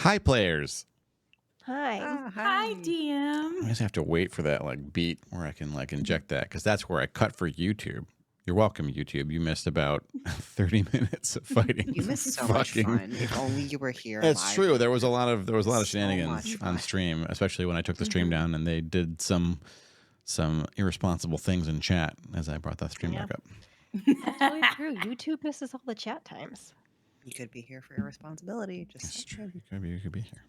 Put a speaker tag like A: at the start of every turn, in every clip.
A: Hi, players.
B: Hi.
C: Hi, DM.
A: I just have to wait for that like beat where I can like inject that because that's where I cut for YouTube. You're welcome, YouTube. You missed about 30 minutes of fighting.
D: You missed so much fun. If only you were here.
A: It's true. There was a lot of shenanigans
D: much
A: on
D: fun.
A: stream, especially when I took the stream down and they did some irresponsible things in chat as I brought that stream back up.
B: That's really true. YouTube misses all the chat times.
D: You could be here for irresponsibility.
A: It's true. You could be here.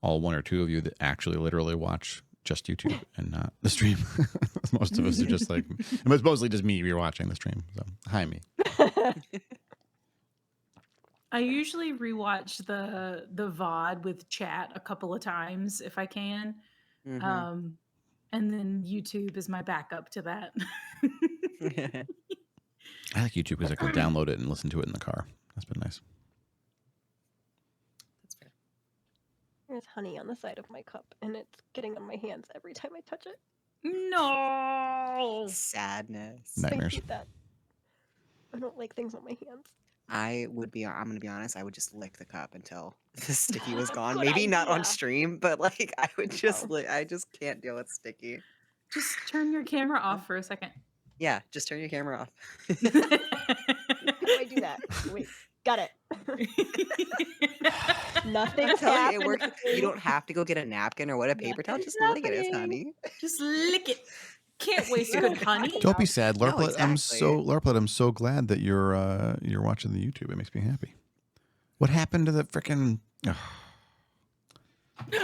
A: All one or two of you that actually literally watch just YouTube and not the stream. Most of us are just like, it's mostly just me. You're watching the stream. So hi, me.
C: I usually rewatch the VOD with chat a couple of times if I can.
D: Mm-hmm.
C: And then YouTube is my backup to that.
A: I like YouTube because I can download it and listen to it in the car. That's been nice.
D: That's fair.
B: There's honey on the side of my cup, and it's getting on my hands every time I touch it.
C: No!
D: Sadness.
B: I
A: Nightmares.
B: hate that. I don't like things on my hands.
D: I'm going to be honest, I would just lick the cup until the sticky was gone.
B: Good
D: Maybe not on
B: idea.
D: stream, but like I would just
B: Oh.
D: I just can't deal with sticky.
C: Just turn your camera off for a second.
D: Yeah, just turn your camera off.
B: How do I do that? Wait, got it. Nothing's
D: I'm telling you,
B: happening.
D: it works. You don't have to go get a napkin or what a paper towel. Just lick it, it's honey.
C: Just lick it. Can't waste good honey.
A: Don't be sad,
D: No,
A: Larplet.
D: exactly.
A: I'm so glad that you're watching the YouTube. It makes me happy. What happened to the freaking?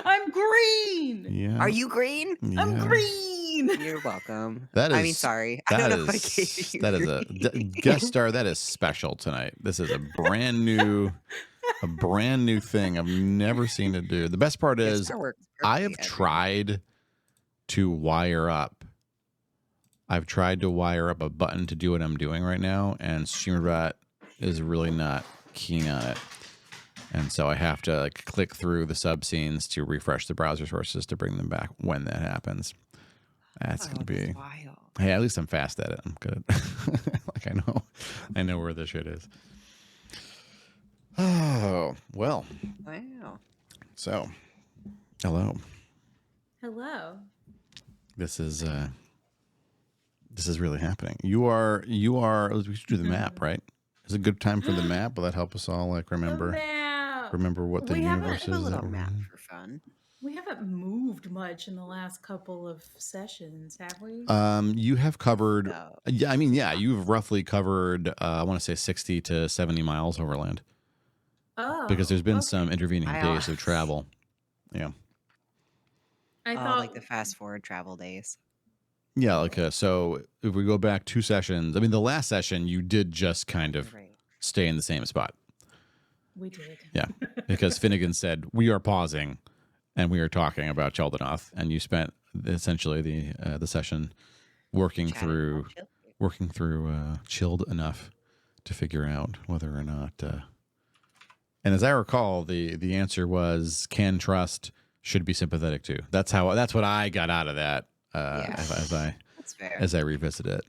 C: I'm green.
A: Yeah.
D: Are you green?
C: I'm
A: Yeah.
C: green.
D: You're welcome.
A: That
D: I mean,
A: is-
D: sorry. I
A: That
D: don't know if I
A: is
D: gave you
A: that is a
D: green.
A: guest star. That is special tonight. This is a brand new thing I've never seen it do. The best part
D: Yes,
A: is
D: that works
A: I have
D: perfectly,
A: tried to wire up. I've tried to wire up a button to do what I'm doing right now, and StreamerBot is really not keen on it. And so I have to like click through the subscenes to refresh the browser sources to bring them back when that happens. That's gonna be.
D: wild.
A: Hey, at least I'm fast at it. I'm good. Like I know where this shit is. Oh well.
D: Wow.
A: So, hello.
C: Hello.
A: This is really happening. You are. We should do the map, right? Is it a good time for the map? Will that help us all like remember what the
C: We haven't-
A: universe
D: A
A: is?
D: little
A: that we're
D: map
A: in?
D: for fun.
C: We haven't moved much in the last couple of sessions, have we?
A: You have covered.
D: No.
A: Yeah, I mean, yeah, you've roughly covered. I want to say 60 to 70 miles overland.
C: Oh,
A: Because there's been
C: okay.
A: some intervening
D: I,
A: days of travel. Yeah.
C: I thought
D: like the fast forward travel days.
A: Yeah, like so if we go back 2 sessions, I mean the last session you did just kind of
D: Right.
A: stay in the same spot.
C: we did.
A: Yeah. Because Finnegan said, "We are pausing and we are talking about Cheldenhoff," and you spent essentially the session working
D: Chatting
A: through
D: about chili.
A: chilled enough to figure out whether or not and as I recall, the answer was can trust, should be sympathetic to. That's what I got out of that
D: That's fair.
A: as I revisit it.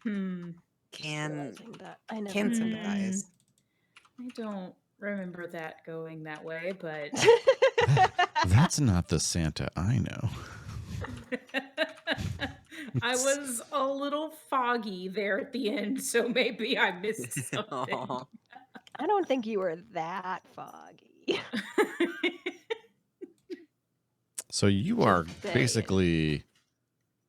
C: Hmm.
D: Can
B: Realizing that I never
D: can
B: did
D: sympathize.
C: I don't remember that going that way, but
A: That's not the Santa I know.
C: I was a little foggy there at the end, so maybe I missed something.
D: Aw.
B: I don't think you were that foggy.
A: So you are
B: saying.
A: basically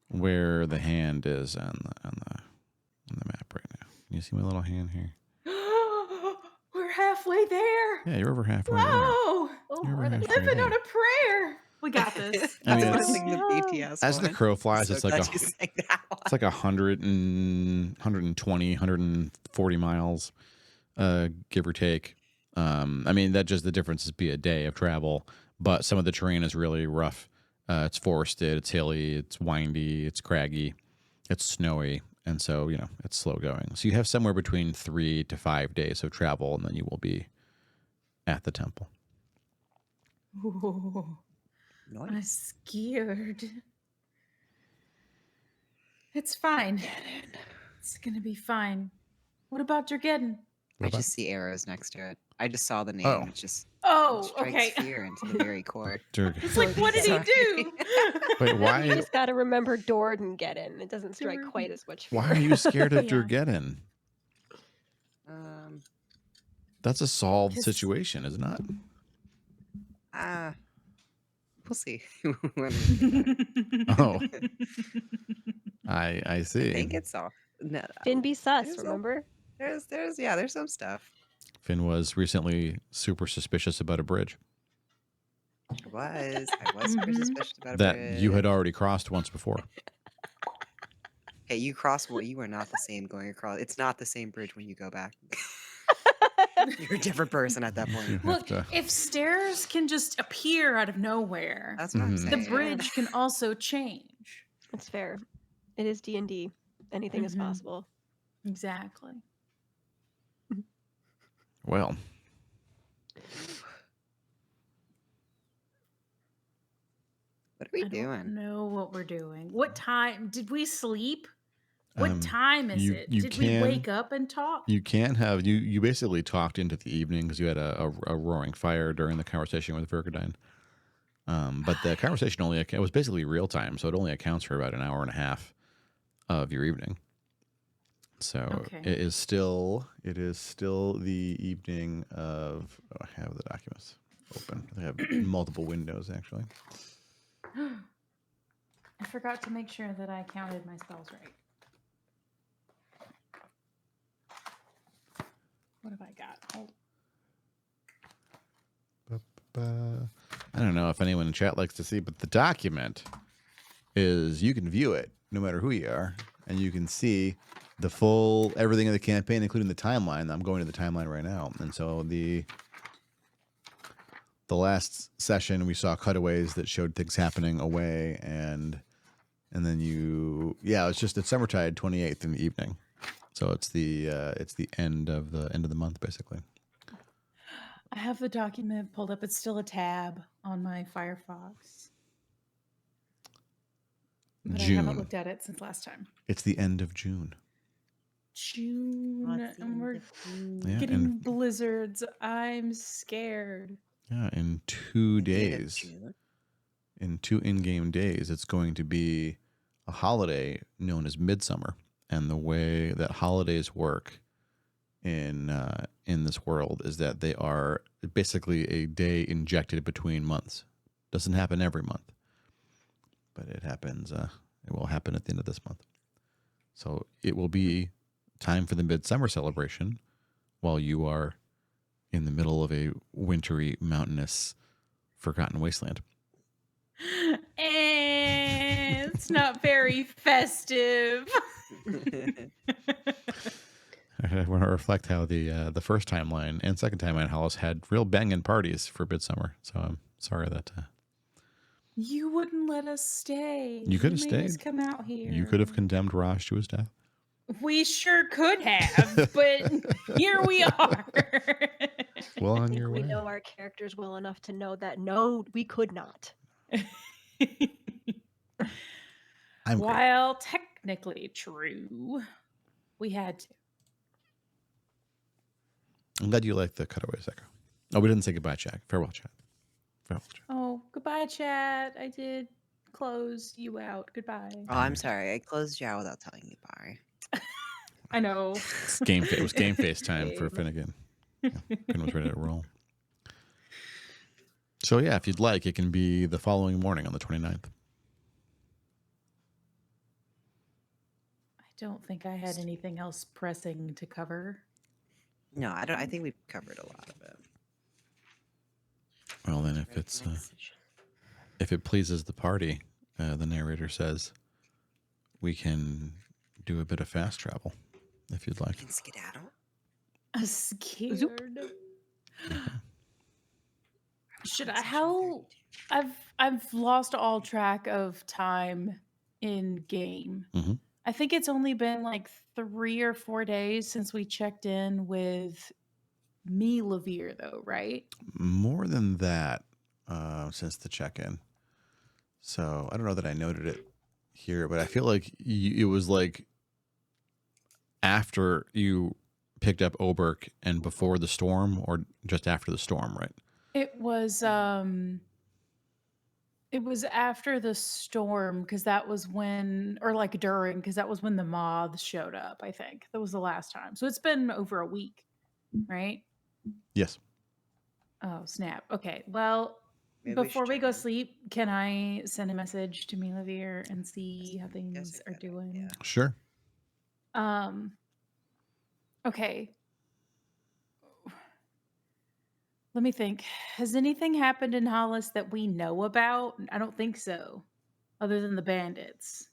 A: where the hand is on the map right now. Can you see my little hand here?
C: We're halfway there.
A: Yeah, you're over halfway there.
C: Whoa!
B: Oh,
A: You're
B: more than
A: halfway
C: Living
A: there.
C: on a prayer. We got this.
A: I mean,
D: I was
A: it's-
D: listening to BTS.
A: As the
D: one.
A: crow flies,
D: So
A: it's like
D: glad
A: a
D: you sang that one.
A: it's like 120, 140 miles, give or take. I mean, that just the difference is be a day of travel, but some of the terrain is really rough. It's forested, it's hilly, it's windy, it's craggy, it's snowy, and so it's slow going. So you have somewhere between 3 to 5 days of travel, and then you will be at the temple.
C: Ooh, I'm
D: Nice.
C: scared. It's fine. It's gonna be fine. What about Jorgeddon?
A: What
D: I
A: about-
D: just see arrows next to it. I just saw the name.
A: Oh.
D: It's just
C: Oh,
D: strikes
C: okay.
D: fear into the very core.
C: It's like, what did he
D: Sorry.
C: do?
A: Wait,
B: You
A: why?
B: just got to remember Dorden. It doesn't strike
C: Dorden.
B: quite as much
A: Why
B: fear.
A: are you scared of
C: Yeah.
A: Durgeddon? That's a solved
C: 'Cause-
A: situation, is it not?
D: We'll see. When we get there.
A: Oh, I
D: I
A: see.
D: think it's all. No,
B: Finn be sus,
D: there's
B: remember?
D: there's some stuff.
A: Finn was recently super suspicious about a bridge
D: I was super
C: Mhm.
D: suspicious about a
A: that
D: bridge.
A: you had already crossed once before.
D: Hey, you cross what? You are not the same going across. It's not the same bridge when you go back. You're a different person at that
A: You
D: point.
A: have
C: Look,
A: to.
C: if stairs can just appear out of nowhere,
D: That's what I'm
A: Mhm.
C: the
D: saying.
C: bridge can also change.
B: It's fair. It is D&D. Anything is
C: Mhm.
B: possible.
C: Exactly.
A: Well,
D: What are we
C: I
D: doing?
C: don't know what we're doing. What time did we sleep? What
A: Um,
C: time is
A: you-
C: it?
A: you
C: Did we
A: can-
C: wake up and talk?
A: you can have you basically talked into the evening because you had a roaring fire during the conversation with Vergadine. But the conversation it was basically real time, so it only accounts for about an hour and a half of your evening. So
C: Okay.
A: it is still the evening of. Oh, I have the documents open. They have multiple windows actually.
C: I forgot to make sure that I counted my spells right. What have I got? Hold.
A: I don't know if anyone in chat likes to see, but the document is you can view it no matter who you are, and you can see the full everything of the campaign, including the timeline. I'm going to the timeline right now, and so the last session we saw cutaways that showed things happening away, and then it's Summertide 28th in the evening, so it's the end of the month basically.
C: I have the document pulled up. It's still a tab on my Firefox. But I haven't
A: June.
C: looked at it since last time.
A: It's the end of June.
C: June, and we're
A: Yeah,
C: getting
A: and
C: blizzards. I'm scared.
A: in 2
D: At the end of
A: days.
D: June?
A: In 2 in-game days, it's going to be a holiday known as Midsummer. And the way that holidays work in this world is that they are basically a day injected between months. Doesn't happen every month, but it happens. It will happen at the end of this month. So it will be time for the Midsummer celebration while you are in the middle of a wintry, mountainous, forgotten wasteland.
C: It's not very festive.
A: I want to reflect how the first timeline and second timeline Hollice had real banging parties for Midsummer. So I'm sorry that
C: You wouldn't let us stay.
A: You could have
C: made us
A: stayed.
C: come out here.
A: you could have condemned Raj to his death.
C: We sure could have, but here we are.
A: Well,
B: I
A: on
B: think
A: your
B: we
A: way.
B: know our characters well enough to know that no, we could not.
A: I'm great.
C: While technically true, we had to.
A: I'm glad you like the cutaways, Echo. Oh, we didn't say goodbye, chat. Farewell, chat. Farewell, chat.
C: Oh, goodbye, chat. I did close you out. Goodbye.
D: Oh, I'm sorry. I closed you out without telling you bye.
C: I know.
A: It was game face time for
C: Same.
A: Finnegan. Yeah, Finn was ready to roll. So yeah, if you'd like, it can be the following morning on the 29th.
C: I don't think I had anything else pressing to cover.
D: No, I don't. I think we've covered a lot of it.
A: Well, then if it pleases the party, the narrator says, we can do a bit of fast travel, if you'd like.
D: We can skedaddle.
C: I'm scared.
B: Zoop.
C: Should I? How? I've lost all track of time in game.
A: Mhm.
C: I think it's only been like 3 or 4 days since we checked in with me, Levere, though, right?
A: More than that, since the check-in. So I don't know that I noted it here, but I feel like it was like after you picked up Oberk and before the storm, or just after the storm, right?
C: It was after the storm because that was when, or like during, because that was when the moths showed up. I think that was the last time. So it's been over a week, right?
A: Yes.
C: Oh snap. Okay. Well,
D: Maybe we
C: before
D: should
C: we
D: check
C: go
D: in.
C: sleep, can I send a message to Milavir and see how
D: Yes,
C: things
D: a
C: are
D: good
C: doing?
D: idea.
A: Sure.
C: Okay. Let me think. Has anything happened in Hollis that we know about? I don't think so, other than the bandits.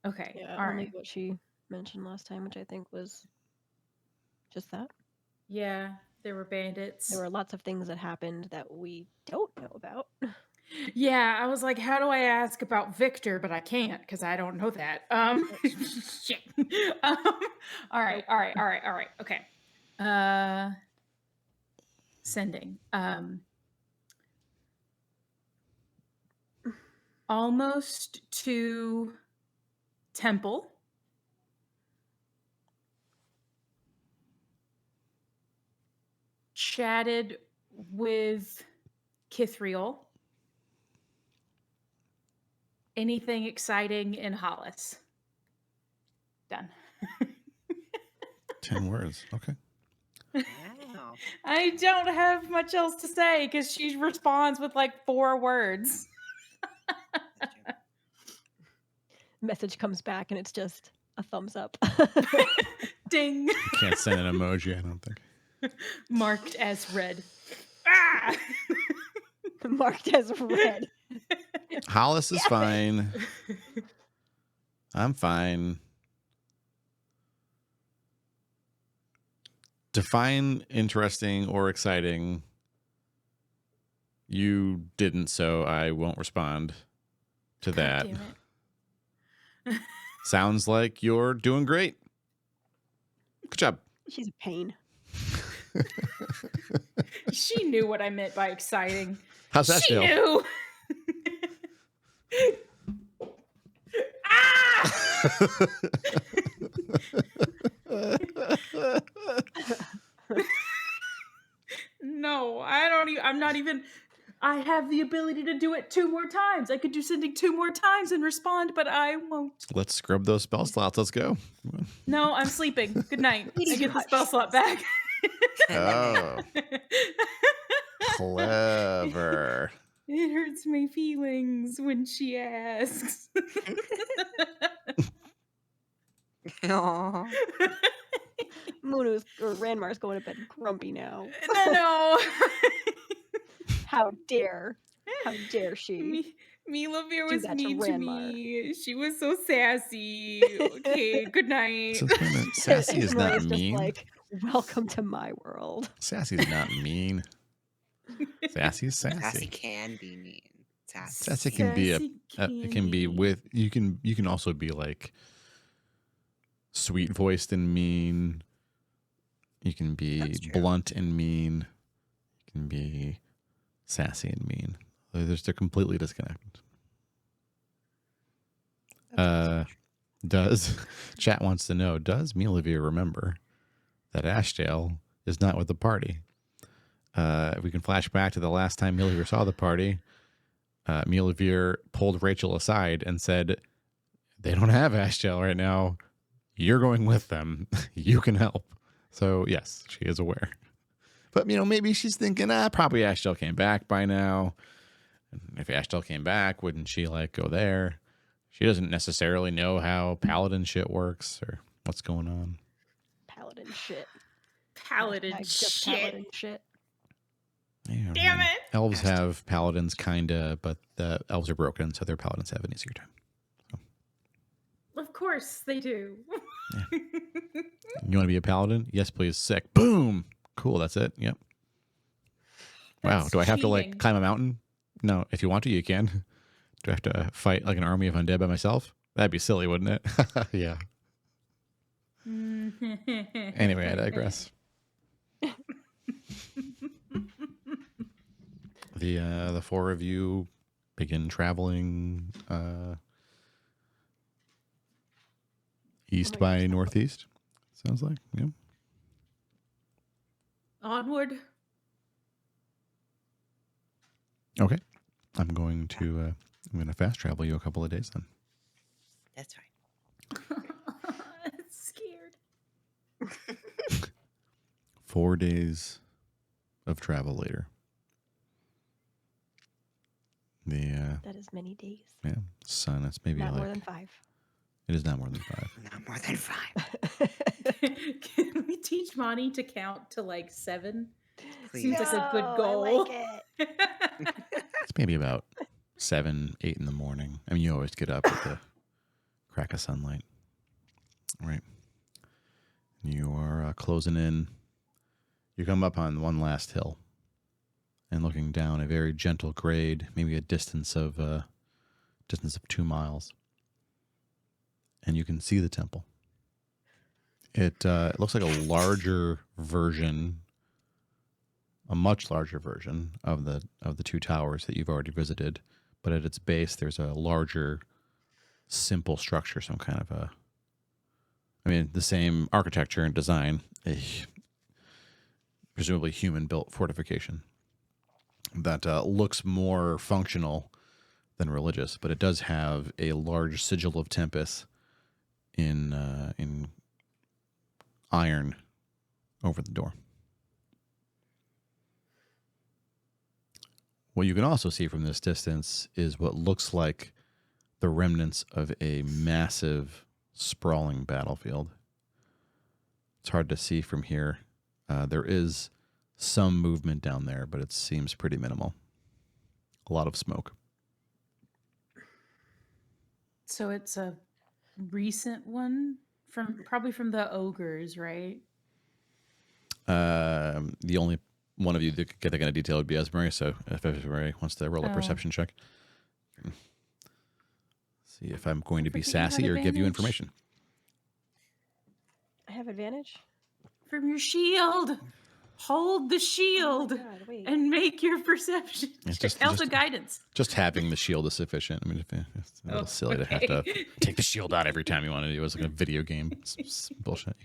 C: Okay.
B: Yeah,
C: All
B: only
C: right.
B: what she mentioned last time, which I think was just that.
C: Yeah, there were bandits.
B: There were lots of things that happened that we don't know about.
C: Yeah, I was like, how do I ask about Victor? But I can't because I don't know that. Shit. Um, all right,
B: Nope.
C: all right, all right, all right. Okay. Sending. Almost to Temple. Chatted with Kithriel. Anything exciting in Hollis? Done.
A: 10 words. Okay.
D: Wow.
C: I don't have much else to say because she responds with like 4 words.
D: That's true.
B: Message comes back and it's just a thumbs up.
C: Ding.
A: Can't send an emoji, I don't think.
C: Marked as read. Ah!
B: Marked as red.
A: Hollis is fine. I'm fine. Define interesting or exciting. You didn't, so I won't respond to
C: God
A: that.
C: damn it.
A: Sounds like you're doing great. Good job.
B: She's a pain.
C: She knew what I meant by exciting.
A: How's that
C: She
A: feel?
C: knew. Ah! No, I don't even. I'm not even. I have the ability to do it 2 more times. I could do sending 2 more times and respond, but I won't.
A: Let's scrub those spell slots. Let's go.
C: No, I'm sleeping. Good night. I
B: Lady,
C: get the
B: hush.
C: spell slot back.
A: Oh, clever.
C: It hurts my feelings when she asks.
D: Aw.
B: Munu's or Ranmar's going to bed grumpy now.
C: No.
B: How dare? How dare she?
C: Milavir
B: Do
C: was
B: that to
C: mean to
B: Ranmar.
C: me. She was so sassy. Okay, good night.
A: Since when? Sassy is not
B: Maria's
A: mean.
B: just like, welcome to my world.
A: Sassy is not mean. Sassy is
D: Sassy
A: sassy.
D: can be mean. Sassy.
A: Sassy can be
C: Sassy
A: it can be with you can also be like sweet voiced and mean. You can be
D: That's true.
A: blunt and mean. You can be sassy and mean. They're completely disconnected.
D: That's
A: Does chat wants to know, does Milavir remember that Ashdale is not with the party? If we can flash back to the last time Milavir saw the party, Milavir pulled Rachel aside and said, they don't have Ashdale right now. You're going with them. You can help. So yes, she is aware. But maybe she's thinking, probably Ashdale came back by now. And if Ashdale came back, wouldn't she go there? She doesn't necessarily know how paladin shit works or what's going on.
B: Paladin shit.
C: Paladin
B: Hashtag just
C: shit.
B: paladin shit.
A: Yeah,
C: Damn it.
A: Elves
D: Ashdale.
A: have paladins, kinda, but the elves are broken, so their paladins have an easier time.
C: Of course they do.
A: You want to be a paladin? Yes, please. Sick. Boom. Cool. That's it. Yep. Wow.
C: That's
A: Do I have to
C: cheating.
A: climb a mountain? No. If you want to, you can. Do I have to fight an army of undead by myself? That'd be silly, wouldn't it? Yeah. Anyway, I digress. The 4 of you begin traveling east
B: my
A: by
B: gosh,
A: northeast. Sounds like. Yeah.
C: Onward.
A: Okay. I'm going to fast travel you a couple of days then.
D: That's right.
C: It's scared.
A: 4 days of travel later.
B: That is many days.
A: Sun. It's maybe
B: Not
A: like
B: more than 5.
A: it is not more than 5.
D: Not more than 5.
C: Can we teach Monty to count to like 7?
D: Please.
C: Seems like a good
B: No,
C: goal.
B: I like it.
A: It's maybe about 7, 8 in the morning. I mean, you always get up at the crack of sunlight, right? You are closing in. You come up on one last hill, and looking down a very gentle grade, maybe a distance of 2 miles, and you can see the temple. It looks like a larger version, a much larger version of the 2 towers that you've already visited, but at its base there's a larger, simple structure, some kind of the same architecture and design, presumably human-built fortification that looks more functional than religious, but it does have a large sigil of Tempest in iron over the door. What you can also see from this distance is what looks like the remnants of a massive, sprawling battlefield. It's hard to see from here. There is some movement down there, but it seems pretty minimal. A lot of smoke.
C: So it's a recent one probably from the ogres, right?
A: The only one of you that could get that kind of detail would be Esmery. So if Esmery wants to roll a perception check, see if I'm going to be sassy or give you information.
B: I have advantage?
C: From your shield. Hold the shield
B: Oh my God, wait.
C: and make your perception.
A: It's
C: check. Also guidance.
A: Just having the shield is sufficient. I mean, it's a little silly to have to take the shield out every time you want to do it. It's like a video game. It's bullshit.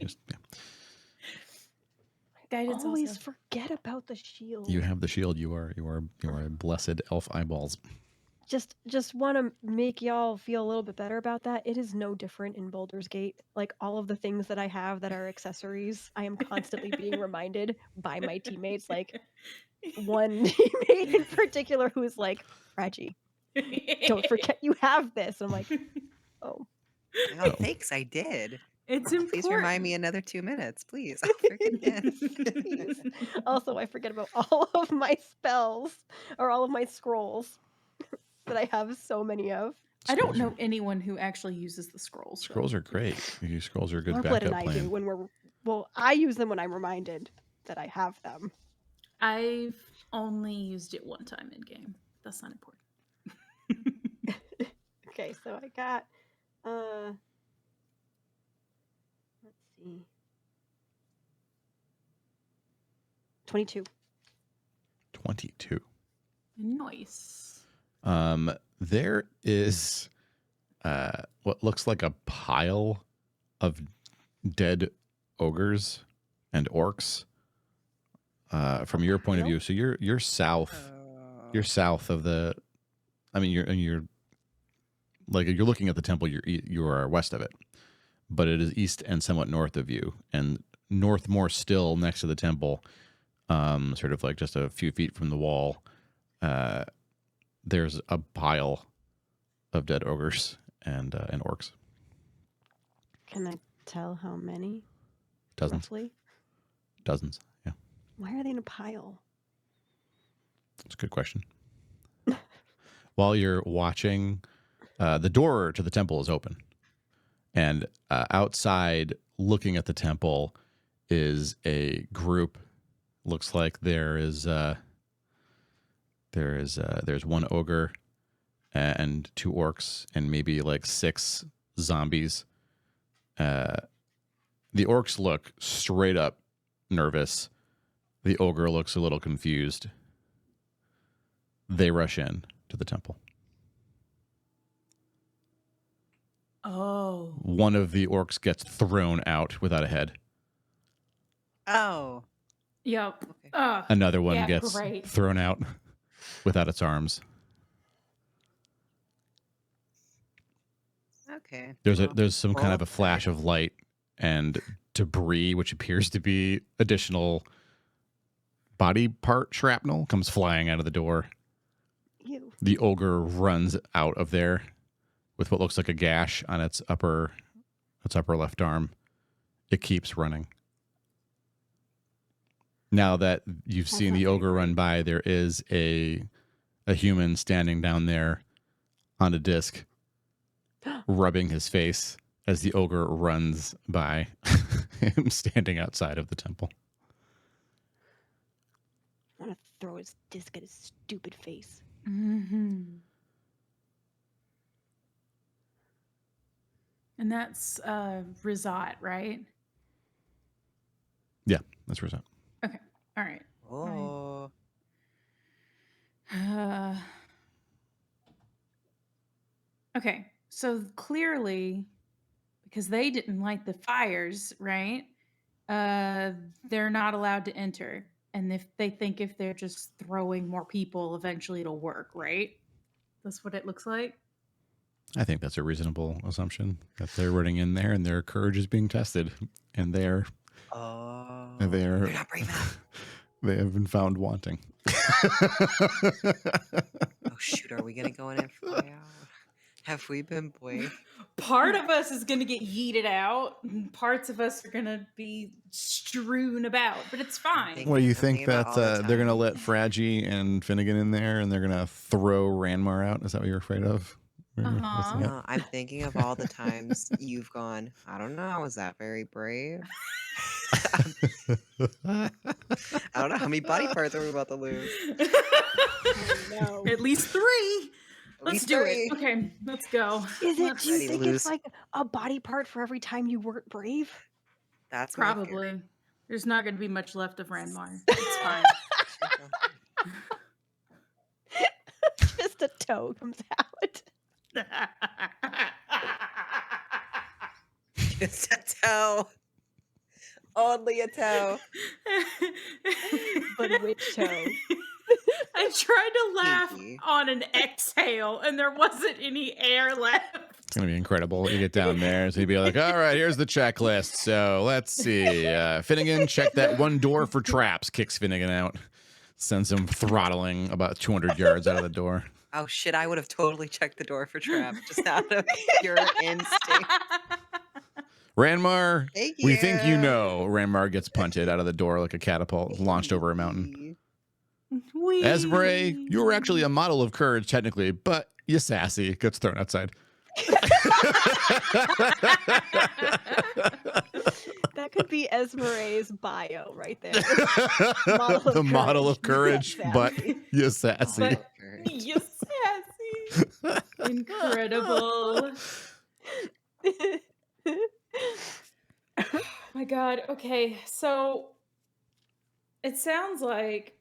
C: Guidance
B: always
C: also.
B: forget about the shield.
A: You have the shield. You are a blessed elf eyeballs.
B: Just want to make y'all feel a little bit better about that. It is no different in Baldur's Gate. Like all of the things that I have that are accessories, I am constantly being reminded by my teammates. Like one teammate in particular who is like, Reggie, don't forget you have this. I'm like, oh.
D: Oh, thanks, I did.
C: It's important.
D: Please remind me another 2 minutes, please. I'll forget.
B: Please. Also, I forget about all of my spells or all of my scrolls that I have so many of.
C: I don't know anyone who actually uses the scrolls.
A: Scrolls are great. Scrolls are a good
B: Warplet
A: backup
B: and I
A: plan.
B: do when I use them when I'm reminded that I have them.
C: I've only used it one time in game. That's not important.
B: Okay, so I got let's see. 22.
A: 22.
C: Nice.
A: There is what looks like a pile of dead ogres and orcs. From your point of view, so you're south. You're south of the. I mean, you're looking at the temple. You are west of it, but it is east and somewhat north of you, and north more still next to the temple, sort of like just a few feet from the wall. There's a pile of dead ogres and orcs.
B: Can I tell how many?
A: Dozens.
B: Roughly?
A: Dozens. Yeah.
B: Why are they in a pile?
A: That's a good question. While you're watching, the door to the temple is open. And outside, looking at the temple, is a group. Looks like there's one ogre and 2 orcs and maybe like 6 zombies. The orcs look straight up nervous. The ogre looks a little confused. They rush in to the temple.
C: Oh.
A: One of the orcs gets thrown out without a head.
D: Oh.
C: Yep.
D: Okay.
A: Another one
C: yeah,
A: gets
C: great.
A: thrown out. without its arms.
D: Okay.
A: There's some kind of
D: well,
A: a flash of light and debris, which appears to be additional body part shrapnel, comes flying out of the door.
B: Ew.
A: The ogre runs out of there with what looks like a gash on its upper left arm. It keeps running. Now that you've
B: That's
A: seen
B: not
A: the
B: very
A: ogre run
B: brave.
A: by, there is a human standing down there on a disc, rubbing his face as the ogre runs by him standing outside of the temple.
B: I want to throw his disc at his stupid face.
C: Mm-hmm. And that's Rizzot, right?
A: Yeah, that's Rizzot.
C: Okay. All right.
D: Oh.
C: Okay. So clearly, because they didn't light the fires, right? They're not allowed to enter. And if they think if they're just throwing more people, eventually it'll work, right? That's what it looks like.
A: I think that's a reasonable assumption that they're running in there and their courage is being tested, and they're
D: They're not brave enough.
A: they have been found wanting.
D: Oh shoot, are we gonna go in and fly out? Have we been brave?
C: Part of us is going to get yeeted out, and parts of us are going to be strewn about, but it's fine.
A: Well, you
D: I'm
A: think
D: thinking about
A: that
D: all the
A: they're going to
D: time.
A: let Fraggy and Finnegan in there and they're going to throw Ranmar out? Is that what you're afraid of?
C: Uh-huh.
D: No, I'm thinking of all the times you've gone, I don't know, was that very brave? I don't know how many body parts are we about to lose.
B: No.
C: At least 3.
D: At
C: Let's
D: least
C: do
D: 3.
C: it. Okay, let's go.
B: Is it?
C: Let's-
B: Do you
D: Ready,
B: think
D: lose.
B: it's like a body part for every time you weren't brave?
D: That's my fear.
C: Probably. There's not going to be much left of Ranmar. It's fine.
B: Just a toe comes out.
D: Just a toe. Only a toe.
B: But which toe?
C: I tried to laugh
D: Pinky.
C: on an exhale, and there wasn't any air left.
A: It's going to be incredible. You get down there, so you'd be like, all right, here's the checklist. So let's see. Finnegan, check that one door for traps. Kicks Finnegan out. Sends him throttling about 200 yards out of the door.
D: Oh shit, I would have totally checked the door for trap just out of pure instinct.
A: Ranmar,
D: Thank
A: we think you
D: you.
A: know. Ranmar gets punted out of the door like a catapult launched over a mountain. Esbray, you were actually a model of courage technically, but you sassy. Gets thrown outside.
B: That could be Esmeray's bio right there.
A: The model of courage, but
B: sassy.
A: you sassy.
C: But- You sassy. Incredible. My God. Okay, so it sounds like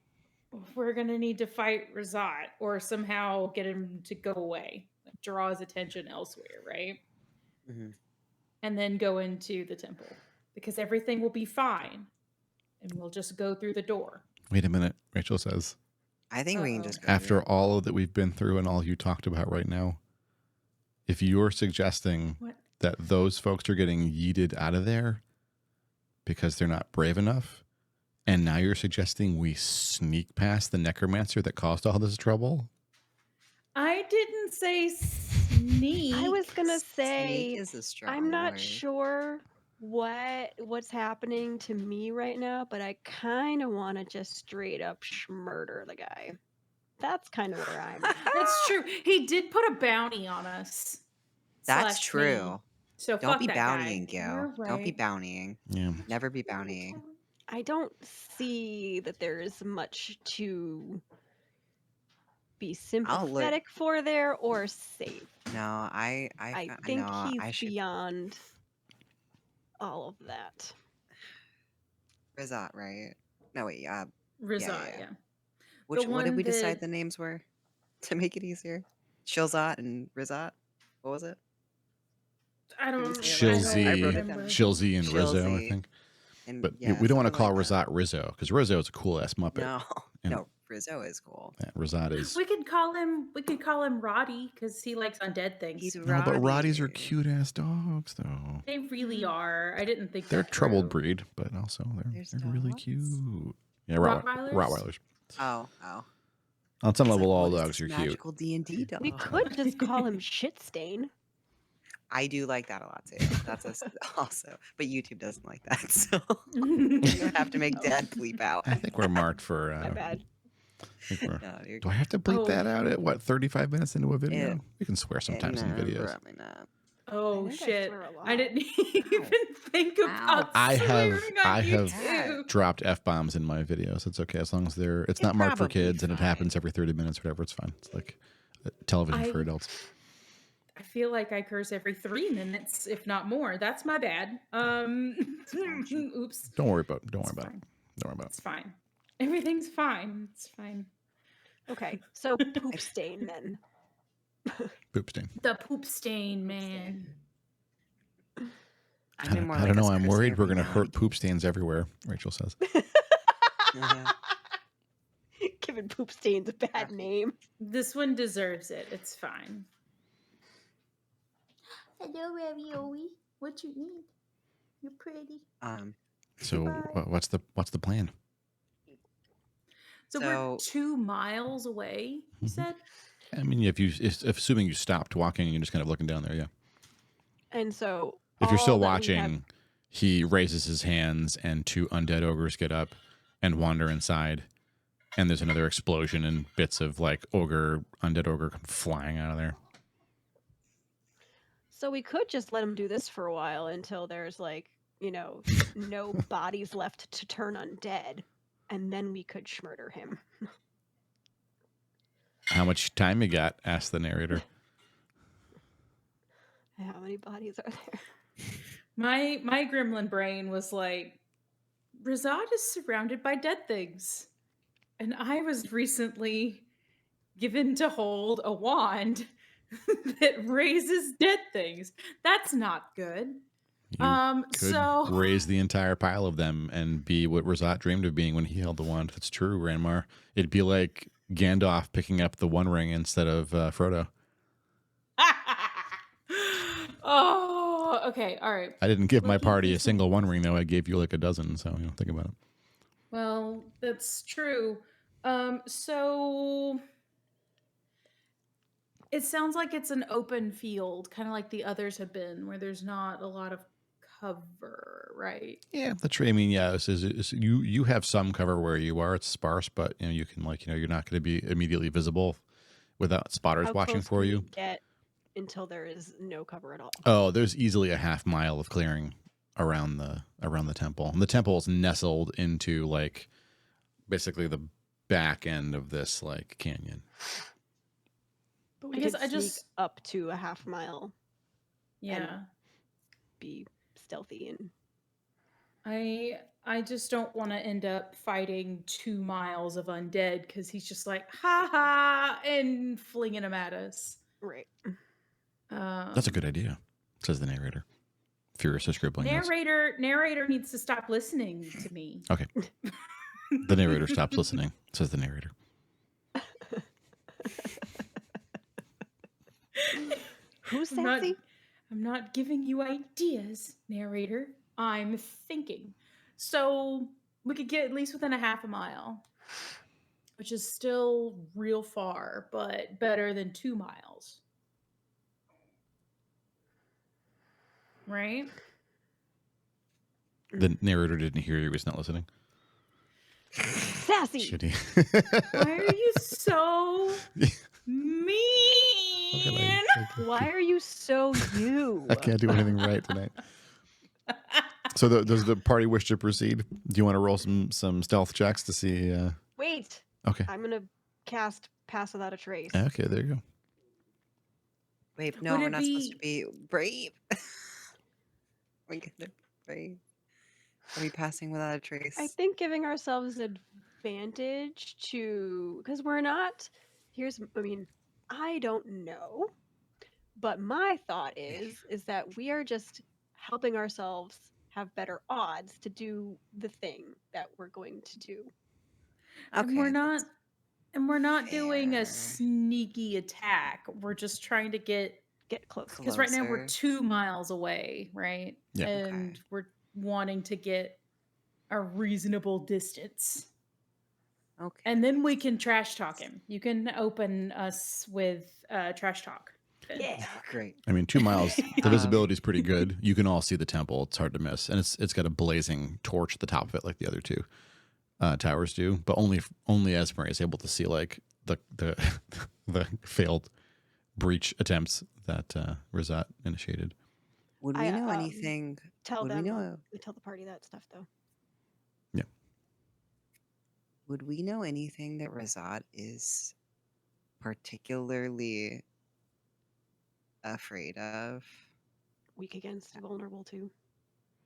C: we're gonna need to fight Rizzot or somehow get him to go away, draw his attention elsewhere, right?
D: Mhm.
C: And then go into the temple because everything will be fine, and we'll just go through the door.
A: Wait a minute, Rachel says.
D: I think we can
C: Uh-oh.
D: just go
A: After
D: through.
A: all that we've been through and all you talked about right now, if you're suggesting
C: What?
A: that those folks are getting yeeted out of there because they're not brave enough, and now you're suggesting we sneak past the necromancer that caused all this trouble?
C: I didn't say sneak.
B: I was gonna
D: Sneak
B: say
D: is a strong
B: I'm not
D: word.
B: sure what's happening to me right now, but I kind of want to just straight up murder the guy. That's kind of where I'm at.
C: That's true. He did put a bounty on us.
D: That's
C: slash
D: true.
C: me. So
D: Don't
C: fuck
D: be
C: that guy.
D: bountying, Gil.
C: You're
D: Don't be
C: right.
D: bountying.
A: Yeah.
D: Never be bountying.
B: I don't see that there is much to be sympathetic for there or safe.
D: No, I
B: think
D: know,
B: he's
D: I should.
B: beyond all of that.
D: Rizzot, right? No, wait.
C: Rizzot,
D: yeah.
C: yeah.
D: What did
C: one
D: we decide
C: that-
D: the names were to make it easier? Shilzot and Rizzot. What was it?
C: I don't.
A: Shilzy,
D: I wrote it down.
A: Shilzy and Rizzo, I
D: Shilzy.
A: think.
D: And
A: But
D: yeah,
A: we don't want to
D: something
A: call
D: like that.
A: Rizzot Rizzo because Rizzo is a cool ass Muppet.
D: No.
A: And
D: No, Rizzot is cool.
A: Rizzot is.
C: We could call him Roddy because he likes undead things.
D: He's
A: No, but Roddies are
D: Roddy.
A: cute ass dogs, though.
C: They really are. I didn't think
A: They're
C: that
A: troubled
C: through.
A: breed, but also
D: There's
A: they're really
D: dogs?
A: cute. Yeah,
C: Rottweilers?
A: Rottweilers.
D: Oh.
A: On some
D: It's
A: level,
D: like,
A: all
D: what is
A: dogs
D: this
A: are cute.
D: magical D&D dog?
B: We could just call him Shitstain.
D: I do like that a lot too. That's also, but YouTube doesn't like that, so you don't have to make Dad bleep out.
A: I think we're marked for.
B: My bad.
D: No, you're
A: Do I have to bleep
C: Oh.
A: that out at what 35 minutes into a video?
D: Yeah.
A: We can swear sometimes in
D: No,
A: videos.
D: Probably not.
C: Oh
B: I think I
C: shit!
B: swear a lot.
C: I didn't even think about
A: I have-
C: swearing on
A: I have-
C: YouTube.
A: Dropped f-bombs in my videos. It's okay as long as they're. It's
D: It's
A: not marked for
D: probably
A: kids and it
D: fine.
A: happens every 30 minutes, whatever. It's fine. It's like television for
C: I-
A: adults.
C: I feel like I curse every 3 minutes, if not more. That's my bad. Oops.
A: Don't worry about it.
C: It's fine.
A: Don't worry about it.
C: It's fine. Everything's fine. It's fine.
B: Okay, so poop stain then.
A: Poop stain.
C: The poop stain, man.
D: I mean, more
A: I
D: like
A: don't know.
D: us
A: I'm
D: cursing
A: worried we're
D: every
A: going to
D: now
A: hurt
D: and
A: poop stains everywhere, Rachel says.
D: Uh-huh.
B: Giving poop stains a bad name.
C: This one deserves it. It's fine. Hello, Ravioli. What you need? You're pretty.
A: So
C: Goodbye.
A: what's the plan?
C: So we're 2 miles away, you
A: Mhm.
C: said?
A: I mean, if assuming you stopped walking and you're just kind of looking down there, yeah.
B: And so
A: If you're
B: all
A: still
B: that we
A: watching,
B: have-
A: he raises his hands and 2 undead ogres get up and wander inside. And there's another explosion and bits of like undead ogre come flying out of there.
B: So we could just let him do this for a while until there's like, no bodies left to turn undead. And then we could schmurder him.
A: How much time you got? Asked the narrator.
B: How many bodies are there?
C: My gremlin brain was like, Rizzot is surrounded by dead things. And I was recently given to hold a wand that raises dead things. That's not good.
A: You could
C: So
A: raise the entire pile of them and be what Rizzot dreamed of being when he held the wand. That's true, Ranmar. It'd be like Gandalf picking up the One Ring instead of Frodo.
C: oh, okay, all right.
A: I didn't give my
C: Looking
A: party a
C: decent.
A: single One Ring, though. I gave you like a dozen, so think about it.
C: Well, that's true. So it sounds like it's an open field, kind of like the others have been, where there's not a lot of cover, right?
A: Yeah, that's true. I mean, yeah, you have some cover where you are. It's sparse, but you can you're not going to be immediately visible without spotters
B: How
A: watching
B: close
A: for
B: can
A: you.
B: we get until there is no cover at all?
A: Oh, there's easily a half mile of clearing around the temple. And the temple is nestled into like basically the back end of this like canyon.
B: But
C: I
B: we
C: guess
B: could
C: I
B: sneak
C: just-
B: up to a half mile,
C: Yeah.
B: be stealthy, and
C: I just don't want to end up fighting 2 miles of undead because he's just like, ha ha, and flinging them at us.
B: right.
A: That's a good idea, says the narrator, furiously scribbling notes.
C: Narrator needs to stop listening to me.
A: Okay. The narrator stops listening, says the narrator.
B: Who's
C: I'm not-
B: sassy?
C: I'm not giving you ideas, narrator. I'm thinking. So we could get at least within a half a mile, which is still real far, but better than 2 miles. Right?
A: The narrator didn't hear you. He was not listening.
B: Sassy.
A: Shitty.
C: Why are you so mean?
B: Why are you so you?
A: I can't do anything right tonight. So does the party wish to proceed? Do you want to roll some stealth checks to see?
B: Wait,
A: Okay.
B: I'm gonna cast Pass Without a Trace.
A: Okay, there you go.
D: Wait, no,
C: Would
D: we're
C: it
D: not supposed to be brave. We're gonna brave. Are we passing without a trace?
B: I think giving ourselves advantage because we're not. I don't know, but my thought is that we are just helping ourselves have better odds to do the thing that we're going to do.
C: And we're
D: Okay,
C: not
D: that's
C: and we're not doing a
D: fair.
C: sneaky attack. We're just trying to get
B: close.
C: because right now we're
D: Closer.
C: 2 miles away, right?
A: Yeah.
D: Okay.
C: And we're wanting to get a reasonable distance.
D: Okay.
C: And then we can trash talk him. You can open us with trash talk. Finn.
B: Yeah.
D: Great.
A: I mean, 2 miles. The
D: Um,
A: visibility is pretty good. You can all see the temple. It's hard to miss, and it's got a blazing torch at the top of it, like the other two towers do. But only Esmer is able to see like the the failed breach attempts that Rizzot initiated.
D: would we know anything?
B: Tell
D: Would
B: them.
D: we know?
B: We tell the party that stuff though.
A: Yeah.
D: Would we know anything that Rizzot is particularly afraid of?
B: Weak against vulnerable too.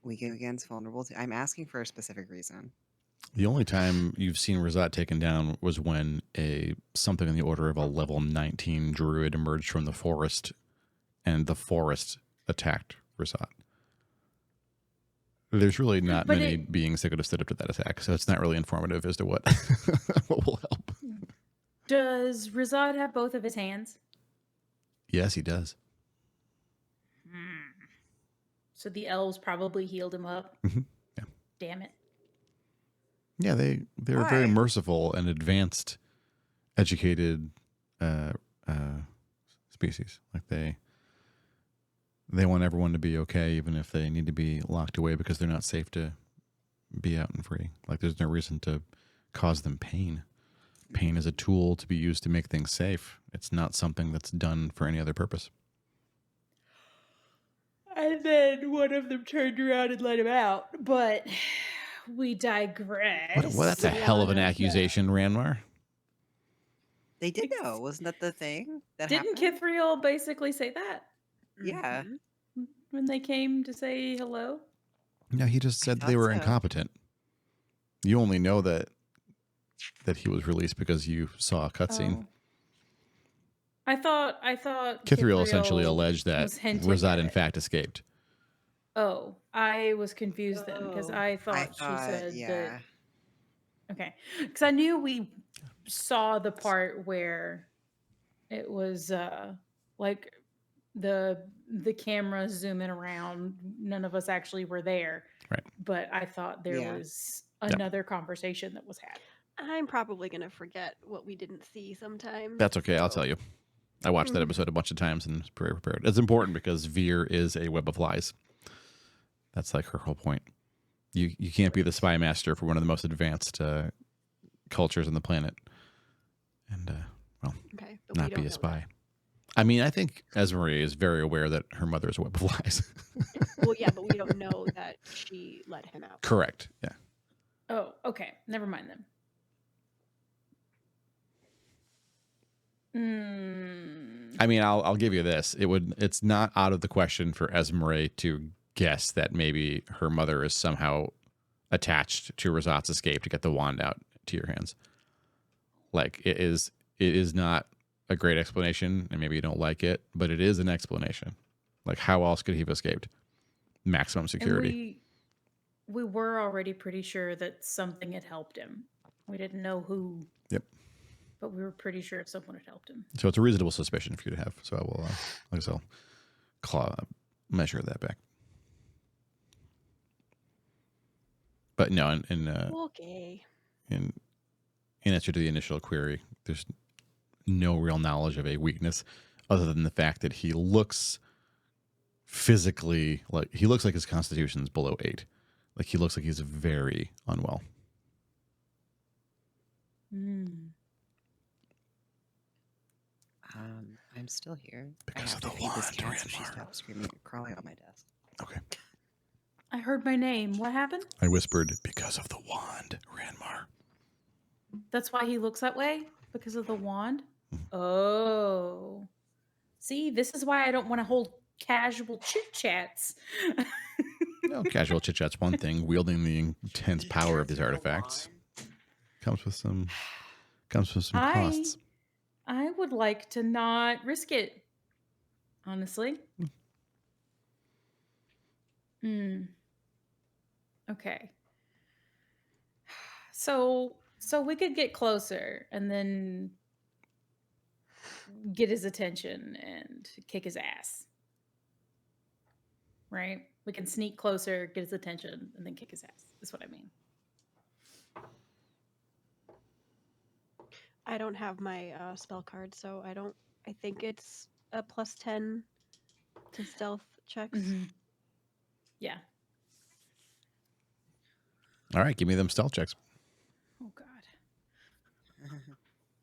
D: Weak against vulnerable. I'm asking for a specific reason.
A: The only time you've seen Rizzot taken down was when something in the order of a level 19 druid emerged from the forest, and the forest attacked Rizzot. There's really not
C: But
A: many beings that could have stood up to that attack, so it's not really informative as to what what will help.
C: Does Rizzot have both of his hands?
A: Yes, he does.
C: So the elves probably healed him up.
A: Mhm. Yeah.
C: Damn it.
A: Yeah, they're very
D: Why?
A: merciful and advanced, educated species. Like they want everyone to be okay, even if they need to be locked away because they're not safe to be out and free. Like there's no reason to cause them pain. Pain is a tool to be used to make things safe. It's not something that's done for any other purpose.
C: And then one of them turned around and let him out. But we digress.
A: Well, that's a hell of an accusation, Ranmar.
D: They did know. Wasn't that the thing that
C: Didn't
D: happened?
C: Kithriel basically say that
D: Yeah.
C: when they came to say hello?
A: No, he just said they
D: thought
A: were
D: so.
A: incompetent. You only know that he was released because you saw a cutscene.
C: Oh. I thought
A: Kithriel essentially alleged that
C: was hinting
A: Rizzot
C: at
A: in
C: it.
A: fact escaped.
C: Oh, I was confused then because
B: Oh.
C: I thought she said
D: yeah.
C: that. Okay, because I knew we saw the part where it was like the camera zooming around. None of us actually were there,
A: Right.
C: but I thought there
D: Yeah.
C: was another conversation that was had.
B: I'm probably gonna forget what we didn't see sometimes.
A: That's okay. I'll
B: so-
A: tell you. I watched that episode a bunch of times and was very prepared. It's important because Veer is a web of lies. That's like her whole point. You can't be the spy master for one of the most advanced cultures on the planet and
B: Okay, but we
A: not
B: don't
A: be a
B: know
A: spy. I mean, I think Esmeralda is very aware that her mother is a web of lies.
B: that. Well, yeah, but we don't know that she let him out.
A: Correct. Yeah.
C: Oh, okay. Never mind then.
A: I mean, I'll give you this. It's not out of the question for Esmeralda to guess that maybe her mother is somehow attached to Rizzot's escape to get the wand out to your hands. Like it is not a great explanation, and maybe you don't like it, but it is an explanation. Like how else could he have escaped? Maximum security.
C: And we were already pretty sure that something had helped him. We didn't know who.
A: Yep.
C: But we were pretty sure someone had helped him.
A: So it's a reasonable suspicion for you to have. So I will, measure that back. But no,
B: Okay.
A: in answer to the initial query, there's no real knowledge of a weakness other than the fact that he looks physically like his constitution's below 8. Like he looks like he's very unwell.
D: I'm still here.
A: Because
D: I
A: of
D: have
A: the
D: to feed this
A: wand,
D: cat so she
A: Ranmar.
D: stops screaming and crawling on my desk.
A: Okay.
C: I heard my name. What happened?
A: I whispered, because of the wand, Ranmar.
C: That's why he looks that way? Because of the wand? Oh. See, this is why I don't want to hold casual chit chats.
A: No, casual chit chat's one thing. Wielding the intense power of these
D: Because
A: artifacts comes with some costs.
C: I would like to not risk it. Honestly. Okay. So So we could get closer and then get his attention and kick his ass. Right? We can sneak closer, get his attention, and then kick his ass. That's what I mean.
B: I don't have my spell card, so I think it's a +10 to stealth checks.
C: Yeah.
A: All right, give me them stealth checks.
C: Oh God.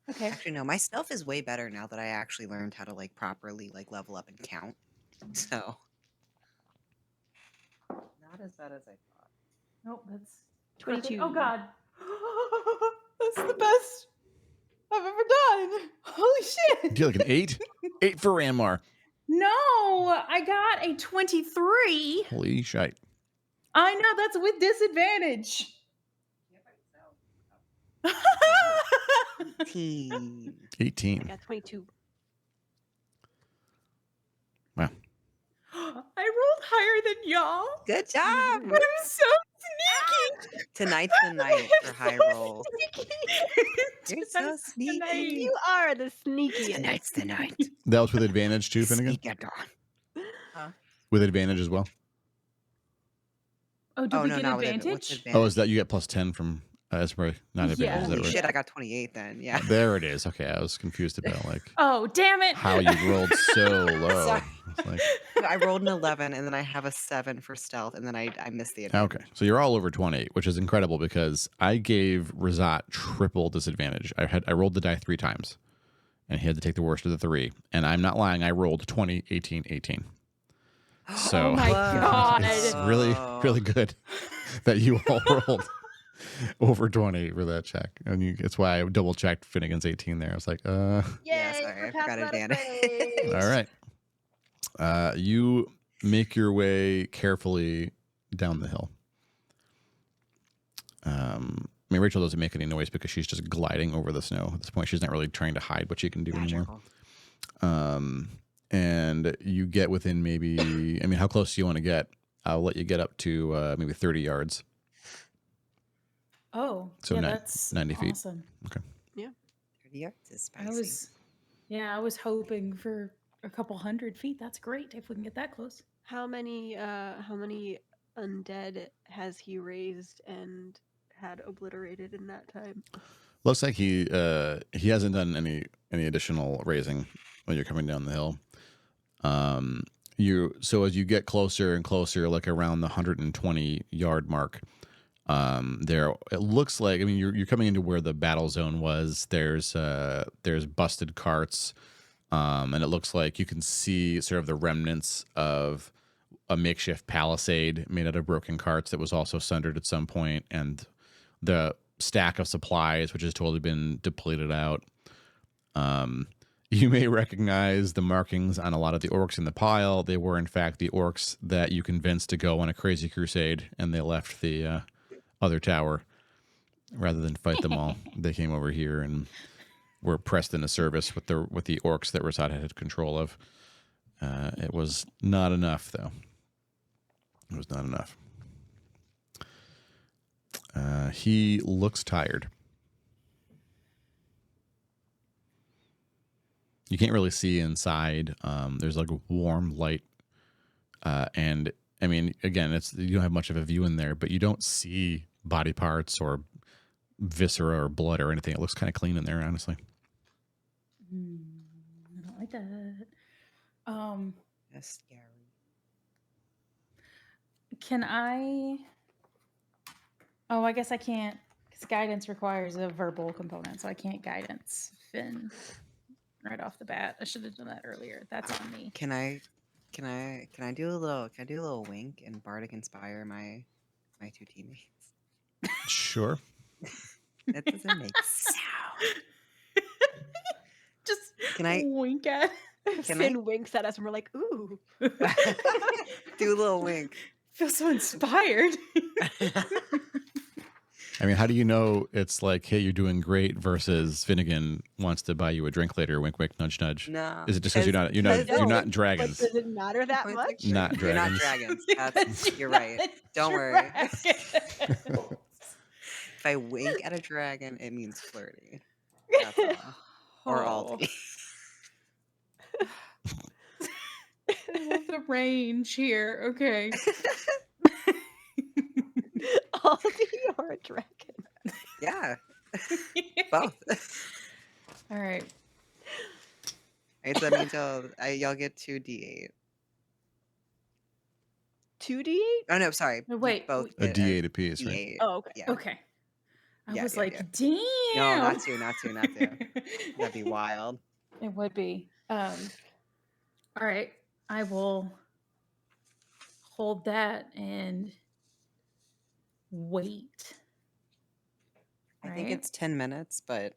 C: Okay.
D: Actually, no, my stealth is way better now that I actually learned how to like properly like level up and count. So not as bad as I thought.
C: Nope, that's
B: 22.
C: Oh God. That's the best I've ever done. Holy shit.
A: Do you like an 8? 8 for Ranmar.
C: No, I got a 23.
A: Holy shite.
C: I know, that's with disadvantage.
D: 18.
A: 18.
B: I got 22.
A: Wow.
C: I rolled higher than y'all.
D: Good job.
C: I'm so sneaky.
D: Tonight's the night for high rolls. You're so sneaky.
B: You are the sneakiest.
D: Tonight's the night.
A: That was with advantage too, Finnegan?
D: Sneak at dawn.
A: With advantage as well?
C: Oh, did we get
D: not with
C: advantage?
A: Oh, is that you get +10 from Asbury? Not advantage,
C: Yeah.
A: is that
D: Holy
A: right?
D: shit, I got 28 then. Yeah.
A: There it is. Okay, I was confused about like
C: Oh, damn it.
A: how you rolled so low.
D: Sorry.
A: It's like,
D: I rolled an 11 and then I have a 7 for stealth and then I missed the advantage.
A: okay, so you're all over 20, which is incredible because I gave Rizzot triple disadvantage. I rolled the die 3 times, and he had to take the worst of the 3. And I'm not lying. I rolled 20, 18, 18. So
C: Oh my God.
A: it's really, really good that you all rolled over 20 for that check. And it's why I double checked Finnegan's 18 there. I was like,
B: Yay,
D: Yeah, sorry, I forgot advantage.
A: all right. You make your way carefully down the hill. I mean, Rachel doesn't make any noise because she's just gliding over the snow. At this point, she's not really trying to hide what she can do anymore. And you get within maybe, I mean, how close do you want to get? I'll let you get up to maybe 30 yards.
C: Oh,
A: So
C: yeah,
A: ni-
C: that's
A: 90 feet.
C: awesome.
D: 30 yards is spicy.
C: I was hoping for a couple 100 feet. That's great if we can get that close.
B: How many undead has he raised and had obliterated in that time?
A: Looks like he hasn't done any additional raising when you're coming down the hill. So as you get closer and closer, like around the 120 yard mark, there it looks like, I mean, you're coming into where the battle zone was. There's busted carts, and it looks like you can see sort of the remnants of a makeshift palisade made out of broken carts that was also sundered at some point, and the stack of supplies, which has totally been depleted out. You may recognize the markings on a lot of the orcs in the pile. They were, in fact, the orcs that you convinced to go on a crazy crusade, and they left the other tower rather than fight them all. They came over here and were pressed into service with the orcs that Rizzot had control of. It was not enough, though. It was not enough. He looks tired. You can't really see inside. There's like a warm light. And I mean, again, you don't have much of a view in there, but you don't see body parts or viscera or blood or anything. It looks kind of clean in there, honestly.
C: I don't like that.
D: That's scary.
C: Can I? Oh, I guess I can't, because guidance requires a verbal component, so I can't guidance Finn right off the bat. I should have done that earlier. That's on me.
D: Can I do a little wink and bardic inspire my 2 teammates?
A: Sure.
D: That doesn't make sound.
C: Just
D: Can I
C: wink at?
B: Finn winks at us and we're like, ooh.
D: do a little wink?
C: Feel so inspired.
A: I mean, how do you know it's like, hey, you're doing great versus Finnegan wants to buy you a drink later? Wink, wink, nudge, nudge.
D: No.
A: Is it just because you're not
B: But
A: dragons?
B: does it matter that
D: Points
B: much?
D: like
A: Not
D: You're not
A: dragons.
D: dragons. You're right. Don't worry. If I wink at a dragon, it means flirty. That's all. Or
C: Oh,
D: Aldi.
C: I love the range here. Okay.
B: Aldi or a dragon?
D: Yeah, both.
C: All right.
D: Alright, so that means y'all get 2d8.
B: 2d8?
D: Oh no, sorry.
C: No,
D: You
C: wait.
D: both
A: A
D: get
A: D8 apiece, right?
D: d8.
B: Oh, okay.
D: Yeah.
C: Okay. I
D: Yeah,
C: was
D: yeah,
C: like,
D: yeah.
C: damn.
D: No, not two. That'd be wild.
C: It would be. All right. I will hold that and wait.
D: I think
C: Right?
D: it's 10 minutes, but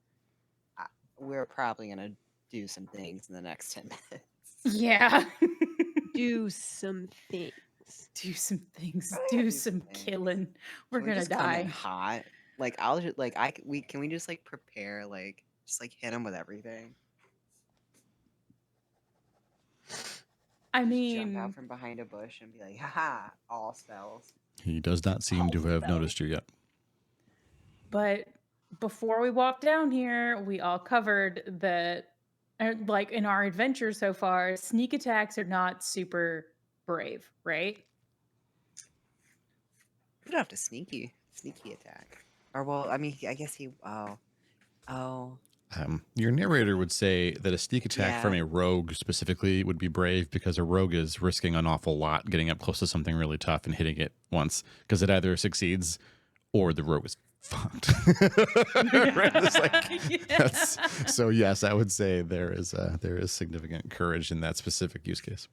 D: we're probably gonna do some things in the next 10 minutes.
C: Yeah.
B: Do some things.
C: Do some things.
D: Probably
C: Do
D: gotta do
C: some
D: things.
C: killing. We're
D: Can we
C: gonna
D: just come in
C: die.
D: hot? Like I'll just like can we just like prepare just like hit him with everything?
C: I
D: Jump
C: mean,
D: out from behind a bush and be like, haha, all spells.
A: He does not seem to have noticed you yet.
C: but before we walk down here, we all covered that, like in our adventure so far, sneak attacks are not super brave, right?
D: You don't have to sneaky attack. Or well, I mean, I guess oh.
A: Your narrator would say that a sneak attack from a rogue specifically would be brave because a rogue is risking an awful lot getting up close to something really tough and hitting it once because it either succeeds or the rogue is fucked. Right? It's like, so yes, I would say there is significant courage in that specific use case.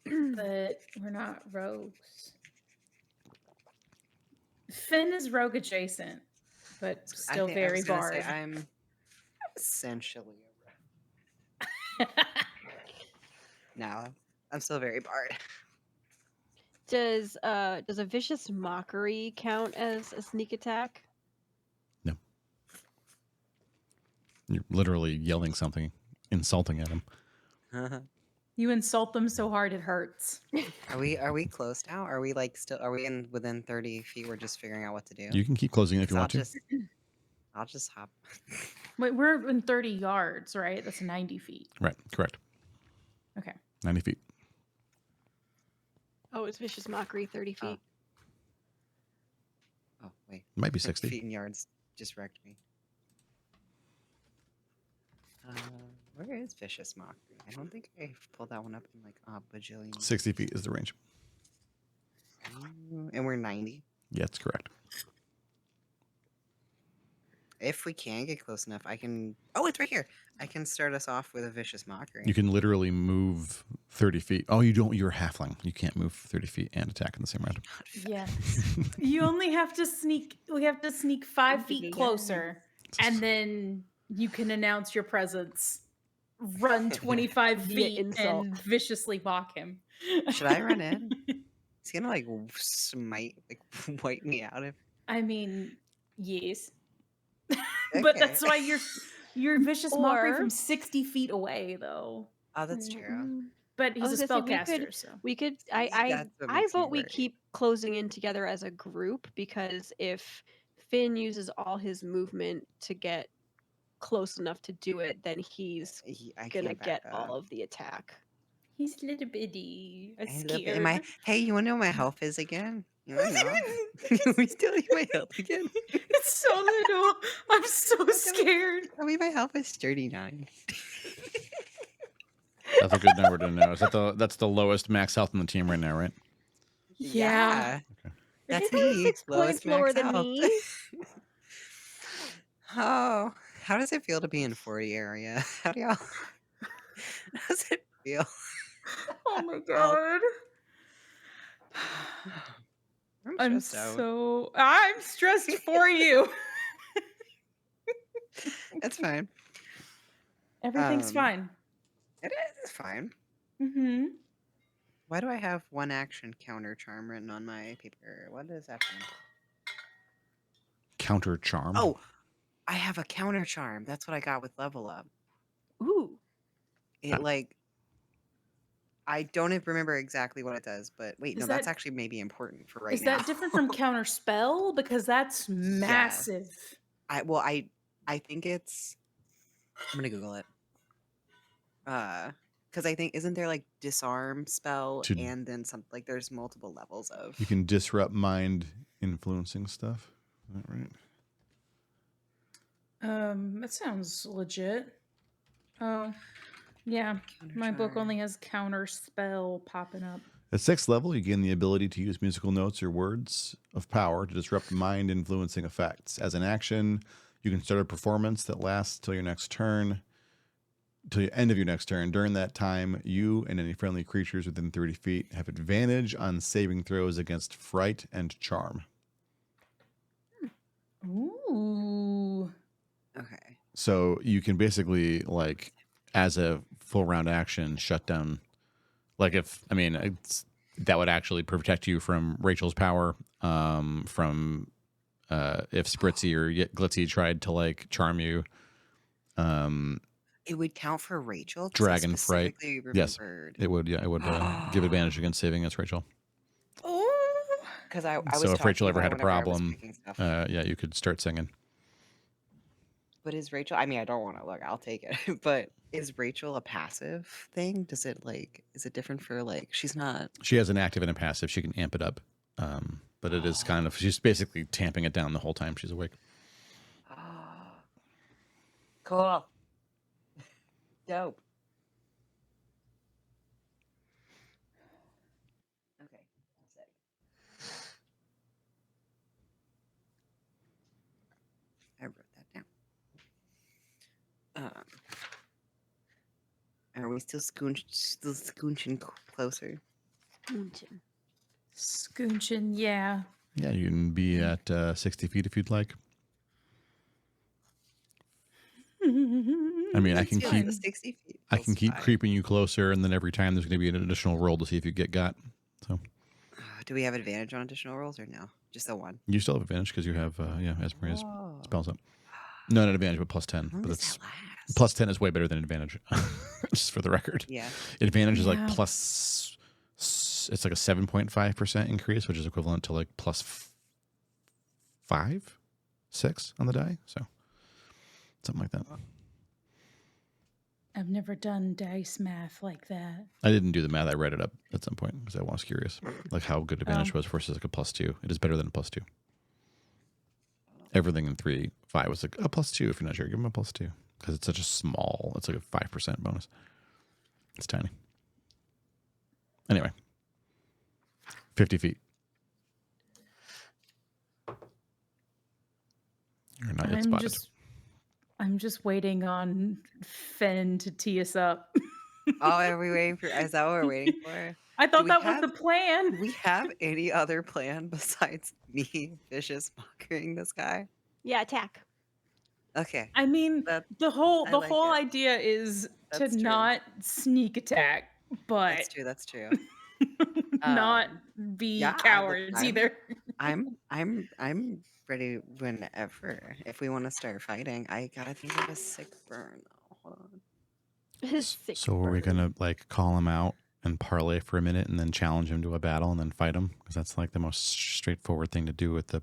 C: But we're not rogues. Finn is rogue adjacent, but still very bard.
D: I'm essentially a rogue. No, I'm still very bard.
B: Does a vicious mockery count as a sneak attack?
A: No. You're literally yelling something, insulting at him.
C: You insult them so hard it hurts.
D: Are we close now? Are we within 30 feet? We're just figuring out what to do.
A: You can keep closing if you want to.
D: I'll just hop.
C: Wait, we're in 30 yards, right? That's 90 feet.
A: Right, correct.
C: Okay.
A: 90 feet.
B: Oh, it's vicious mockery, 30 feet.
D: Oh, wait.
A: It might be 60.
D: Feet and yards just wrecked me. Where is vicious mockery? I don't think I pulled that one up in like a bajillion.
A: 60 feet is the range.
D: And we're 90.
A: Yeah, that's correct.
D: If we can get close enough, I can... Oh, it's right here. I can start us off with a vicious mockery.
A: You can literally move 30 feet. Oh, you don't. You're a halfling. You can't move 30 feet and attack in the same round.
C: Yes. You only have to sneak. We have to sneak 5 feet closer, and then you can announce your presence. Run 25 feet
B: insult.
C: and viciously mock him.
D: Should I run in? Is he gonna like wipe me out if...
C: I mean, yes.
D: Okay.
C: But that's why you're vicious mockery
B: Or-
C: from 60 feet away, though.
D: Oh, that's true.
C: But he's a
B: was gonna say,
C: spellcaster, so
B: We could.
D: That's what
B: I
D: makes me
B: vote we
D: worry.
B: keep closing in together as a group because if Finn uses all his movement to get close enough to do it, then he's
D: I
B: gonna
D: can't back
B: get
D: up.
B: all of the attack.
C: he's a little bitty. I'm
D: Hey, look,
C: scared.
D: hey, you wanna know what my health is again? You wanna know? We still need my health again.
C: It's so little. I'm so scared.
D: I mean, my health is 39.
A: That's a good number to know. Is that that's the lowest max health on the team right now, right?
C: Yeah.
A: Okay.
D: That's
B: You're
D: me.
B: 6
D: Lowest
B: points lower
D: max
B: than
D: health.
B: me.
D: Oh, how does it feel to be in 40 area? How do y'all? How does it feel?
C: Oh my god.
D: I'm
C: I'm
D: stressed out.
C: I'm stressed for you.
D: It's fine.
C: Everything's
D: Um,
C: fine.
D: It is fine.
C: Mm-hmm.
D: Why do I have one action counter charm written on my paper? What does that mean?
A: Counter charm.
D: Oh, I have a counter charm. That's what I got with level up.
B: Ooh.
D: It I don't even remember exactly what it does, but wait,
C: Is
D: no, that's
C: that
D: actually maybe important for right
C: is
D: now.
C: that different from counter spell? Because that's
D: Yes.
C: massive.
D: I think it's. I'm gonna Google it. Because I think isn't there like disarm spell
A: To
D: and then some like there's multiple levels of.
A: You can disrupt mind influencing stuff. Is that right?
C: That sounds legit. Oh, yeah. My book
D: Countercharge.
C: only has counter spell popping up.
A: At 6th level, you gain the ability to use musical notes or words of power to disrupt mind influencing effects. As an action, you can start a performance that lasts till your next turn, till the end of your next turn. During that time, you and any friendly creatures within 30 feet have advantage on saving throws against fright and charm.
C: Ooh.
D: Okay.
A: So you can basically, like, as a full round action, shut down. Like, that would actually protect you from Rachel's power, from if Spritzy or Glitzy tried to, like, charm you.
D: It would count for Rachel because I
A: Dragon Fright.
D: specifically
A: Yes,
D: remembered.
A: it would. Yeah, it would give advantage against saving against Rachel.
C: Oh.
D: Because I was
A: So if Rachel
D: talking
A: ever
D: about
A: had a
D: whenever I was
A: problem,
D: picking stuff.
A: yeah, you could start singing.
D: But is Rachel? I mean, I don't want to look. I'll take it. But is Rachel a passive thing? Does it like? Is it different for like? She's not.
A: She has an active and a passive. She can amp it up, but it is kind of, she's basically tamping it down the whole time she's awake.
D: Cool. Dope. Okay. I wrote that down. Are we still scooching closer?
C: Scooching, yeah.
A: Yeah, you can be at 60 feet if you'd like. I mean, I can
D: Yeah,
A: keep
D: the 60 feet.
A: I can
D: feels
A: keep
D: fine.
A: creeping you closer, and then every time there's going to be an additional roll to see if you get got. So
D: Do we have advantage on additional rolls or no? Just the one.
A: you still have advantage because you have Esmeria's
D: Whoa.
A: spells up. Not an advantage, but plus 10.
D: How long
A: But
D: does
A: it's
D: that last?
A: plus 10 is way better than advantage. Just for the record.
D: Yeah.
A: Advantage is like
C: Yeah.
A: plus. It's like a 7.5% increase, which is equivalent to like plus 5, 6 on the die. So something like that.
C: I've never done dice math like that.
A: I didn't do the math. I read it up at some point because I was curious, like how good advantage was versus like a +2. It is better than a +2. Everything in 3.5 was like a +2. If you're not sure, give them a +2 because it's such a small. It's like a 5% bonus. It's tiny. Anyway, 50 feet. You're not yet spotted.
C: I'm just waiting on Fen to tee us up.
D: Oh, are we waiting for? Is that what we're waiting for?
C: I thought
D: we
C: that was
D: have-
C: the plan.
D: Do we have any other plan besides me vicious mocking this guy?
B: Yeah, attack.
D: Okay.
C: I mean,
D: That-
C: the whole
D: I like it.
C: idea is
D: That's
C: to
D: true.
C: not sneak attack, but
D: That's true. That's true.
C: not be
D: yeah,
C: cowards
D: I'm-
C: either.
D: I'm ready whenever. If we want to start fighting, I gotta think of a sick burn. Though. Hold on.
B: Sick
A: So are we
B: burn.
A: gonna like call him out and parlay for a minute and then challenge him to a battle and then fight him? Because that's like the most straightforward thing to do at the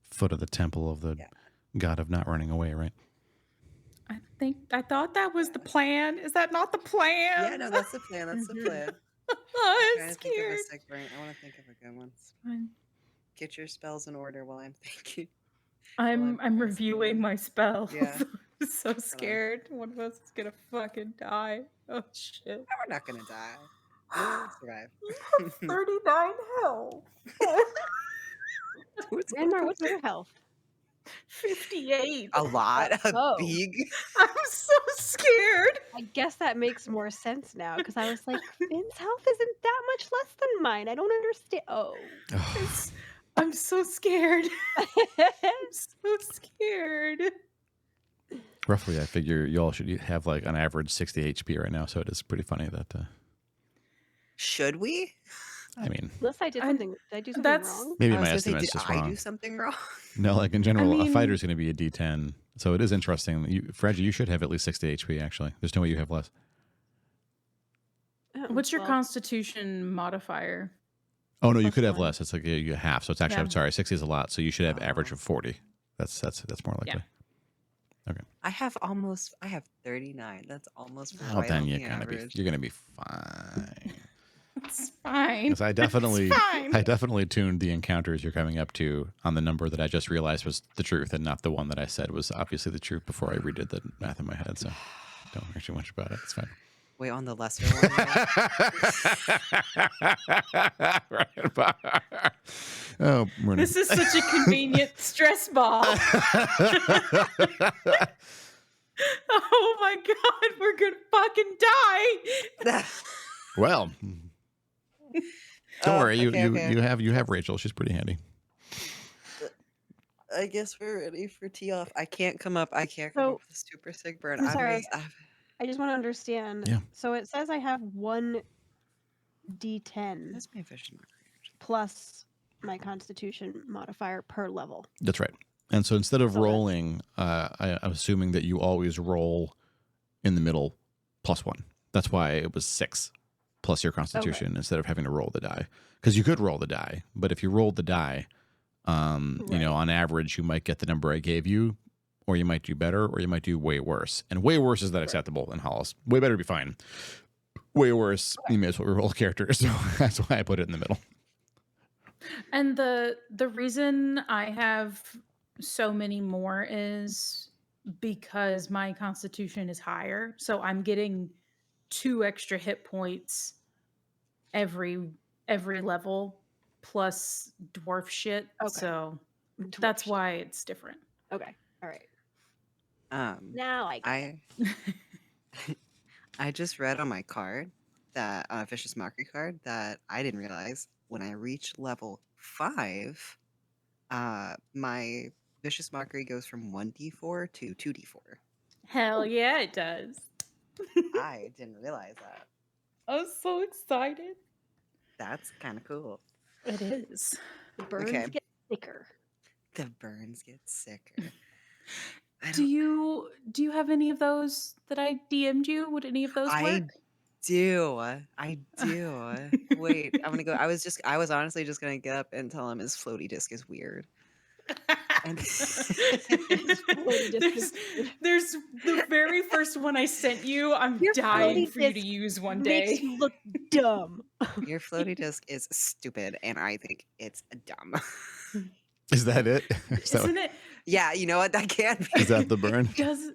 A: foot of the temple of the god of not running away, right?
C: I thought that was the plan. Is that not the plan?
D: Yeah, no, that's the plan. That's the plan.
C: Oh,
D: I'm
C: I'm
D: trying to think of a
C: scared.
D: sick burn. I want to think of a good one.
C: Fine.
D: Get your spells in order while I'm thinking.
C: I'm
D: I'm
C: reviewing my spells.
D: Yeah.
C: I'm so scared. One of us is gonna fucking die. Oh shit.
D: No, we're not gonna die. We'll survive.
C: 39 health.
B: Grandma, what's your health?
C: 58.
D: A lot. A
B: Oh.
D: big.
C: I'm so scared.
B: I guess that makes more sense now because I was like, Finn's health isn't that much less than mine. I don't understand. Oh.
C: I'm so scared. I'm so scared.
A: Roughly, I figure you all should have like on average 60 HP right now. So it is pretty funny that.
D: Should we?
A: I mean,
B: Unless I did something. Did I do something
C: that's-
B: wrong?
A: maybe
D: I was
A: my
D: gonna say,
A: estimate's
D: did
A: just
D: I
A: wrong.
D: do something wrong?
A: No, like in general, a
C: mean-
A: fighter's going to be a D10. So it is interesting. Fredgy, you should have at least 60 HP. Actually, there's no way you have less.
C: What's your
B: Well,
C: constitution modifier?
A: Oh no, you
C: Plus
A: could have
C: one.
A: less. It's like a half. So it's actually,
C: Yeah.
A: I'm sorry, 60 is a lot. So you should have average
D: Oh.
A: of 40. That's more likely.
D: I have 39. That's almost
A: Oh,
D: right
A: then
D: on
A: you're
D: the
A: gonna
D: average.
A: be fine.
C: It's fine.
A: 'Cause I definitely tuned the encounters you're coming up to on the number that I just realized was the truth, and not the one that I said was obviously the truth before I redid the math in my head. So don't worry too much about it. It's fine.
D: Wait, on the lesser one?
A: Oh, morning.
C: This is such a convenient stress ball. Oh my god, we're gonna fucking die.
A: Well, don't worry.
D: Okay.
A: You have Rachel. She's pretty handy.
D: I guess we're ready for tee off. I can't come up with a super sick burn.
B: I'm sorry. I just want to understand.
A: Yeah.
B: So it says I have 1 D10
D: That's my vision marker.
B: plus my constitution modifier per level.
A: That's right. And so instead of
B: So that's-
A: rolling, I'm assuming that you always roll in the middle plus 1. That's why it was 6 plus your constitution instead of having to roll the die. Because you could roll the die, but if you rolled the die, you know, on average, you might get the number I gave you, or you might do better, or you might do way worse. And way worse is not acceptable in Hollice. Way better would be fine. Way worse, you may as well reroll a character. So that's why I put it in the middle.
C: And the reason I have so many more is because my constitution is higher. So I'm getting 2 extra hit points every level plus dwarf shit.
B: Okay.
C: So
B: Dwarf
C: that's
B: shit.
C: why it's different.
B: Okay. All right.
D: Now
B: I get it.
D: I just read on my card that Vicious Mockery card that I didn't realize when I reach level 5, my Vicious Mockery goes from 1d4 to 2d4.
C: Hell yeah, it does.
D: I didn't realize that.
C: I'm so excited.
D: That's kind of cool.
C: It is.
B: The burns
D: Okay.
B: get thicker.
D: The burns get sicker.
C: Do you have any of those that I DM'd you? Would any of those
D: I
C: work?
D: do. Wait, I'm gonna go. I was honestly just gonna get up and tell him his floaty disc is weird. And
C: there's the very first one I sent you. I'm
B: Your
C: dying
B: floaty
C: for you to
B: disc
C: use one
B: Makes
C: day.
B: you look dumb.
D: your floaty disc is stupid, and I think it's dumb.
A: Is that it? Is that,
C: Isn't it?
D: Yeah, you know what? That can't be.
A: is that the burn?
C: Does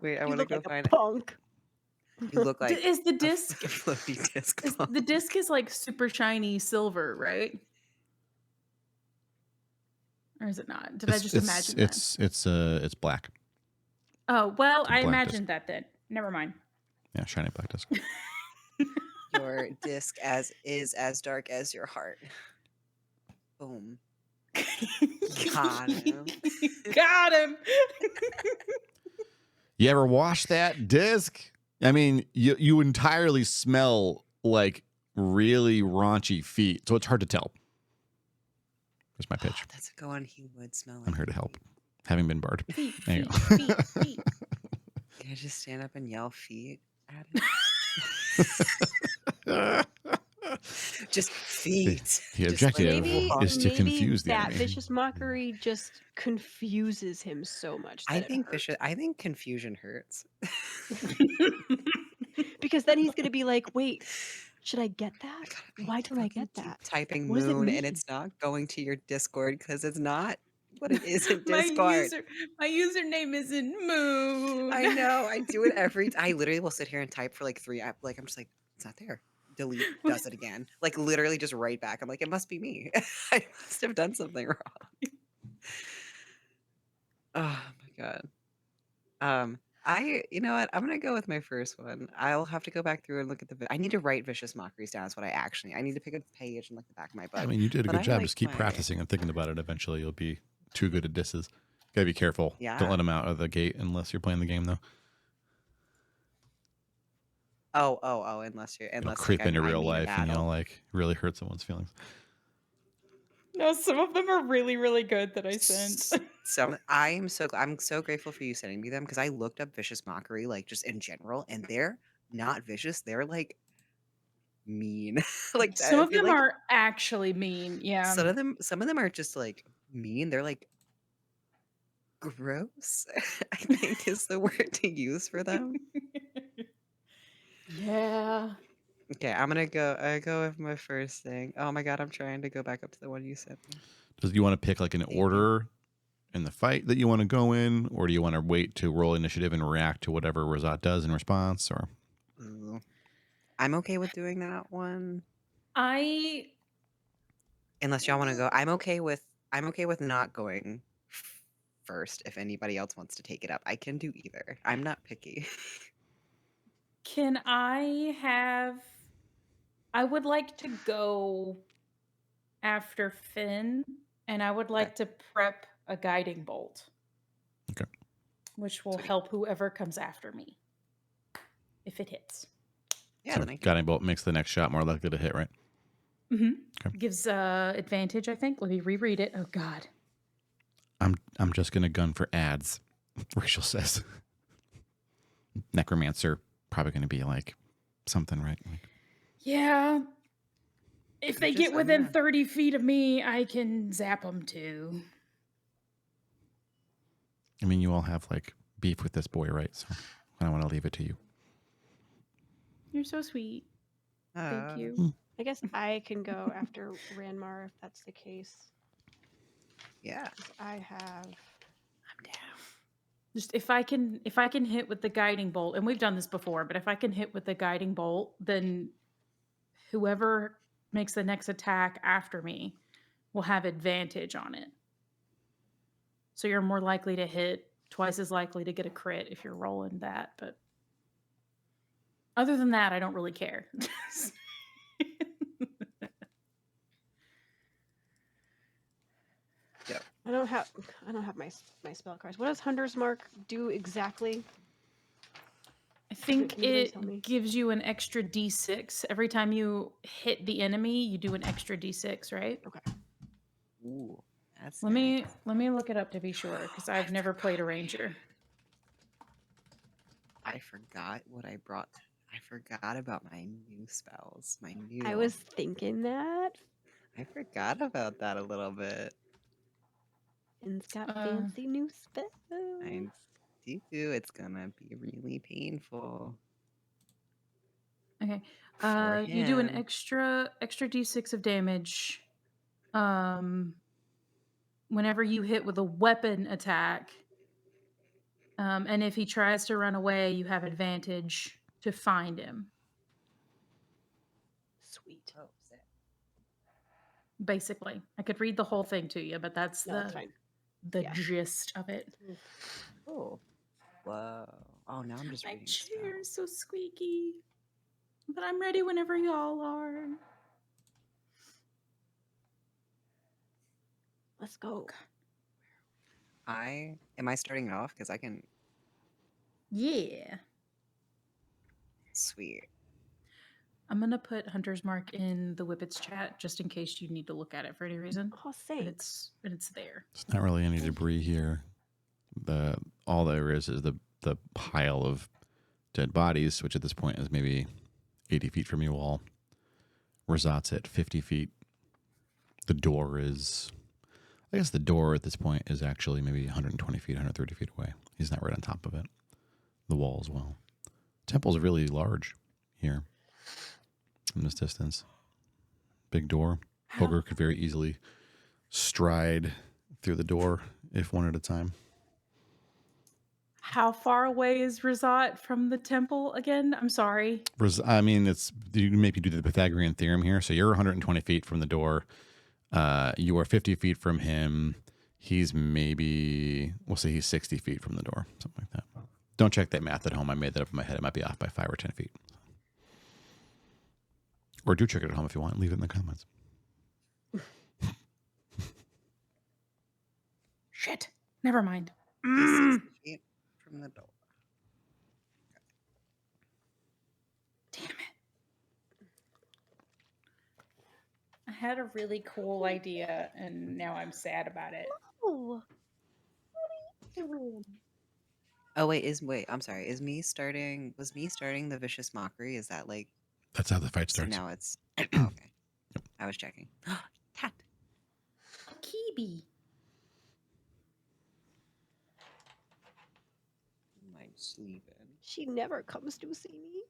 D: Wait, I
B: You
D: want to
B: look
D: go
B: like a
D: find it.
B: punk.
D: You look like
C: is the
D: a
C: disc
D: floaty disc.
C: the disc is like super shiny silver, right? Or is it not? Did I just imagine that?
A: It's black.
C: Oh well,
A: a
C: I
A: black
C: imagined that then. Never mind.
A: Yeah, shiny black disc.
D: Your disc is as dark as your heart. Boom. Got him.
C: Got him.
A: You ever wash that disc? I mean, you entirely smell like really raunchy feet, so it's hard to tell. There's my pitch.
D: That's a good one. He would smell like
A: I'm here to help,
D: feet.
A: having been barred.
C: Feet,
A: There you
C: feet,
A: go.
C: feet, feet.
D: Can I just stand up and yell feet at him? Just feet.
A: The
D: Just
A: objective
D: walk.
A: is to confuse the
B: that
A: enemy.
B: vicious mockery just confuses him so much.
D: I
B: that it hurts.
D: think confusion hurts.
B: Because then he's gonna be like, "Wait, should I get that? Why don't I
D: fucking
B: get
D: keep
B: that?
D: Typing
B: What does it
D: moon and
B: mean?"
D: it's not going to your Discord because it's not what it is in
C: my
D: Discord.
C: username isn't Moon.
D: I know. I do it every. I literally will sit here and type for like 3. Like I'm just like, it's not there. Delete. Does it again. Like literally just right back. I'm like, it must be me. I must have done something wrong. Oh my god. You know what? I'm gonna go with my first one. I'll have to go back through and look at I need to write vicious mockeries down. Is what I need to pick up the page and look at the back of my book.
A: I mean, you did a
D: But
A: good
D: I
A: job.
D: like
A: Just keep
D: my-
A: practicing and thinking about it. Eventually, you'll be too good at disses. Gotta be careful.
D: Yeah.
A: Don't let them out of the gate unless you're playing the game, though.
D: Oh, unless
A: It'll
D: like,
A: creep into
D: I
A: real
D: mean
A: life and
D: battle.
A: you'll like really hurt someone's feelings.
C: No, some of them are really, really good that I sent.
D: I'm so grateful for you sending me them because I looked up vicious mockery, like just in general, and they're not vicious. They're like mean. Like
C: Some
D: I
C: of
D: feel
C: them
D: like
C: are actually mean. Yeah.
D: some of them are just like mean. They're like gross, I think is the word to use for them.
C: Yeah.
D: Okay, I go with my first thing. Oh my god, I'm trying to go back up to the one you sent me.
A: Do you want to pick like an
D: Thank you.
A: order in the fight that you want to go in, or do you want to wait to roll initiative and react to whatever Rizzot does in response? Or
D: Ooh. I'm okay with doing that one.
C: I
D: Unless y'all want to go. I'm okay with not going first if anybody else wants to take it up. I can do either. I'm not picky.
C: can I have I would like to go after Finn, and I would like to prep a guiding bolt.
A: Okay.
C: Which will
D: Sweet.
C: help whoever comes after me. If it hits.
D: Yeah,
A: so
D: then I can.
A: guiding bolt makes the next shot more likely to hit, right?
C: Mm-hmm. Okay. Gives advantage, I think. Let me reread it. Oh God.
A: I'm just gonna gun for ads, Rachel says. Necromancer, probably gonna be like something, right? Like,
C: yeah. If they get within 30 feet of me, I can zap them too.
A: I mean, you all have like beef with this boy, right? So I don't want to leave it to you.
C: You're so sweet. Thank you.
B: I guess I can go after Ranmar if that's the case.
D: Yeah.
B: I have.
C: I'm down. Just if I can hit with the guiding bolt, and we've done this before, but if I can hit with the guiding bolt, then whoever makes the next attack after me will have advantage on it. So you're more likely to hit, twice as likely to get a crit if you're rolling that. But other than that, I don't really care.
D: Yep.
B: I don't have my spell cards. What does Hunter's Mark do exactly?
C: I think it gives you an extra d6 every time you hit the enemy. You do an extra d6, right?
B: Okay.
D: Ooh, that's
C: let me look it up to be sure because I've never played a ranger.
D: I forgot what I brought. I forgot about my new spells.
B: I was thinking that.
D: I forgot about that a little bit.
B: And it's got fancy new spells.
D: I do. It's gonna be really painful.
C: Okay. You do an extra d6 of damage. Whenever you hit with a weapon attack. And if he tries to run away, you have advantage to find him.
B: Sweet.
D: Oh, sick.
C: Basically, I could read the whole thing to you, but that's
B: that's
C: the gist of it.
D: Oh, whoa! Oh, now I'm just
C: my
D: reading.
C: chair is so squeaky, but I'm ready whenever y'all are.
B: Let's go.
D: Am I starting it off? Because I can.
C: Yeah.
D: Sweet.
C: I'm gonna put Hunter's Mark in the Whippets chat just in case you need to look at it for any reason.
B: Oh, thanks.
C: But it's there.
A: There's not really any debris here. All there is the pile of dead bodies, which at this point is maybe 80 feet from you all. Rizzot's at 50 feet. The door is, I guess the door at this point is actually maybe 120 feet, 130 feet away. He's not right on top of it. The wall as well. Temple's really large here in this distance. Big door. Ogre could very easily stride through the door if one at a time.
C: How far away is Rizzot from the temple again? I'm sorry.
A: I mean, you maybe do the Pythagorean theorem here. So you're 120 feet from the door. You are 50 feet from him. He's maybe, we'll say he's 60 feet from the door, something like that. Don't check that math at home. I made that up in my head. It might be off by 5 or 10 feet. Or do check it at home if you want. Leave it in the comments.
C: Shit. Never mind.
D: 60 feet from the door.
C: Damn it. I had a really cool idea, and now I'm sad about it.
B: Oh, what are you doing?
D: Oh wait, I'm sorry. Was me starting the vicious mockery? Is that like
A: That's how the fight
D: so
A: starts.
D: now it's oh, okay. I was checking. Cat.
C: A kiwi.
D: I'm sleeping.
B: She never comes to see me.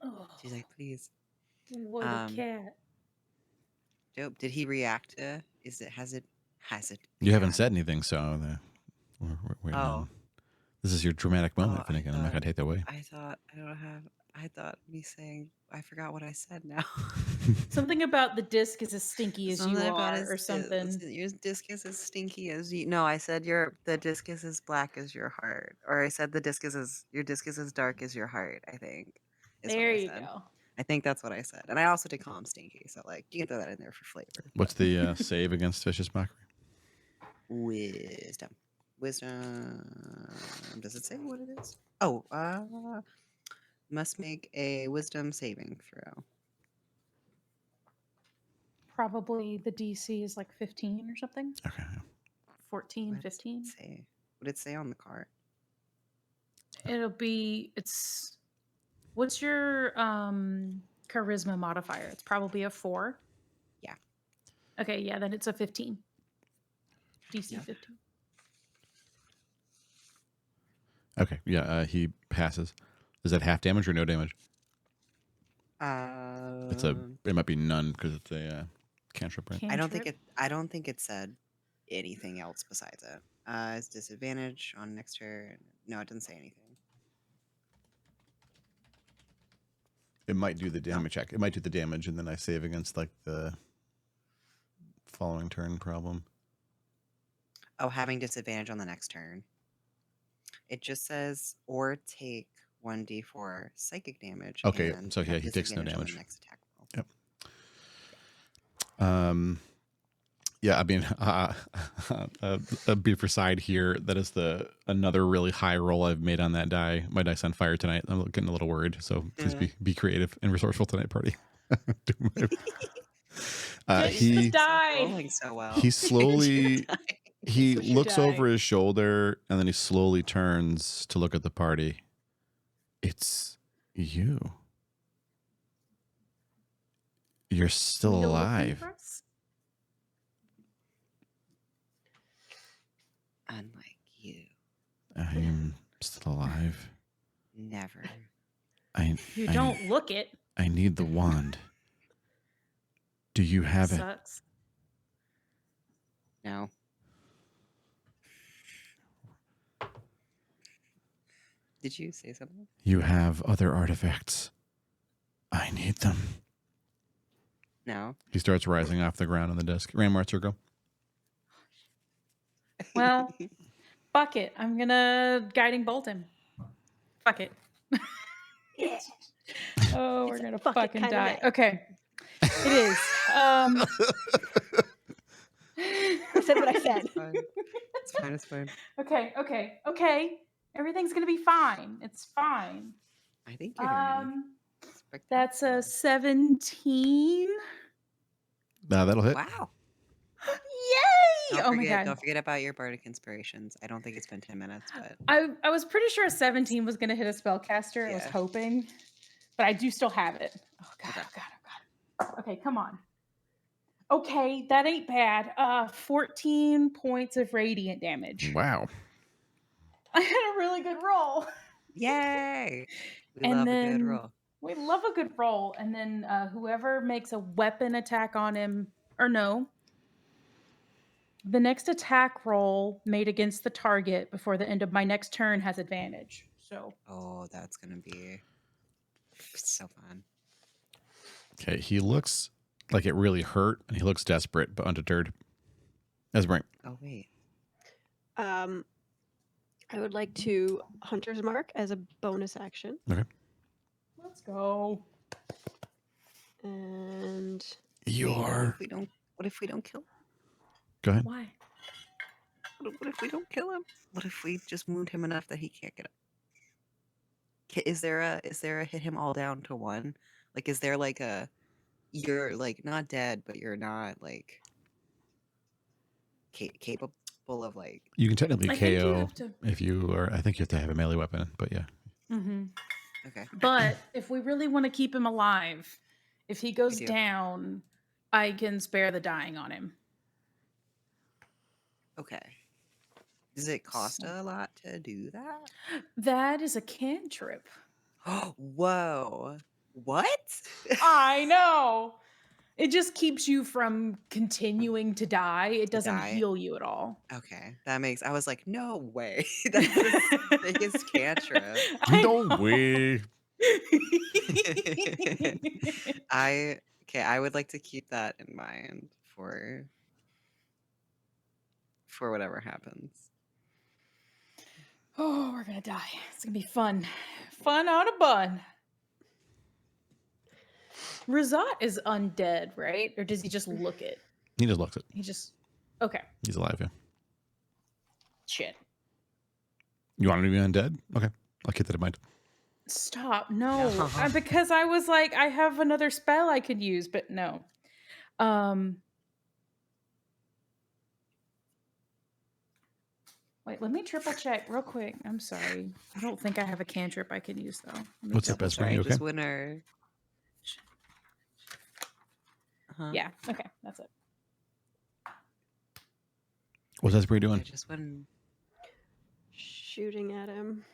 C: Oh,
D: She's like, please.
C: what a cat.
D: Dope. Did he react to? Has it?
A: You haven't
D: begun?
A: said anything, so we're waiting
D: Oh.
A: on. This is your dramatic moment,
D: Oh,
A: Finnegan. I'm not gonna take that away.
D: I thought me saying I forgot what I said now.
C: Something about the disc is as stinky as you
D: Something about
C: are, or something.
D: your disc is as stinky as you. No, I said the disc is as black as your heart, or I said your disc is as dark as your heart. I think is
C: There
D: what I
C: you
D: said.
C: go.
D: I think that's what I said, and I also did call him stinky. So like you can throw that in there for flavor.
A: What's the save against vicious mockery?
D: Wisdom. Does it say what it is? Oh, must make a wisdom saving throw.
C: Probably the DC is like 15 or something.
A: Okay.
C: 14,
D: What did it
C: 15.
D: say? What did it say on the card?
C: What's your charisma modifier? It's probably a 4.
D: Yeah.
C: Okay, yeah, then it's a 15. DC
D: Yep.
C: 15.
A: Okay. Yeah. He passes. Is that half damage or no damage? It might be none because it's a cantrip, right?
D: I don't think it said anything else besides it. It's disadvantage on next turn. No, it didn't say anything.
A: It might do the damage check. It might do the damage, and then I save against like the following turn problem.
D: Oh, having disadvantage on the next turn. It just says or take 1d4 psychic damage.
A: Okay,
D: and
A: so yeah,
D: have
A: he takes no
D: disadvantage on the
A: damage.
D: next attack roll.
A: Yep. Yeah, I mean, a beef aside here, that is another really high roll I've made on that die. My dice on fire tonight. I'm getting a little worried, so please be creative and resourceful tonight, party.
C: The die.
D: Rolling so well.
A: He slowly he
B: Switch your
A: looks
B: die.
A: over his shoulder and then he slowly turns to look at the party. It's you. You're still
C: You're looking
A: alive.
C: for us?
D: Unlike you.
A: I'm still alive.
D: Never.
C: You don't look it.
A: I need the wand. Do you have it?
C: Sucks.
D: No. Did you say something?
A: You have other artifacts. I need them.
D: No.
A: He starts rising off the ground on the desk. Ranmartzer, go.
C: Well, fuck it. I'm gonna guiding bolt him. Fuck it.
B: Yeah.
C: Oh,
B: It's
C: we're
B: a
C: gonna
B: fuck it
C: fucking
B: kinda
C: die.
B: day.
C: Okay. It is.
B: I said what I said.
D: It's fine.
C: Okay. Everything's gonna be fine. It's fine.
D: I think you're doing
C: That's a
D: spectacular.
C: 17.
A: That'll hit.
D: Wow.
C: Yay! Oh my god.
D: Don't forget about your bardic inspirations. I don't think it's been 10 minutes, but
C: I was pretty sure a 17 was gonna hit a spellcaster. I was
D: Yeah.
C: hoping. But I do still have it. Oh god,
D: Okay.
C: oh god. Okay, come on. Okay, that ain't bad. 14 points of radiant damage.
A: Wow.
C: I had a really good roll.
D: Yay! We
C: And
D: love a good
C: then-
D: roll.
C: We love a good roll. And then whoever makes a weapon attack on him, or no, the next attack roll made against the target before the end of my next turn has advantage. So
D: Oh, that's gonna be so fun.
A: Okay, he looks like it really hurt, and he looks desperate, but undeterred. Esmeralda.
D: Oh wait.
B: I would like to Hunter's Mark as a bonus action.
A: Okay.
C: let's go.
B: And
A: You're.
D: What if we don't kill him?
A: Go ahead.
C: Why?
D: What if we don't kill him? What if we just wound him enough that he can't get up? Is there a hit him all down to 1? Like, is there like a you're like not dead, but you're not like capable of like.
A: You can technically
C: I think you
A: KO
C: have to.
A: if you are. I think you have to have a melee weapon, but yeah.
C: Hmm.
D: Okay,
C: But if we really want to keep him alive, if he goes
D: do.
C: down, I can spare the dying on him.
D: Okay. Does it cost a lot to do that?
C: That is a cantrip.
D: Whoa. What?
C: I know. It just keeps you from continuing to die. It doesn't
D: die?
C: heal you at all.
D: Okay, that makes. I was like, no way. That's the biggest cantrip.
A: No way.
D: I would like to keep that in mind for whatever happens.
C: Oh, we're gonna die. It's gonna be fun. Fun on a bun. Rizzot is undead, right? Or does he just look it?
A: He just looks it.
C: He just okay.
A: He's alive, yeah.
C: Shit.
A: You want him to be undead? Okay. I'll keep that in mind.
C: Stop. No.
D: No.
C: Because I was like, I have another spell I could use, but no. Wait, let me triple check real quick. I'm sorry. I don't think I have a cantrip I can use though.
A: What's up, best friend? You okay?
D: Just winner.
C: Yeah. Okay. That's it.
A: What's Esprey doing?
D: I just win.
B: Shooting at him.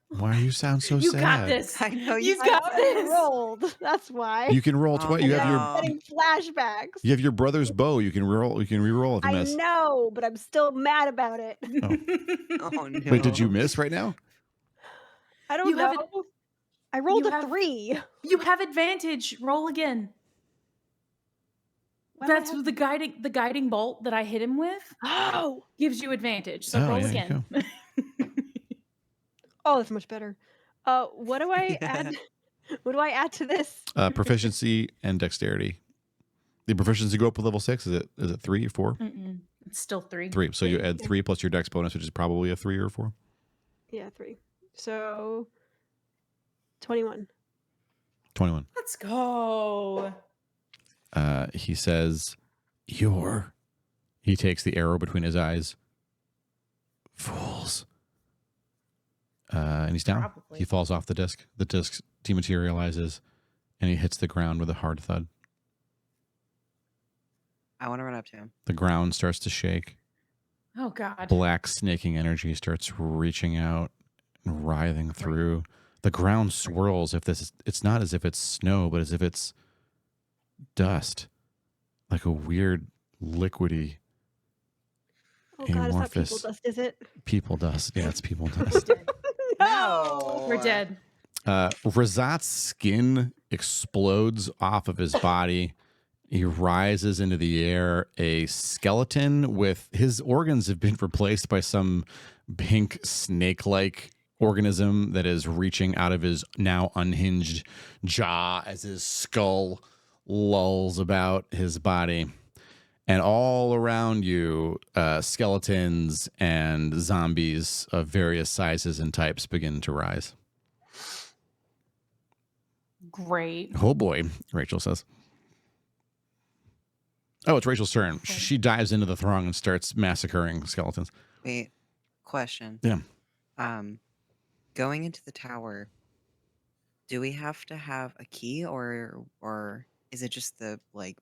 A: Why you sound so
C: You
A: sad?
C: got this.
D: I know
C: You've
D: you
C: got this.
B: Rolled. That's why.
A: You can roll twice. You have your
D: no.
B: Getting flashbacks.
A: you have your brother's bow. You can roll. You can re-roll if you
B: I
A: miss.
B: know, but I'm still mad about it.
D: Oh no.
A: Wait, did you miss right now?
B: I don't
C: You have
B: know. I rolled
C: you
B: a
C: have-
B: 3.
C: You have advantage. Roll again.
B: Why do I
C: That's
B: have-
C: the guiding bolt that I hit him with
B: Oh,
C: gives you advantage. So
A: Oh,
C: roll
A: yeah,
C: again.
B: oh, that's much better. What do I add? What do I add to this?
A: Proficiency and dexterity. The proficiency go up with level 6. Is it 3 or 4?
C: Mm-mm. It's still 3.
A: 3. So you add
B: Yeah.
A: 3 plus your dex bonus, which is probably a 3 or 4.
B: Yeah, 3. So 21.
A: 21.
C: Let's go.
A: He says, He takes the arrow between his eyes. Fools. And he's down.
C: Probably.
A: He falls off the disc. The disc dematerializes, and he hits the ground with a hard thud.
D: I want to run up to him.
A: The ground starts to shake.
C: Oh God.
A: Black snaking energy starts reaching out and writhing through. The ground swirls. It's not as if it's snow, but as if it's dust, like a weird liquidy
B: Oh God, it's not people
A: amorphous
B: dust, is it?
A: people dust. Yeah, it's people dust.
D: No.
C: We're dead.
A: Rizzot's skin explodes off of his body. He rises into the air. A skeleton with his organs have been replaced by some pink snake-like organism that is reaching out of his now unhinged jaw as his skull lulls about his body. And all around you, skeletons and zombies of various sizes and types begin to rise.
C: Great.
A: Oh boy, Rachel says. Oh, it's Rachel's turn. She dives into the throng and starts massacring skeletons.
D: Wait. Question.
A: Yeah.
D: Going into the tower, do we have to have a key or is it just the like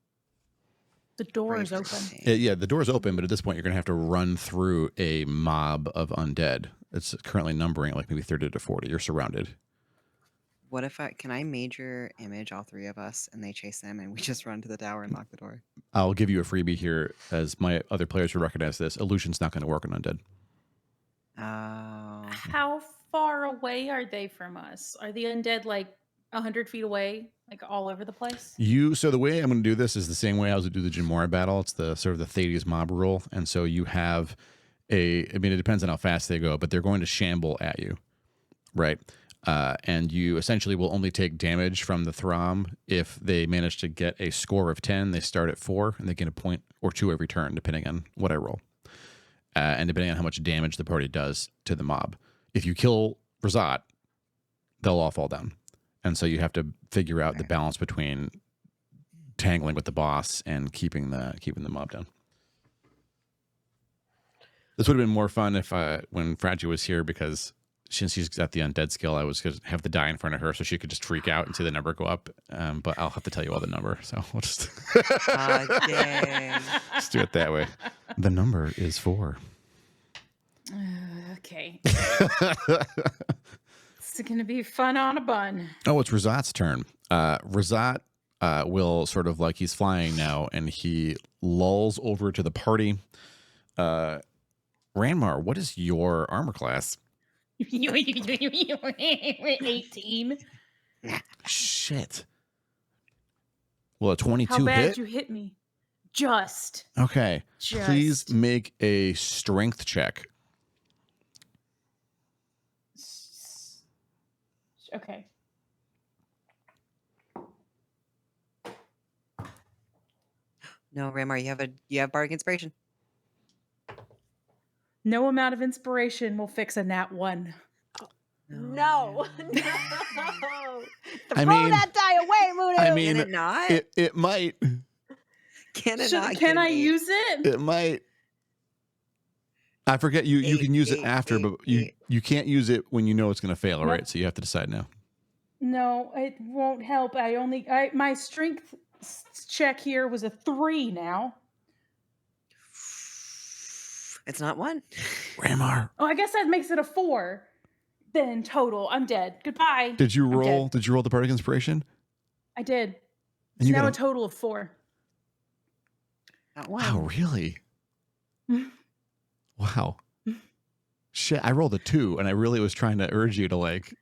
C: The door is
D: break
C: open.
D: thing?
A: Yeah, the door's open, but at this point, you're going to have to run through a mob of undead. It's currently numbering like maybe 30 to 40. You're surrounded.
D: What if can I major image all 3 of us and they chase them and we just run to the tower and lock the door?
A: I'll give you a freebie here as my other players will recognize this. Illusion's not going to work on undead.
D: Oh.
C: How far away are they from us? Are the undead like 100 feet away, like all over the place?
A: So the way I'm going to do this is the same way I was going to do the Jinmora battle. It's the sort of the Thades mob rule. And so you have it depends on how fast they go, but they're going to shamble at you, right? And you essentially will only take damage from the Throm if they manage to get a score of 10. They start at 4, and they get a point or 2 every turn, depending on what I roll. And depending on how much damage the party does to the mob. If you kill Rizzot, they'll all fall down. and so you have to figure out the
D: Okay.
A: balance between tangling with the boss and keeping the mob down. This would have been more fun if when Fragi was here, because since she's got the undead skill, I was going to have the die in front of her so she could just freak out and see the number go up. But I'll have to tell you all the number, so we'll just
D: Dang.
A: just do it that way. The number is 4.
C: Okay. It's going to be fun on a bun.
A: Oh, it's Rizzot's turn. Rizzot will sort of like, he's flying now, and he lulls over to the party. Ranmar, what is your armor class?
C: 18.
A: Shit. Well, a 22
C: How bad
A: hit?
C: you hit me? Just.
A: Okay. Please
C: Just.
A: make a strength check.
C: Okay.
D: No, Ramar, you have bardic inspiration.
C: No amount of inspiration will fix a nat 1.
B: No. No.
A: I
B: Throw
A: mean-
B: that die away, Muno.
A: I
D: Can
A: mean,
D: it not?
A: it might.
D: Can it not?
C: Can
D: give
C: I
D: me-
C: use it?
A: It might. I forget you
D: Eight,
A: can use it
D: eight,
A: after,
D: eight,
A: but
D: eight.
A: you can't use it when you know it's going to fail,
C: Nope.
A: right? So you have to decide now.
C: No, it won't help. My strength check here was a 3 now.
D: It's not 1.
A: Ramar,
C: Oh, I guess that makes it a 4. Then total, I'm dead. Goodbye.
A: did you
C: I'm
A: roll?
C: dead.
A: Did you roll the bardic inspiration?
C: I did.
A: And
C: It's
A: you
C: now
A: got
C: a total of 4.
D: Not 1.
A: Wow, really? Wow. Shit, I rolled a 2, and I really was trying to urge you to like,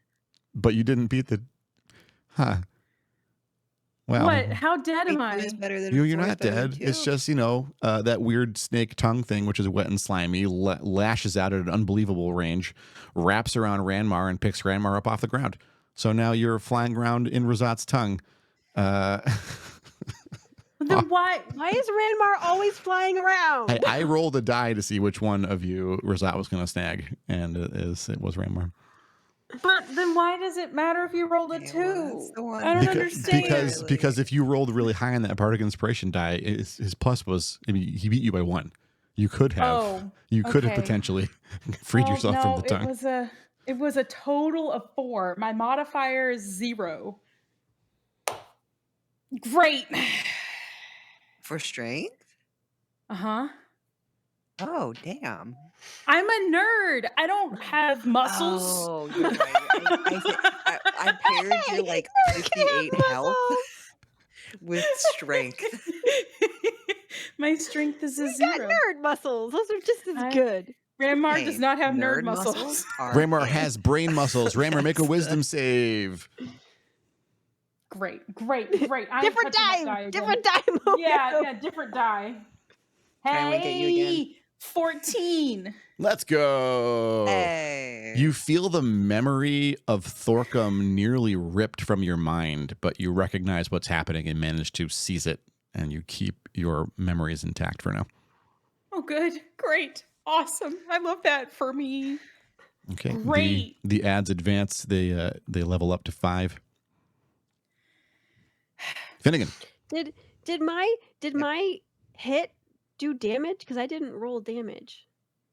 A: but you didn't beat the. Huh. Wow.
C: What? How dead am I?
D: Is better than
A: You're
D: 4 is
A: not
D: better than
A: dead.
D: 2.
A: It's just, that weird snake tongue thing, which is wet and slimy, lashes out at an unbelievable range, wraps around Ranmar, and picks Ranmar up off the ground. So now you're flying around in Rizzot's tongue.
C: Then why?
B: Why is Ranmar always flying around?
A: I rolled a die to see which one of you Rizzot was going to snag, and it was Ranmar.
C: But then why does it matter if you rolled a
D: Yeah,
C: 2?
D: well, that's the one.
C: I don't
D: Because-
C: understand.
A: Because if you rolled really high on that bardic inspiration die, his plus was, I mean, he beat you by 1. You could have
C: Oh,
A: you could have
C: okay.
A: potentially freed
C: Well,
A: yourself
C: no,
A: from the tongue.
C: It was a total of 4. My modifier is 0. Great.
D: For strength?
C: Uh-huh.
D: Oh, damn.
C: I'm a nerd. I don't have muscles.
D: Oh, you're right. I paired your like 58 health with strength.
C: My strength is a
B: You got
C: 0.
B: nerd muscles. Those are just as
C: I-
B: good.
C: Ranmar
D: Hey,
C: does not have nerd muscles.
D: are
A: Ramar
D: in.
A: has brain muscles. Ramar, make a
D: That's
A: wisdom save.
C: Great. I'm
B: Different
C: touching that
B: die.
C: again.
B: Different die. Muno.
C: Yeah, different die.
D: Can I wink at you again?
C: Hey, 14.
A: Let's go.
D: Hey.
A: You feel the memory of Thorcum nearly ripped from your mind, but you recognize what's happening and manage to seize it, and you keep your memories intact for now.
C: Oh, good. Great. Awesome. I love that for me.
A: Okay.
C: Great.
A: The ads advance. They level up to 5. Finnegan.
B: Did my hit do damage? Because I didn't roll damage.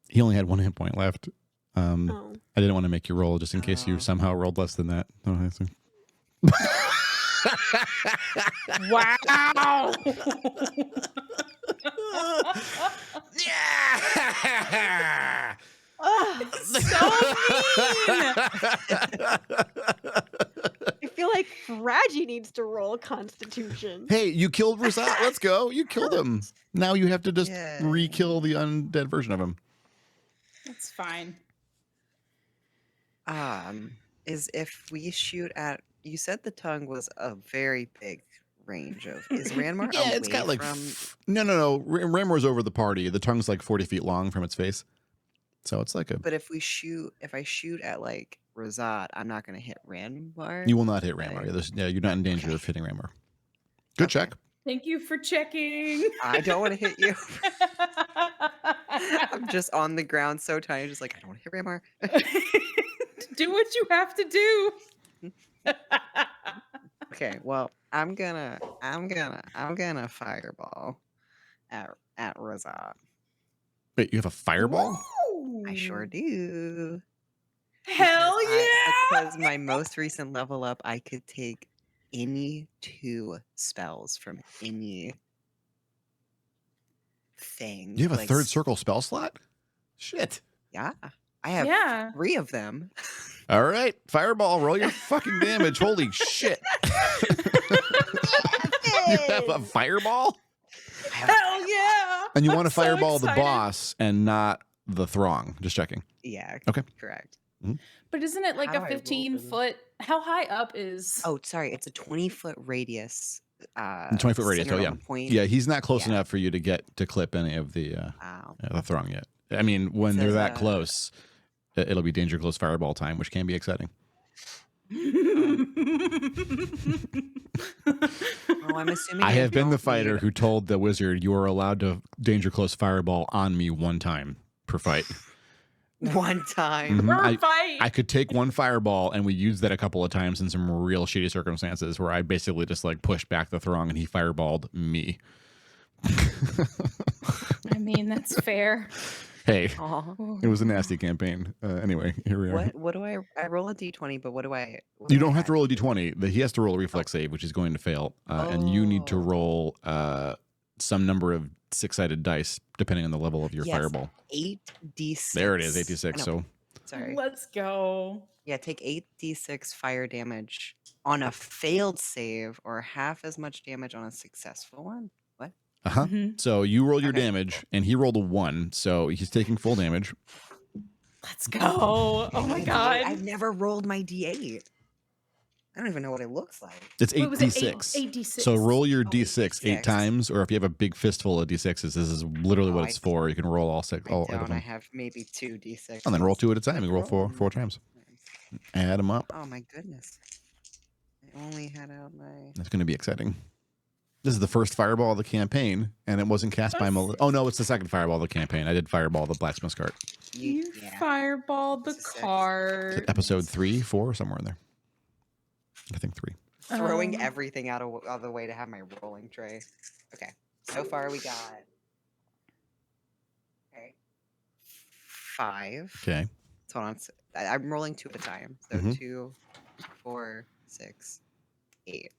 A: He only had 1 hit point left.
B: Oh.
A: I didn't want to make you roll just in case you somehow rolled less than that. Oh, I see.
C: Wow.
A: Yeah!
C: So mean.
B: I feel like Fragi needs to roll Constitution.
A: Hey, you killed Rizzot. Let's go. You killed him. Now you have to just
D: Yay.
A: re-kill the undead version of him.
C: That's fine.
D: Is if we shoot at, you said the tongue was a very big range of, is Ranmar
A: Yeah, it's got
D: away
A: like
D: from,
A: no. Ramor's over the party. The tongue's like 40 feet long from its face, so it's like a.
D: but if I shoot at like Rizzot, I'm not going to hit Ranmar?
A: You will not hit Ramor.
D: Right.
A: You're not in danger
D: Okay.
A: of hitting Ramor. Good
D: Okay.
A: check.
C: Thank you for checking.
D: I don't want to hit you. I'm just on the ground so tiny, just like, I don't want to hit Ramar.
C: Do what you have to do.
D: Okay, well, I'm gonna fireball at Rizzot.
A: Wait, you have a fireball?
D: I sure
C: Woo!
D: do.
C: Hell
D: Because
C: yeah!
D: my most recent level up, I could take any 2 spells from any thing.
A: You have a
D: Like,
A: third circle spell slot? Shit.
D: yeah, I have
C: Yeah.
D: 3 of them.
A: All right, fireball, roll your fucking damage. Holy shit. You have a fireball?
C: Hell yeah!
A: And you
C: I'm
A: want to
C: so
A: fireball the
C: excited.
A: boss and not the throng. Just checking.
D: Yeah.
A: Okay.
D: Correct.
C: But isn't it like
D: How
C: a
D: do I roll for
C: 15-foot? How high up is?
D: Oh, sorry. It's a 20-foot radius.
A: 20-foot radius.
D: centered
A: Oh,
D: on
A: yeah.
D: the point.
A: Yeah, he's not close
D: Yeah.
A: enough for you to get to clip any of the
D: Wow.
A: throng yet. I mean, when they're
D: says,
A: that close, it'll be danger close fireball time, which can be exciting.
D: Oh, I'm assuming
A: I have been the
D: don't
A: fighter
D: need-
A: who told the wizard you are allowed to danger close fireball on me one time per fight.
D: one time.
A: Mhm.
C: Per fight.
A: I could take one fireball, and we used that a couple of times in some real shitty circumstances where I basically just like pushed back the throng and he fireballed me.
C: I mean, that's fair.
A: Hey,
D: Aw.
A: it was a nasty campaign. Anyway, here we are.
D: What do I roll a d20? But what do I?
A: You don't have to roll a d20. He has to roll a reflex save, which is going to fail, and you need to
D: Oh.
A: roll some number of 6-sided dice, depending on the level of your
D: Yes.
A: fireball.
D: 8d6.
A: There it is, 8d6. So
D: sorry.
C: Let's go.
D: Yeah, take 8d6 fire damage on a failed save, or half as much damage on a successful one. What?
C: Mhm.
A: So you roll your
D: Okay.
A: damage, and he rolled a 1, so he's taking full damage.
C: Let's go. Oh my
D: D8.
C: god.
D: I've never rolled my d8. I don't even know what it looks like.
A: It's
C: What was it?
A: 8d6.
C: 8d6.
A: So roll your
D: Oh,
A: d6 8
D: 8d6.
A: times, or if you have a big fistful of d6s, this is literally what
D: Oh,
A: it's for. You can roll all 6.
D: I
A: All 8
D: don't.
A: of
D: I
A: them.
D: have maybe 2d6.
A: And then roll 2 at a time. You roll four times. Add them up.
D: Oh my goodness. I only had out my.
A: That's going to be exciting. This is the first fireball of the campaign, and it wasn't cast by Oh, no, it's the second fireball of the campaign. I did fireball the blacksmith's cart.
C: You
D: Yeah.
C: fireballed the
D: This is sick.
C: card.
A: Episode 3, 4, somewhere in there. I think 3.
D: Throwing everything out of the way to have my rolling tray. Okay. So far we got. Okay. 5.
A: Okay.
D: So hold on. I'm rolling 2 at a time. So
A: Mhm.
D: 2, 4, 6, 8.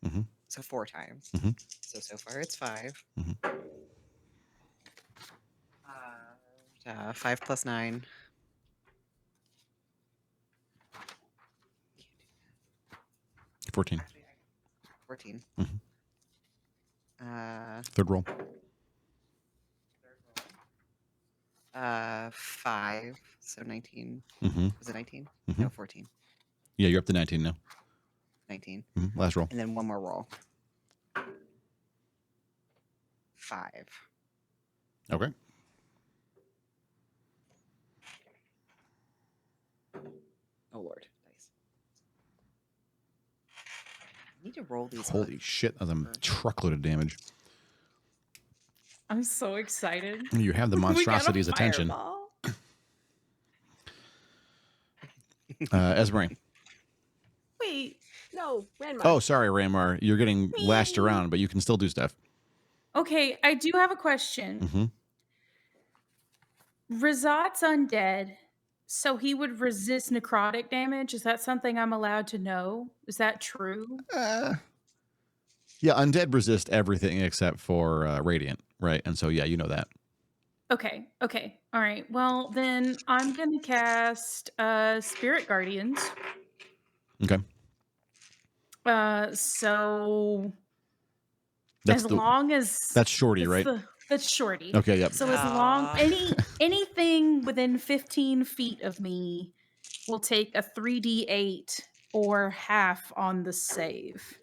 A: Mhm.
D: So 4 times.
A: Mhm.
D: So far it's 5.
A: Mhm.
D: 5 plus 9.
A: 14.
D: 14.
A: Mhm.
D: Uh,
A: Third roll.
D: 5. So 19.
A: Mm-hmm.
D: Was it 19?
A: Mhm.
D: No, 14.
A: Yeah, you're up to 19 now.
D: 19.
A: Last roll.
D: And then one more roll. 5.
A: Okay.
D: Oh Lord. Nice. I need to roll these.
A: Holy shit, that's a truckload of damage.
C: I'm so excited.
A: You have the
C: We got a
A: monstrosity's attention.
C: fireball.
A: Esmeralda.
B: Wait, no, Ranmar.
A: Oh, sorry, Ramar. You're getting lashed around, but you can still do stuff.
C: Okay, I do have a question.
A: Mm-hmm.
C: Rizzot's undead, so he would resist necrotic damage. Is that something I'm allowed to know? Is that true?
A: Yeah, undead resist everything except for radiant, right? And so, yeah, you know that.
C: Okay, all right. Well, then I'm going to cast Spirit Guardians.
A: Okay.
C: So
A: That's
C: as long as
A: that's shorty, right?
C: That's shorty.
A: Okay, yep.
C: So as long anything within 15 feet of me will take a 3d8 or half on the save.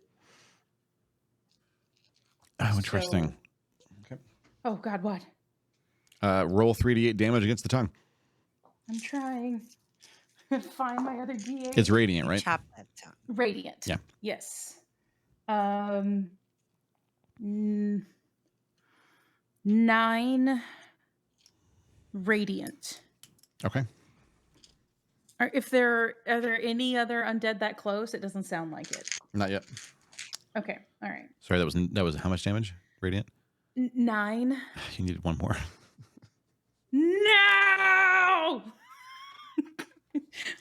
A: Oh, interesting.
C: So, oh God, what?
A: Roll 3d8 damage against the tongue.
C: I'm trying. Find my other d8.
A: It's radiant, right?
D: Chop that tongue.
C: Radiant.
A: Yeah.
C: Yes. 9 radiant.
A: Okay.
C: Are there any other undead that close? It doesn't sound like it.
A: Not yet.
C: Okay, all right.
A: Sorry, that was how much damage? Radiant?
C: 9.
A: You needed one more.
C: No!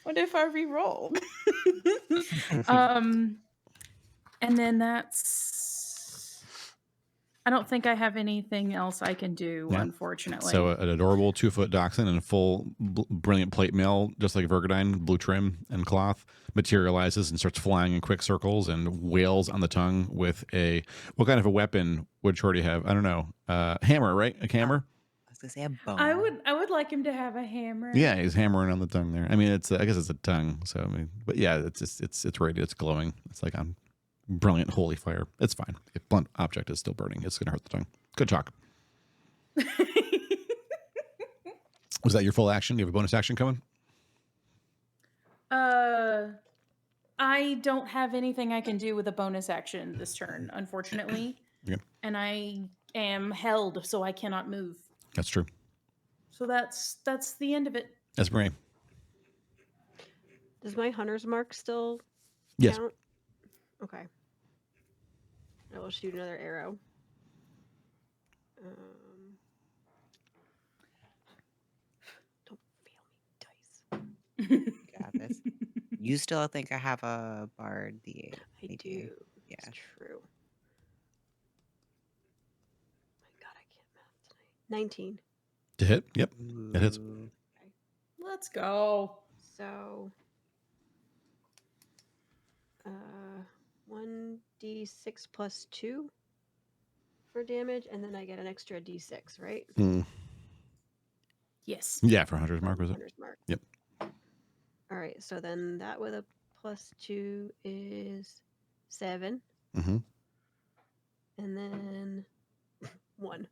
C: What if I re-rolled? And then I don't think I have anything else I can do,
A: Yeah.
C: unfortunately.
A: So an adorable 2-foot dachshund and a full brilliant plate mail, just like Vergadine, blue trim and cloth, materializes and starts flying in quick circles and wails on the tongue with what kind of a weapon would Shorty have? I don't know. Hammer, right? A hammer?
D: I was gonna say a bone.
C: I would like him to have a hammer.
A: Yeah, he's hammering on the tongue there. I mean, I guess it's a tongue. So I mean, but yeah, it's radiant. It's glowing. It's like on brilliant holy fire. It's fine. If blunt object is still burning, it's going to hurt the tongue. Good talk. Was that your full action? Do you have a bonus action coming?
C: I don't have anything I can do with a bonus action this turn, unfortunately.
A: Okay.
C: And I am held, so I cannot move.
A: That's true.
C: So that's the end of it.
A: That's Marie.
B: Does my hunter's mark still
A: Yes.
B: count? Okay. I will shoot another arrow. Don't fail me, dice.
D: Got this. You still think I have a bard D8?
B: I
D: They
B: do.
D: Yeah.
B: It's true. My God, I can't math tonight. 19.
A: To hit? Yep. It hits.
D: Ooh.
C: Let's go.
B: So, 1d6 plus 2 for damage, and then I get an extra d6, right?
C: Yes.
A: Yeah, for Hunter's Mark, was it?
B: Hunter's mark.
A: Yep.
B: All right, so then that with a plus 2 is 7.
A: Mm-hmm.
B: And then 1.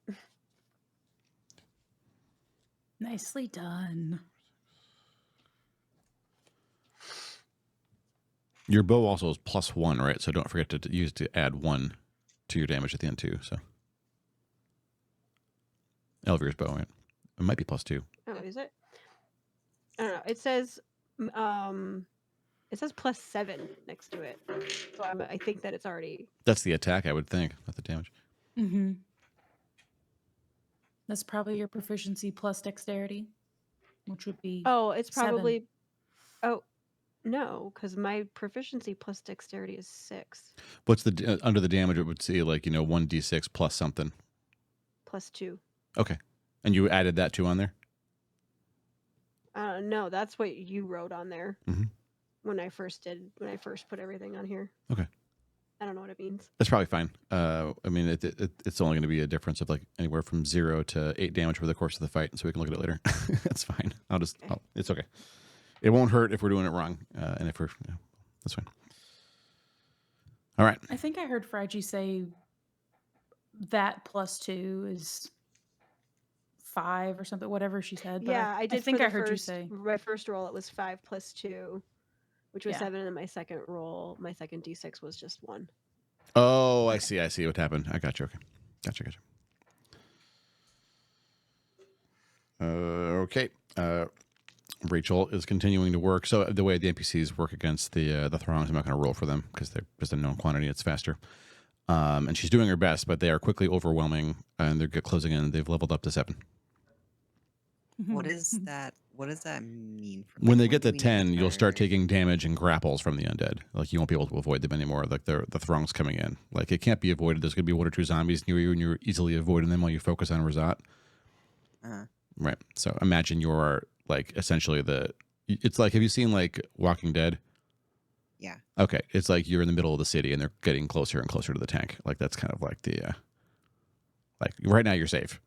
C: Nicely done.
A: Your bow also is +1, right? So don't forget to add 1 to your damage at the end too. So Elvir's bow, right? It might be +2.
B: Oh, is it? I don't know. It says +7 next to it. So I think that it's already.
A: That's the attack, I would think, not the damage.
C: Mm-hmm. That's probably your proficiency plus dexterity, which would be.
B: Oh, it's
C: 7.
B: probably. Oh, no, because my proficiency plus dexterity is 6
A: What's the under the damage? It would say like 1d6 plus something.
B: plus 2.
A: Okay, and you added that 2 on there.
B: No, that's what you wrote on there
A: Mhm.
B: when I first put everything on here.
A: Okay.
B: I don't know what it means.
A: That's probably fine. I mean, it's only going to be a difference of like anywhere from 0 to 8 damage over the course of the fight, so we can look at it later. That's fine. It's okay. It won't hurt if we're doing it wrong, and if that's fine. All right.
C: I think I heard Fragi say that +2 is 5 or something, whatever she said. But
B: Yeah, I did.
C: I think
B: for
C: I
B: the
C: heard you
B: first-
C: say.
B: my first roll. It was 5 plus 2, which was
C: Yeah.
B: 7, and my second roll, my second d6 was just 1.
A: Oh, I see what happened. I got you. Okay. Gotcha. Okay. Rachel is continuing to work. So the way the NPCs work against the throngs, I'm not going to roll for them because they're just a known quantity. It's faster. And she's doing her best, but they are quickly overwhelming, and they're closing in. They've leveled up to 7.
D: What is that? What does that mean?
A: When they get
D: do
A: to
D: we
A: 10, you'll start
D: start-
A: taking damage and grapples from the undead. Like you won't be able to avoid them anymore. Like the throngs coming in. Like it can't be avoided. There's going to be 1 or 2 zombies near you, and you're easily avoiding them while you focus on Rizzot.
D: Uh-huh.
A: Right. So imagine you're like essentially it's like, have you seen like Walking Dead?
D: Yeah.
A: Okay. It's like you're in the middle of the city and they're getting closer and closer to the tank. Like that's kind of like like right now you're safe.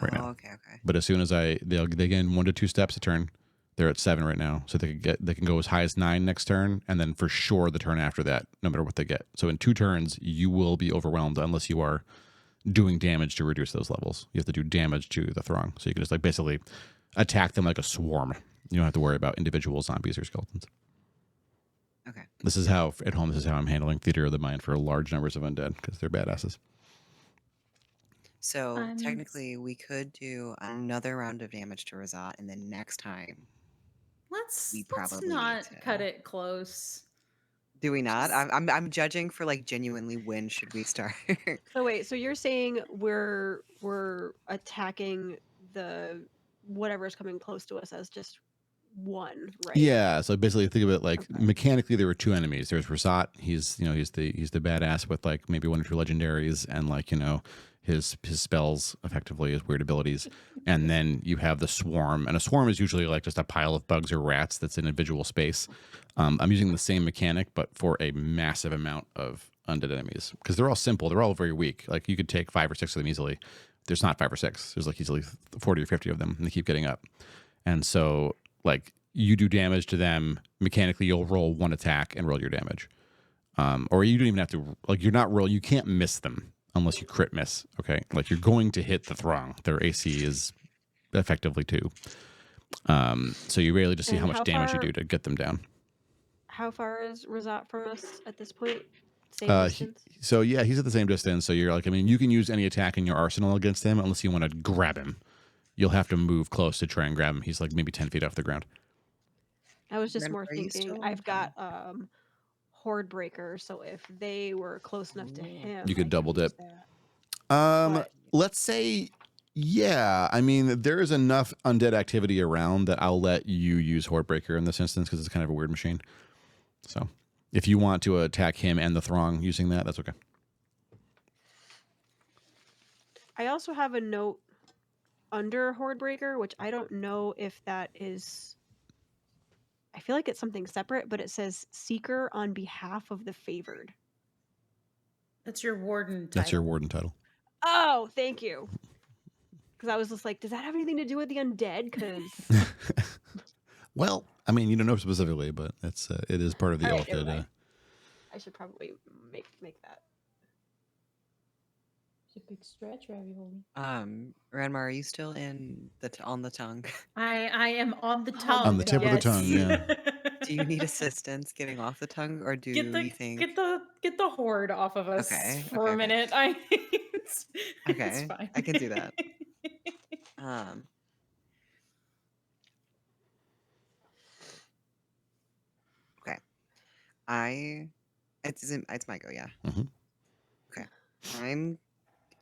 A: Right now.
D: Okay.
A: But as soon as they gain 1 to 2 steps a turn, they're at 7 right now. So they can go as high as 9 next turn, and then for sure the turn after that, no matter what they get. So in 2 turns, you will be overwhelmed unless you are doing damage to reduce those levels. You have to do damage to the throng. So you can just like basically attack them like a swarm. You don't have to worry about individual zombies or skeletons.
D: Okay.
A: This is how I'm handling Theater of the Mind for large numbers of undead because they're badasses.
D: So technically, we could do another round of damage to Rizzot, and then next time. we
C: let's
D: probably need
C: not cut
D: to.
C: it close.
D: Do we not?
C: Just
D: I'm judging for like genuinely when should we start?
B: So wait, so you're saying we're attacking the whatever's coming close to us as just one, right?
A: Yeah, so basically think of it like
B: Okay.
A: mechanically there were two enemies. There's Rizzot, he's the badass with like maybe one or two legendaries and like, his spells effectively, his weird abilities. And then you have the swarm, and a swarm is usually like just a pile of bugs or rats that's in a visual space. I'm using the same mechanic but for a massive amount of undead enemies because they're all simple, they're all very weak. Like you could take 5 or 6 of them easily. There's not 5 or 6. There's like easily 40 or 50 of them, and they keep getting up. And so like you do damage to them mechanically, you'll roll one attack and roll your damage. Or you don't even have to, like, you're not roll, you can't miss them unless you crit miss. Okay. Like you're going to hit the throng. Their AC is effectively 2. So you rarely just see
B: And
A: how much
B: how
A: damage you
B: far
A: do to get them down.
B: how far is Rizzot from us at this point? Same distance?
A: So yeah, he's at the same distance. So you're like, I mean, you can use any attack in your arsenal against him unless you want to grab him. You'll have to move close to try and grab him. He's like maybe 10 feet off the ground.
B: I was just
D: Ren,
B: more
D: are you
B: thinking
D: still
B: I've got Horde Breaker, so if they were close enough to him,
A: You could
B: I
A: double
B: use
A: dip.
B: that. But
A: Let's say, yeah. I mean, there is enough undead activity around that I'll let you use Horde Breaker in this instance because it's kind of a weird machine. So if you want to attack him and the throng using that, that's okay.
B: I also have a note under Horde Breaker, which I don't know if that is. I feel like it's something separate, but it says Seeker on behalf of the favored.
C: that's your warden title.
A: That's your warden title.
B: Oh, thank you. Because I was just like, does that have anything to do with the undead? Because
A: Well, I mean, you don't know specifically, but it is part of the
B: All
A: oath
B: right, never
A: that.
B: mind. I should probably make that.
C: It's a big stretch, ravioli.
D: Ranmar, are you still in on the tongue?
C: I am on the
B: Oh
C: tongue.
A: On the tip of the
B: Yes.
A: tongue, yeah.
D: Do you need assistance getting off the tongue, or do
C: Get the
D: you think?
C: get the horde off of us
D: Okay,
C: for
D: okay,
C: a
D: okay.
C: minute. It's
D: Okay,
C: fine.
D: I can do that. Okay. It's my go, yeah.
A: Mhm.
D: Okay.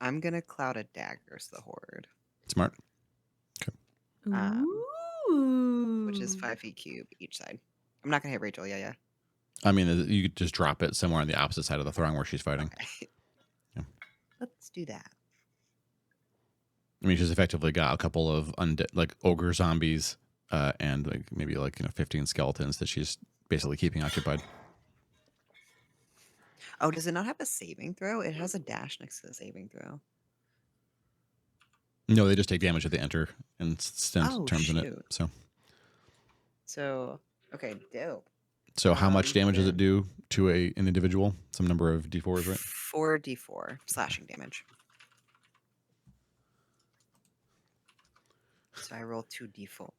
D: I'm gonna cloud a daggers the horde,
A: Smart.
D: which is 5 feet cube each side. I'm not gonna hit Rachel. Yeah.
A: I mean, you could just drop it somewhere on the opposite side of the throng where she's fighting.
D: Okay.
A: Yeah.
D: Let's do that.
A: I mean, she's effectively got a couple of undead, like ogre zombies, and like maybe 15 skeletons that she's basically keeping occupied.
D: Oh, does it not have a saving throw? It has a dash next to the saving throw.
A: No, they just take damage if they enter and
D: Oh,
A: terms in it.
D: shoot. So okay, dope.
A: So how much damage does it do to an individual? Some number of d4s, right?
D: 4d4 slashing damage. So I roll 2d4.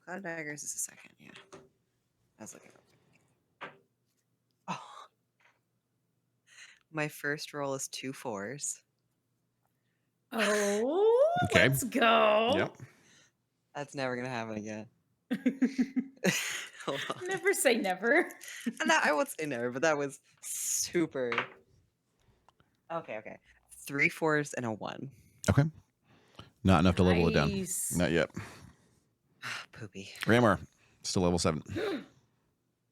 D: Cloud daggers is the second, yeah. I was looking up. Oh. My first roll is 2 4s.
C: Oh,
A: Okay.
C: let's go.
A: Yep.
D: That's never gonna happen again. Hold on.
C: Never say never.
D: No, I won't say never, but that was super. Okay. 3 4s and a 1.
A: Okay. Not enough to level it down.
C: Nice.
A: Not yet.
D: Poopy.
A: Ramar, still level 7.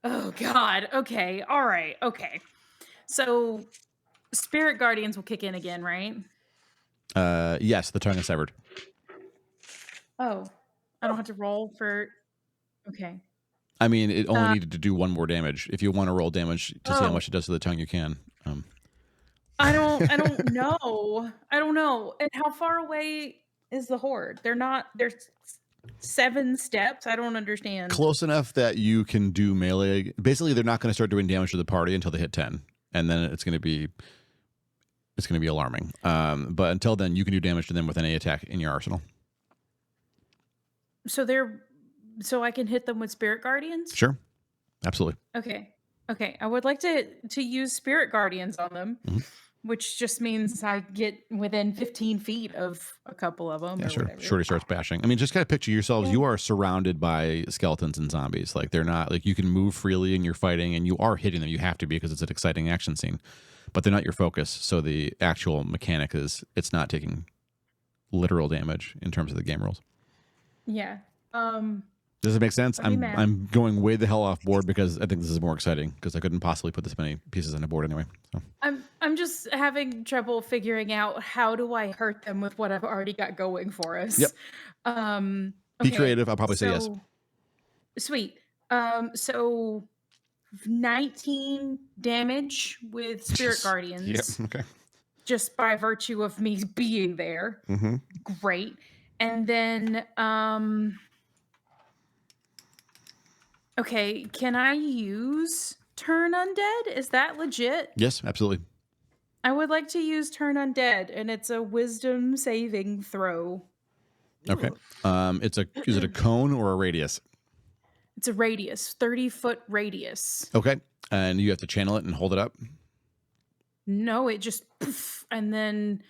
C: Oh God. Okay. All right. Okay. So spirit guardians will kick in again, right?
A: Yes, the tongue is severed.
C: Oh, I don't have to roll for. Okay.
A: I mean, it only needed to do 1 more damage. If you want to roll damage to see how much it does to the tongue, you can.
C: I don't know. I don't know. And how far away is the horde? There's 7 steps. I don't understand.
A: Close enough that you can do melee. Basically, they're not going to start doing damage to the party until they hit 10, and then it's going to be alarming. But until then, you can do damage to them with any attack in your arsenal.
C: So I can hit them with spirit guardians?
A: Sure, absolutely.
C: Okay. I would like to use spirit guardians on them. which just means I get within 15 feet of a couple of them
A: Yeah,
C: or
A: sure.
C: whatever.
A: Shorty starts bashing. I mean, just kind of picture yourselves.
B: Yeah.
A: You are surrounded by skeletons and zombies. Like, they're not, like, you can move freely and you're fighting and you are hitting them. You have to be because it's an exciting action scene, but they're not your focus. So the actual mechanic is it's not taking literal damage in terms of the game rules.
C: Yeah.
A: Does it make sense?
C: I'd be mad.
A: I'm going way the hell off board because I think this is more exciting because I couldn't possibly put this many pieces on the board anyway. So
C: I'm just having trouble figuring out how do I hurt them with what I've already got going for us.
A: Yep. Be
C: Okay,
A: creative. I'll probably say yes.
C: Sweet. So 19 damage with Spirit Guardians.
A: Yep. Okay.
C: Just by virtue of me being there.
A: Mm-hmm.
C: Great. And then okay, can I use Turn Undead? Is that legit?
A: Yes, absolutely.
C: I would like to use Turn Undead, and it's a wisdom saving throw.
A: Okay. Is it a cone or a radius?
C: It's a radius, 30-foot radius.
A: Okay. And you have to channel it and hold it up.
C: No, it just poof, and then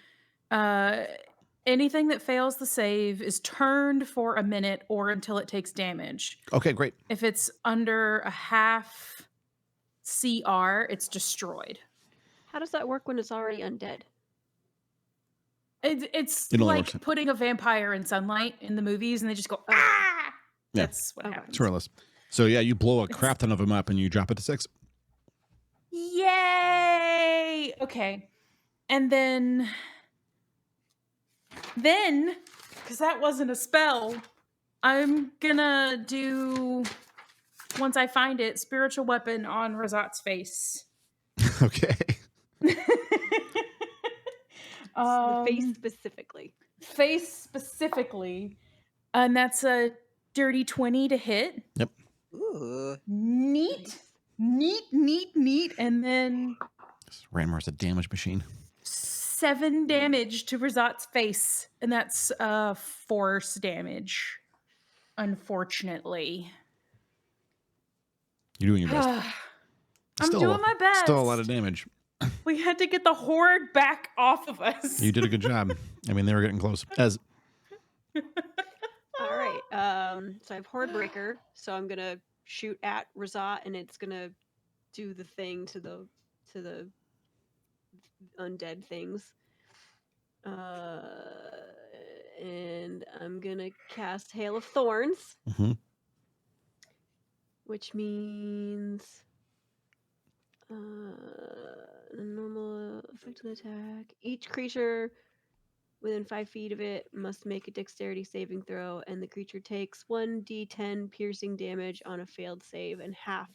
C: anything that fails the save is turned for a minute or until it takes damage.
A: Okay, great.
C: If it's under a half CR, it's destroyed.
B: How does that work when it's already undead?
C: It's
A: It only
C: like
A: works-
C: putting a vampire in sunlight in the movies, and they just go ah.
A: Yeah.
C: That's what happens.
A: It's more or less. So yeah, you blow a crap ton of them up and you drop it to 6.
C: Yay! Okay. And then because that wasn't a spell, I'm gonna do, once I find it, spiritual weapon on Rizzot's face.
A: Okay.
B: The face specifically.
C: Face specifically. And that's a dirty 20 to hit.
A: Yep.
D: Ooh.
C: Neat. Neat. And then
A: Ranmar's a damage machine.
C: 7 damage to Rizzot's face. And that's force damage. Unfortunately.
A: You're doing your best.
C: I'm doing my best.
A: Still a lot of damage.
C: We had to get the horde back off of us.
A: You did a good job. I mean, they were getting close. As
B: All right. So I have Horde Breaker. So I'm gonna shoot at Rizzot, and it's gonna do the thing to the undead things. And I'm gonna cast Hail of Thorns,
A: Mhm.
B: which means a normal effective attack. Each creature within 5 feet of it must make a dexterity saving throw, and the creature takes 1d10 piercing damage on a failed save and half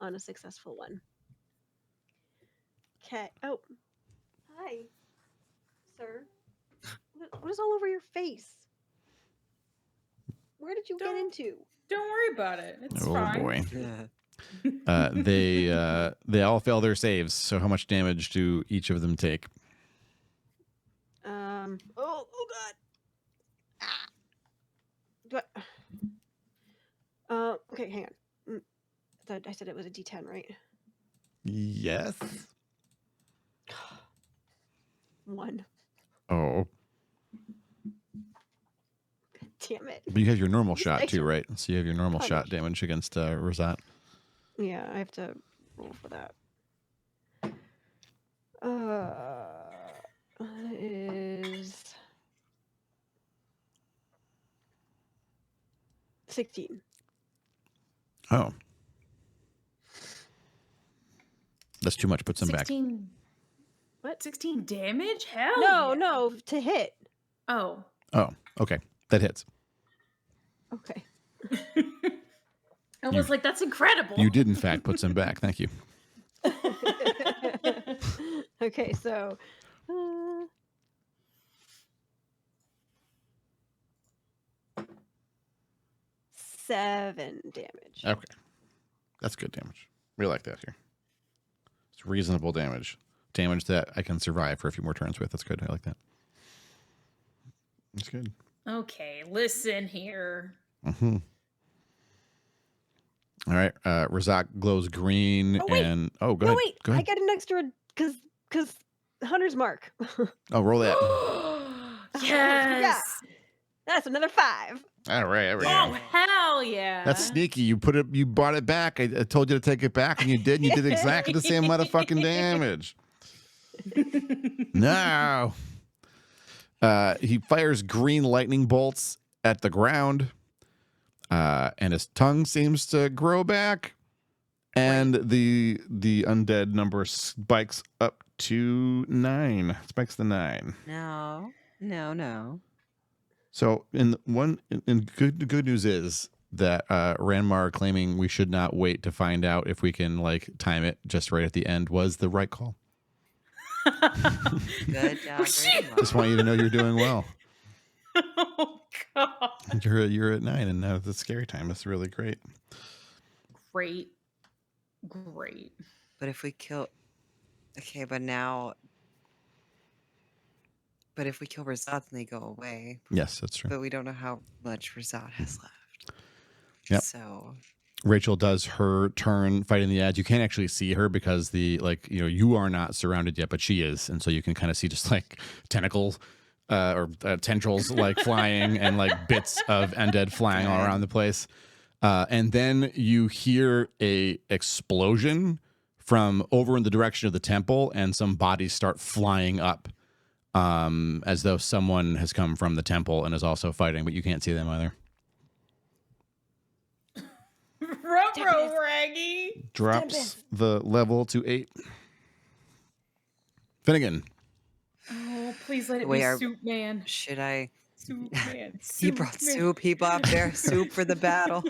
B: on a successful one. Okay. Oh. Hi, sir. What is all over your face? Where did you get into?
C: Don't worry about it. It's
A: oh
C: fine.
A: boy.
D: Yeah.
A: They all fail their saves. So how much damage do each of them take?
B: Oh god. Ah. Do I... Okay, hang on. I said it was a D10, right?
A: Yes.
B: 1.
A: Oh,
B: Damn it.
A: but you have your normal
B: These
A: shot
B: dice
A: too,
B: are
A: right? So you have your normal shot
B: punished.
A: damage against Rizzot.
B: Yeah, I have to roll for that. That is 16.
A: Oh, that's too much. Puts them back.
C: 16.
B: What?
C: 16 damage? Hell
B: No,
C: yeah.
B: no, to hit.
C: Oh.
A: Oh, okay. That hits.
B: Okay.
C: I was like, that's incredible.
A: You did, in fact, put some back. Thank you.
B: Okay, so seven damage.
A: Okay. That's good damage. We like that here. It's reasonable damage. Damage that I can survive for a few more turns with. That's good. I like that. That's good.
C: Okay, listen here.
A: Mm-hmm. All right. Rizzot glows green
B: Oh, wait.
A: and... Oh, go
B: No,
A: ahead.
B: wait.
A: Go
B: I
A: ahead.
B: get an extra because Hunter's mark.
A: Oh, roll that.
B: Yeah,
C: Yes.
B: that's another 5.
A: All right, there we
C: Oh,
A: go.
C: hell yeah.
A: That's sneaky. You brought it back. I told you to take it back, and you did. And you did exactly the same motherfucking damage. No. He fires green lightning bolts at the ground, and his tongue seems to grow back, and the undead number spikes up to 9. Spikes to 9.
D: No.
A: So good news is that Ranmar claiming we should not wait to find out if we can like time it just right at the end was the right call.
D: Good job.
A: Just want you to know you're doing well.
C: Oh, God.
A: You're at 9, and now it's a scary time. It's really great.
C: Great.
D: But if we kill... Okay, but if we kill Rizzot, then they go away.
A: Yes, that's true.
D: But we don't know how much Rizzot has left.
A: Yep.
D: So...
A: Rachel does her turn fighting the ads. You can't actually see her because you are not surrounded yet, but she is, and so you can kind of see just like tentacles or tendrils like flying and like bits of undead flying all around the place. And then you hear a explosion from over in the direction of the temple, and some bodies start flying up as though someone has come from the temple and is also fighting, but you can't see them either.
C: Ruh-roh, Raggy.
A: Drops the level to 8. Finnegan.
C: Oh, please let it
D: Wait,
C: be Soup Man.
D: Should I...
C: Soup Man.
D: He brought soup. He brought bear soup for the battle.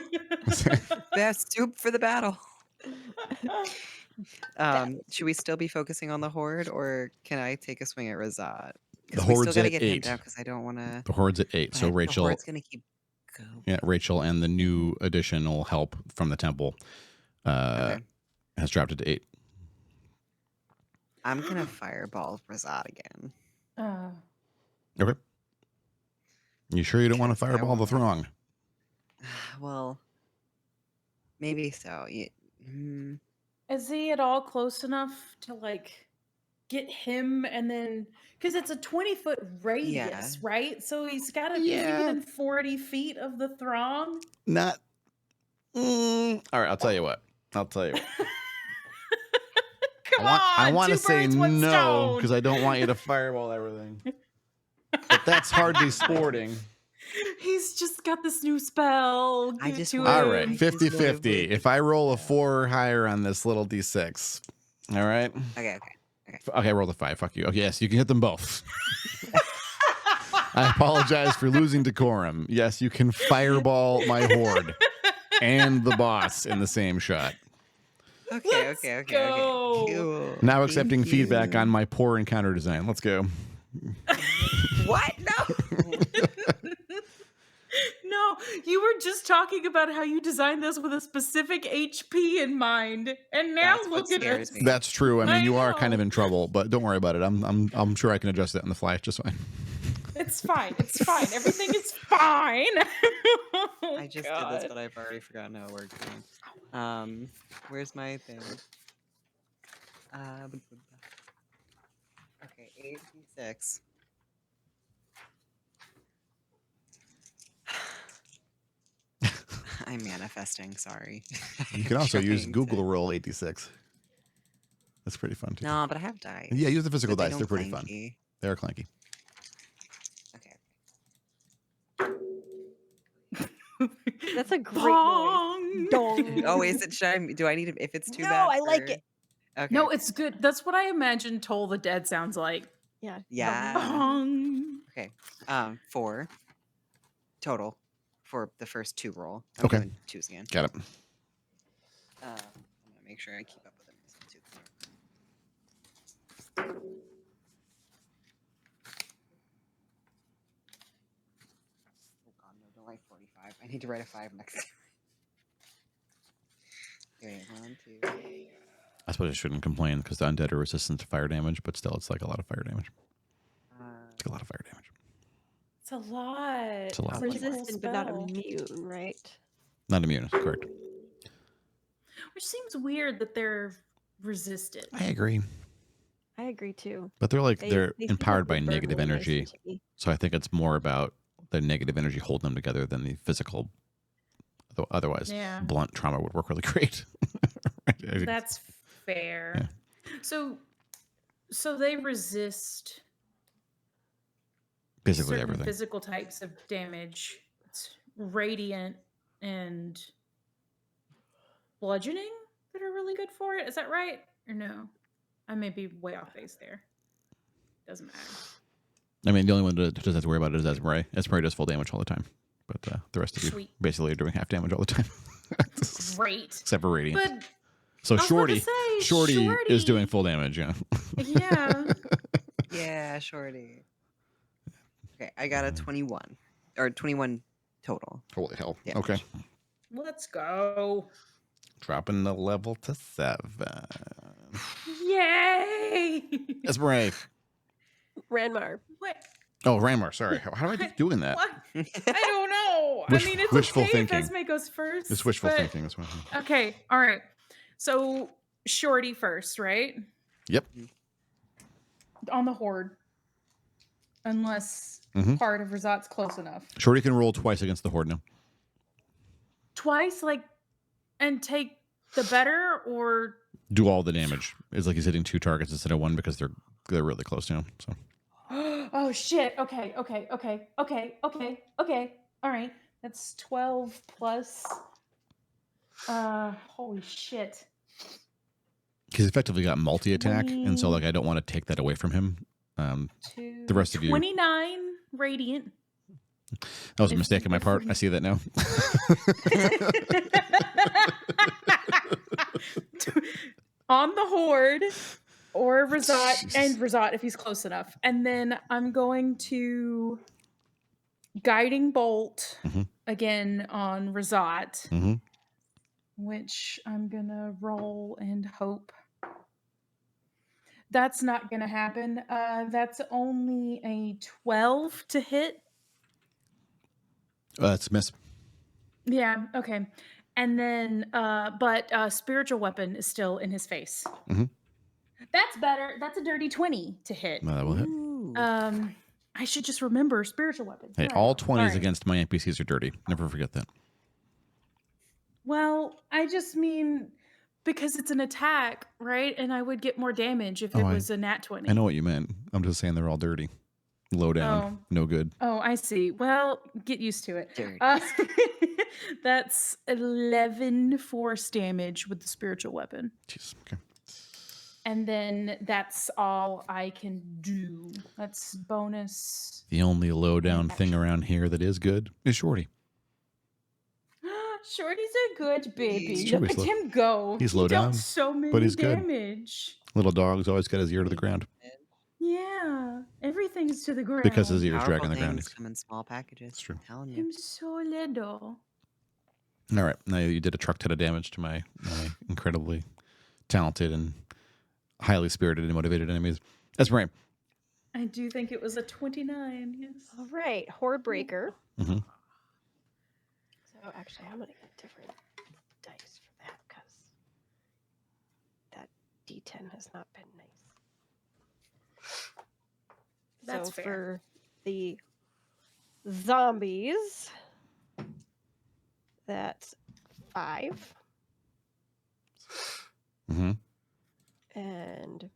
D: Bear soup for the battle. Should we still be focusing on the horde, or can I take a swing at Rizzot?
A: The
D: We still
A: horde's
D: gotta
A: at
D: get him
A: 8.
D: down because I don't want to.
A: The horde's at 8. So
D: The
A: Rachel,
D: horde's gonna keep going.
A: yeah, Rachel and the new additional help from the temple
D: Okay.
A: has dropped it to 8.
D: I'm gonna fireball Rizzot again.
A: Okay. You sure you don't want to
D: Because I
A: fireball the
D: want-
A: throng?
D: Well, maybe so.
C: Is he at all close enough to like get him and then because it's a 20-foot radius,
D: Yeah.
C: right? So he's got to be
A: Yeah.
C: within 40 feet of the throng.
A: Not. All right, I'll tell you what.
C: Come
A: I
C: on,
A: want to
C: two
A: say
C: birds, one
A: no
C: stone.
A: because I don't want you to fireball everything. But that's hardly sporting.
C: He's just got this new spell.
D: I
C: Give it
D: just
C: to
D: want-
A: All
C: him.
A: right,
D: I just
A: 50-50. If I roll a 4 or higher on this little d6, all right?
D: Okay.
A: Okay, I rolled a 5. Fuck you. Okay, yes, you can hit them both. I apologize for losing decorum. Yes, you can fireball my horde and the boss in the same shot.
C: Let's
D: Okay.
C: go.
D: Cool.
A: Now accepting
D: Thank
A: feedback
D: you.
A: on my poor encounter design. Let's go.
D: What? No.
C: No, you were just talking about how you designed this with a specific HP in mind, and now
D: That's what
C: look at
D: scares
C: us.
D: me.
A: That's true. I mean,
C: I
A: you are
C: know.
A: kind of in trouble, but don't worry about it. I'm sure I can adjust that on the fly just fine.
C: It's fine. It's fine. Everything is fine. Oh,
D: I just did
C: God.
D: this, but I've already forgotten how it works. Where's my thing? Okay, 8d6. I'm manifesting. Sorry.
A: You can also use
D: Trying
A: Google
D: to-
A: Roll 86. That's pretty fun too.
D: No, but I have dice.
A: Yeah, use the physical
D: but they
A: dice. They're
D: don't
A: pretty fun.
D: clanky.
A: They're clanky.
D: Okay.
B: That's a great noise.
C: Bong.
B: Dong.
D: Oh, is it? Do I need it if it's too
B: No,
D: bad?
B: I like it.
D: Okay.
C: No, it's good. That's what I imagine Toll the Dead sounds like.
B: Yeah.
D: Yeah.
C: Bong.
D: Okay. 4 total for the first 2 roll.
A: Okay.
D: Doing 2s again.
A: Got it.
D: I'm gonna make sure I keep up with them. Oh god, no, don't write 45. I need to write a 5 next time. Okay, 1, 2.
A: I suppose I shouldn't complain because the undead are resistant to fire damage, but still, it's like a lot of fire damage. It's like a lot of fire damage.
C: It's a lot.
A: It's a lot.
C: a cool
B: Resistant, but not
C: spell.
B: immune, right?
A: Not immune, correct.
C: Which seems weird that they're resisted.
A: I agree.
B: I agree too.
A: But they're like
B: They
A: they're
B: seem
A: empowered
B: like
A: by
B: they burn
A: negative
B: really nicely
A: energy.
B: to me.
A: So I think it's more about the negative energy holding them together than the physical. Though otherwise,
C: Yeah,
A: blunt trauma would work really great. Right?
C: that's fair. So they resist
A: Basically
C: certain
A: everything.
C: physical types of damage. It's radiant and bludgeoning that are really good for it. Is that right? Or no? I may be way off base there. Doesn't matter.
A: I mean, the only one that doesn't have to worry about it is Esmeri. Esmeri does full damage all the time. But the rest of you
C: Sweet.
A: basically are doing half damage all the time.
C: Great.
A: Except for Radiant.
C: But
A: So
C: I was about to
A: Shorty
C: say,
A: is doing
C: Shorty.
A: full damage, yeah.
C: Yeah.
D: Yeah, Shorty. Okay, I got a 21. Or 21 total.
A: Holy hell.
D: Yeah.
A: Okay.
C: Let's go.
A: Dropping the level to 7.
C: Yay!
A: Esmeri.
B: Ranmar.
C: What?
A: Oh, Ranmar, sorry. How do I keep doing that?
C: What? I don't know. I mean, it's
A: Wishful
C: okay
A: thinking.
C: if Esme goes first.
A: It's wishful
C: but-
A: thinking. That's what
C: Okay, all right. So, Shorty first, right?
A: Yep.
C: On the horde. Unless
A: Mhm.
C: part of Rizzot's close enough.
A: Shorty can roll twice against the horde now.
C: Twice, and take the better, or
A: Do all the damage. It's like he's hitting 2 targets instead of 1 because they're really close to him. So
C: oh shit. Okay. All right. That's 12 plus holy shit.
A: he's effectively got multi-attack, and so I don't want to take that away from him. The rest of you.
C: 29 radiant.
A: That was a mistake on my part. I see that now.
C: On the horde or Rizzot,
A: Jesus.
C: and Rizzot if he's close enough. And then I'm going to guiding bolt
A: Mhm.
C: again on Rizzot,
A: Mhm.
C: which I'm gonna roll and hope. That's not gonna happen. That's only a 12 to hit.
A: It's a miss.
C: Yeah, okay. And then but spiritual weapon is still in his face.
A: Mhm.
C: That's better. That's a dirty 20 to hit.
A: No, that will hit.
D: Ooh.
C: I should just remember spiritual weapons.
A: Hey,
C: Right.
A: all 20s
C: right.
A: against my NPCs are dirty. Never forget that.
C: Well, I just mean because it's an attack, right? And I would get more damage if it
A: Oh,
C: was a nat 20.
A: I know what you meant. I'm just saying they're all dirty. Low down.
C: Oh.
A: No good.
C: Oh, I see. Well, get used to it.
D: Dirty.
C: That's 11 force damage with the spiritual weapon.
A: Jeez. Okay.
C: And then that's all I can do. That's bonus.
A: The only low down thing around here that is good is Shorty.
C: Shorty's a good baby.
A: It's true,
C: Look
A: he's
C: at
A: low-
C: him go.
A: he's
C: He
A: low
C: dealt
A: down,
C: so many
A: but he's good.
C: damage.
A: Little dog's always got his ear to the ground
C: Yeah, everything's to the ground.
A: because his ear's
D: Powerful
A: dragging the ground.
D: things come in small packages.
A: It's true.
D: I'm telling you.
C: I'm so little.
A: All right. Now you did a truck ton of damage to my incredibly talented and highly spirited and motivated enemies. That's right.
C: I do think it was a 29. Yes.
B: All right, Horde Breaker.
A: Mhm.
B: So actually, I'm gonna get different dice for that because that D10 has not been nice.
C: That's
B: so
C: fair.
B: for the zombies, that's 5,
A: Mm-hmm.
B: and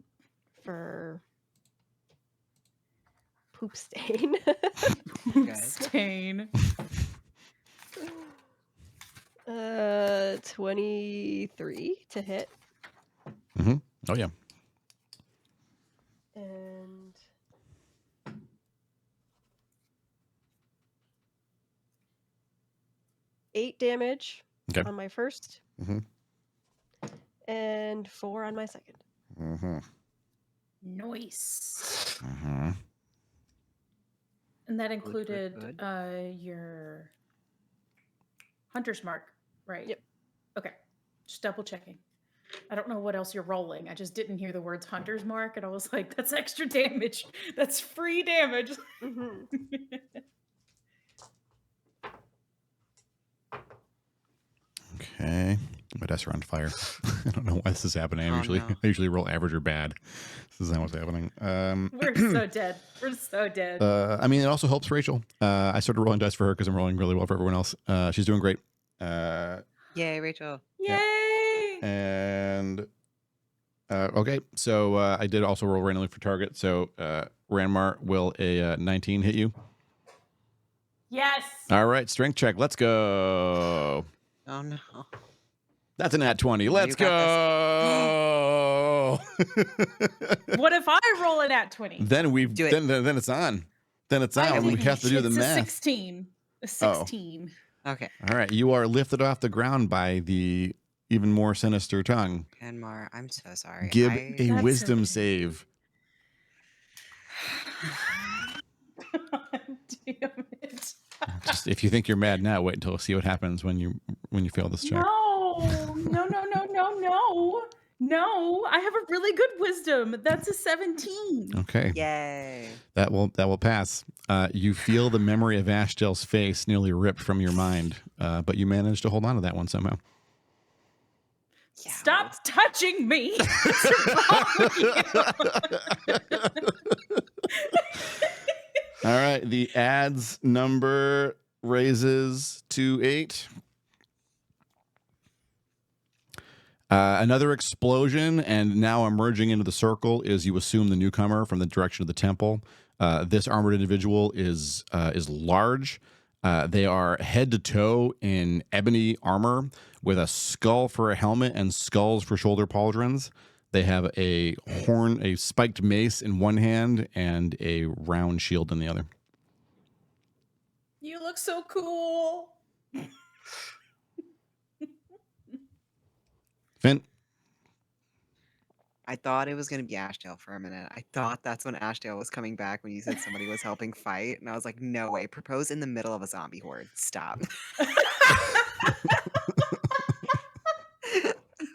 B: for poop stain,
C: Stain.
B: 23 to hit,
A: Mm-hmm. Oh yeah.
B: and 8 damage
A: Okay.
B: on my first,
A: Mhm.
B: and 4 on my second.
A: Mm-hmm.
C: Nice.
A: Mm-hmm.
C: And that
D: good,
C: included
D: good.
C: your hunter's mark, right?
B: Yep.
C: Okay. Just double checking. I don't know what else you're rolling. I just didn't hear the words hunter's mark, and I was like, that's extra damage. That's free damage.
B: Mhm.
A: Okay. My dice are on fire. I don't know why this is happening.
D: Oh,
A: I
D: no.
A: usually roll average or bad. This is not what's happening.
C: We're so dead. We're so dead.
A: I mean, it also helps Rachel. I started rolling dice for her because I'm rolling really well for everyone else. She's doing great.
D: Yay, Rachel.
C: Yay!
A: And okay, so I did also roll randomly for target. So Ranmar, will a 19 hit you?
C: Yes.
A: All right, strength check. Let's go.
D: Oh no.
A: That's an at 20.
D: You
A: Let's
D: got
A: go.
C: What if I roll it at 20?
A: Then we've
D: Do it.
A: then it's on. Then it's
C: I
A: on. We
C: think
A: have to do the
C: it's
A: math.
C: a 16. A 16.
D: Okay.
A: All right, you are lifted off the ground by the even more sinister tongue.
D: Ranmar, I'm so sorry.
A: Give a
C: That's
A: wisdom
C: okay.
A: save.
C: God damn it.
A: Just if you think you're mad now, wait until see what happens when you fail this check.
C: No, I have a really good wisdom. That's a 17.
A: Okay.
D: Yay.
A: That will pass. You feel the memory of Ashdel's face nearly ripped from your mind, but you managed to hold on to that one somehow.
D: Yeah.
C: Stop touching me. What's wrong with you?
A: All right, the ads number raises to 8. Another explosion, and now emerging into the circle is, you assume, the newcomer from the direction of the temple. This armored individual is large. They are head to toe in ebony armor with a skull for a helmet and skulls for shoulder pauldrons. They have a spiked mace in one hand and a round shield in the other.
C: You look so cool.
A: Finn?
D: I thought it was going to be Ashdale for a minute. I thought that's when Ashdale was coming back when you said somebody was helping fight. And I was like, no way. Propose in the middle of a zombie horde. Stop.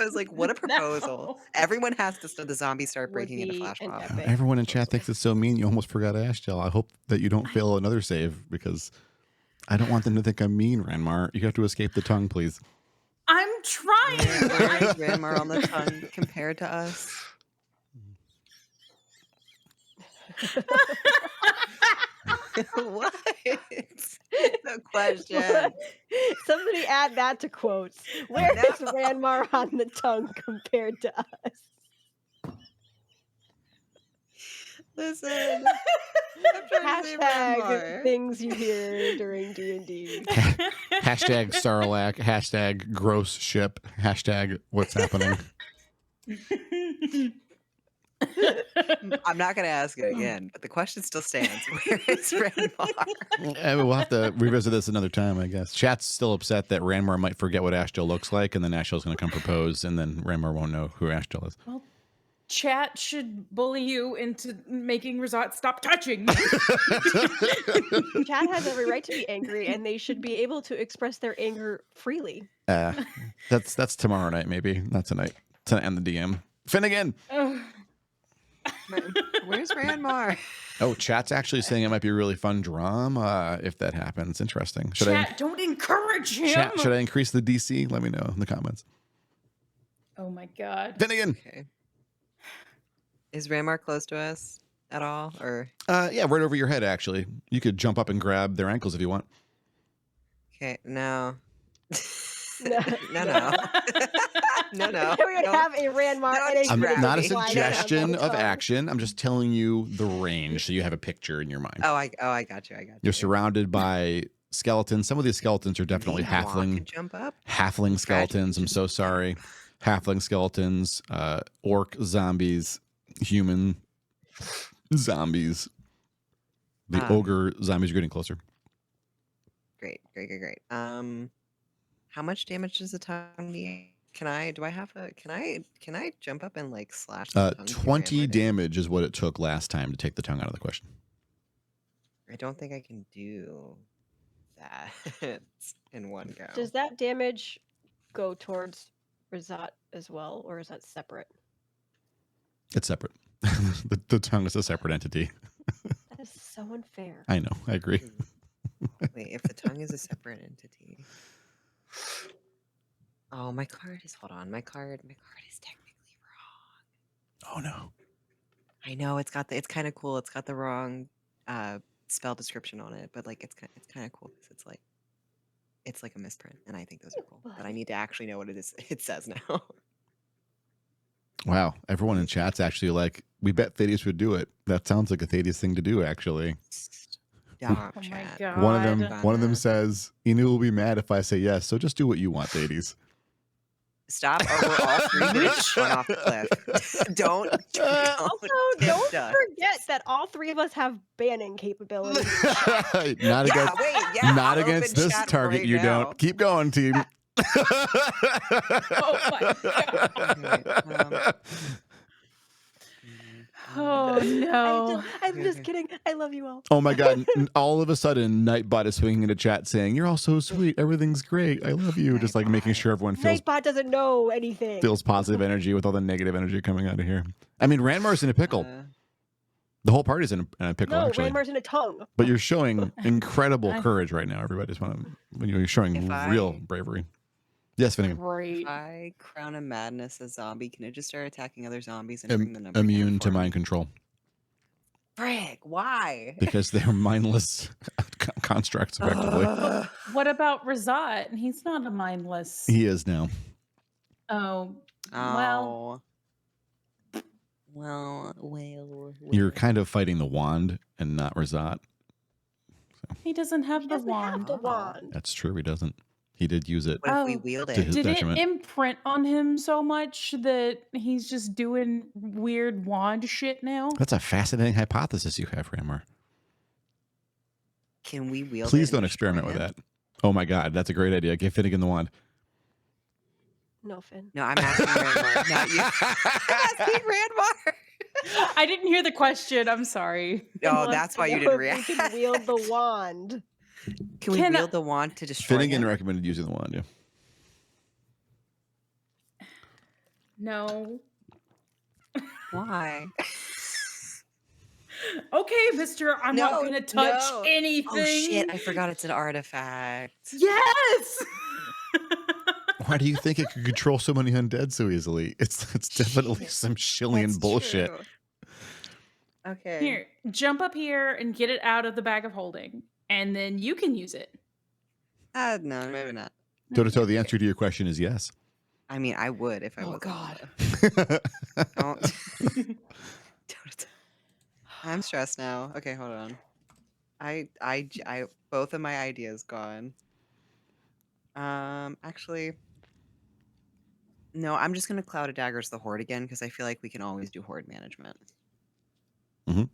D: I was like, what a proposal.
C: No.
D: Everyone has to, the zombies start
B: Would
D: breaking into
B: be
D: flash
B: an
D: mob.
B: epic
A: Everyone in chat
B: proposal.
A: thinks it's so mean you almost forgot Ashdale. I hope that you don't fail another save, because I don't want them to think I'm mean, Ranmar. You have to escape the tongue, please.
C: I'm trying.
D: Where is Ranmar on the tongue compared to us? What? No question.
B: Somebody add that to quotes. Where is
D: No.
B: Ranmar on the tongue compared to us?
D: Listen. I'm trying to say
B: Hashtag
D: Ranmar.
B: things you hear during D&D.
A: Hashtag Sarlacc. Hashtag gross ship. Hashtag what's happening.
D: I'm not going to ask it again, but the question still stands. Where is Ranmar?
A: We'll have to revisit this another time, I guess. Chat's still upset that Ranmar might forget what Ashdale looks like, and then Ashdale's going to come propose, and then Ranmar won't know who Ashdale is.
C: Well, chat should bully you into making Rizzot stop touching me.
B: Chat has every right to be angry, and they should be able to express their anger freely.
A: That's tomorrow night, maybe. Not tonight. To end the DM. Finnegan!
C: Ugh.
D: Where's Ranmar?
A: Oh, chat's actually saying it might be a really fun drama if that happens. Interesting.
C: Chat, don't encourage him.
A: Chat, should I increase the DC? Let me know in the comments.
C: Oh my god.
A: Finnegan!
D: Okay. Is Ranmar close to us at all? Or
A: Yeah, right over your head, actually. You could jump up and grab their ankles if you want.
D: okay, no.
B: No.
D: No. No.
B: We would
D: No.
B: have a Ranmar and a
A: I'm
D: Grab
A: not a
D: me.
B: flying around
A: suggestion
B: on the
A: of
B: tongue.
A: action. I'm just telling you the range so you have a picture in your mind.
D: Oh, I got you.
A: You're surrounded by skeletons. Some of these skeletons are definitely
D: Maybe Walk
A: halfling
D: can jump up.
A: halfling skeletons. I'm so sorry. Halfling skeletons, orc zombies, human zombies. The ogre zombies are getting closer.
D: Great. How much damage does the tongue need? Can I jump up and like slash the tongue?
A: 20 damage is what it took last time to take the tongue out of the question.
D: I don't think I can do that in one go.
B: Does that damage go towards Rizzot as well, or is that separate?
A: It's separate. The tongue is a separate entity.
B: That is so unfair.
A: I know. I agree.
D: Wait, if the tongue is a separate entity. Oh, my card is. Hold on. My card is technically wrong.
A: Oh no.
D: I know it's got the. It's kind of cool. It's got the wrong spell description on it, but like it's kind of cool because it's like a misprint, and I think those are cool. But I need to actually know what it is. It says now.
A: Wow. Everyone in chat's actually like, we bet Thaddeus would do it. That sounds like a Thaddeus thing to do, actually.
D: Stop,
C: Oh my
D: chat.
C: god.
A: One of them says, Inu will be mad if I say yes, so just do what you want, Thaddeus.
D: Stop, or we're all three going to run off the cliff. Don't
B: Also, don't
D: tempt us.
B: forget that all three of us have banning capabilities.
A: Not
D: Yeah,
A: against,
D: wait, yeah.
A: not
D: I'll
A: against
D: open
A: this
D: chat
A: target.
D: right
A: You
D: now.
A: don't. Keep going, team.
C: Oh my god. Oh no.
B: I'm just kidding. I love you all.
A: Oh my god! All of a sudden, Nightbot is swinging into chat saying, "You're all so sweet. Everything's great. I love you." Just like making sure everyone
B: Nightbot doesn't know anything.
A: feels positive energy with all the negative energy coming out of here. I mean, Ranmar's in a pickle. The whole party's in a pickle,
B: No,
A: actually.
B: Ranmar's in a tongue.
A: But you're showing incredible courage right now. Everybody just want to. You're showing
D: If
A: real
D: I-
A: bravery. Yes, Finnegan.
C: Great.
D: If I crown a madness a zombie, can it just start attacking other zombies and bring the number
A: Immune
D: down
A: to
D: for me?
A: mind control
D: Frick, why?
A: because they're mindless constructs, effectively.
C: What about Rizzot? He's not a mindless.
A: He is now.
C: Oh, well,
D: Well.
A: You're kind of fighting the wand and not Rizzot.
C: he doesn't have
B: He
C: the
B: doesn't have
C: wand.
B: the wand.
A: That's true. He doesn't. He did use it.
D: What if we
C: Oh,
D: wield
A: to
D: it?
A: his
C: Did
A: detriment.
C: it imprint on him so much that he's just doing weird wand shit now?
A: That's a fascinating hypothesis you have, Rammer.
D: Can we wield it?
A: Please
D: and
A: don't
D: destroy
A: experiment with
D: him?
A: that. Oh my god, that's a great idea. Give Finnegan the wand.
B: No, Finn.
D: No, I'm asking Ranmar, not you. I'm asking Ranmar.
C: I didn't hear the question. I'm sorry.
D: No,
B: Wants
D: that's
B: to
D: why you
B: know
D: didn't
B: if we
D: react.
B: can wield the wand.
D: Can we
C: Can I-
D: wield the wand to destroy
A: Finnegan
D: him?
A: recommended using the wand, yeah.
C: No.
D: Why?
C: Okay, mister, I'm not
D: No,
C: going to touch
D: no.
C: anything.
D: Oh shit, I forgot it's an artifact.
C: Yes.
A: Why do you think it could control so many undead so easily? It's definitely
D: Shit.
A: some Shillian
D: That's
A: bullshit.
D: true. Okay.
C: Here, jump up here and get it out of the bag of holding, and then you can use it.
D: No, maybe not.
A: Toto, the answer to your question is yes.
D: I mean, I would if I
C: Oh,
D: was.
C: God.
D: Don't. I'm stressed now. Okay, hold on. I both of my ideas gone. Actually, no. I'm just gonna Cloud of Daggers the Horde again because I feel like we can always do Horde management.
A: Mhm.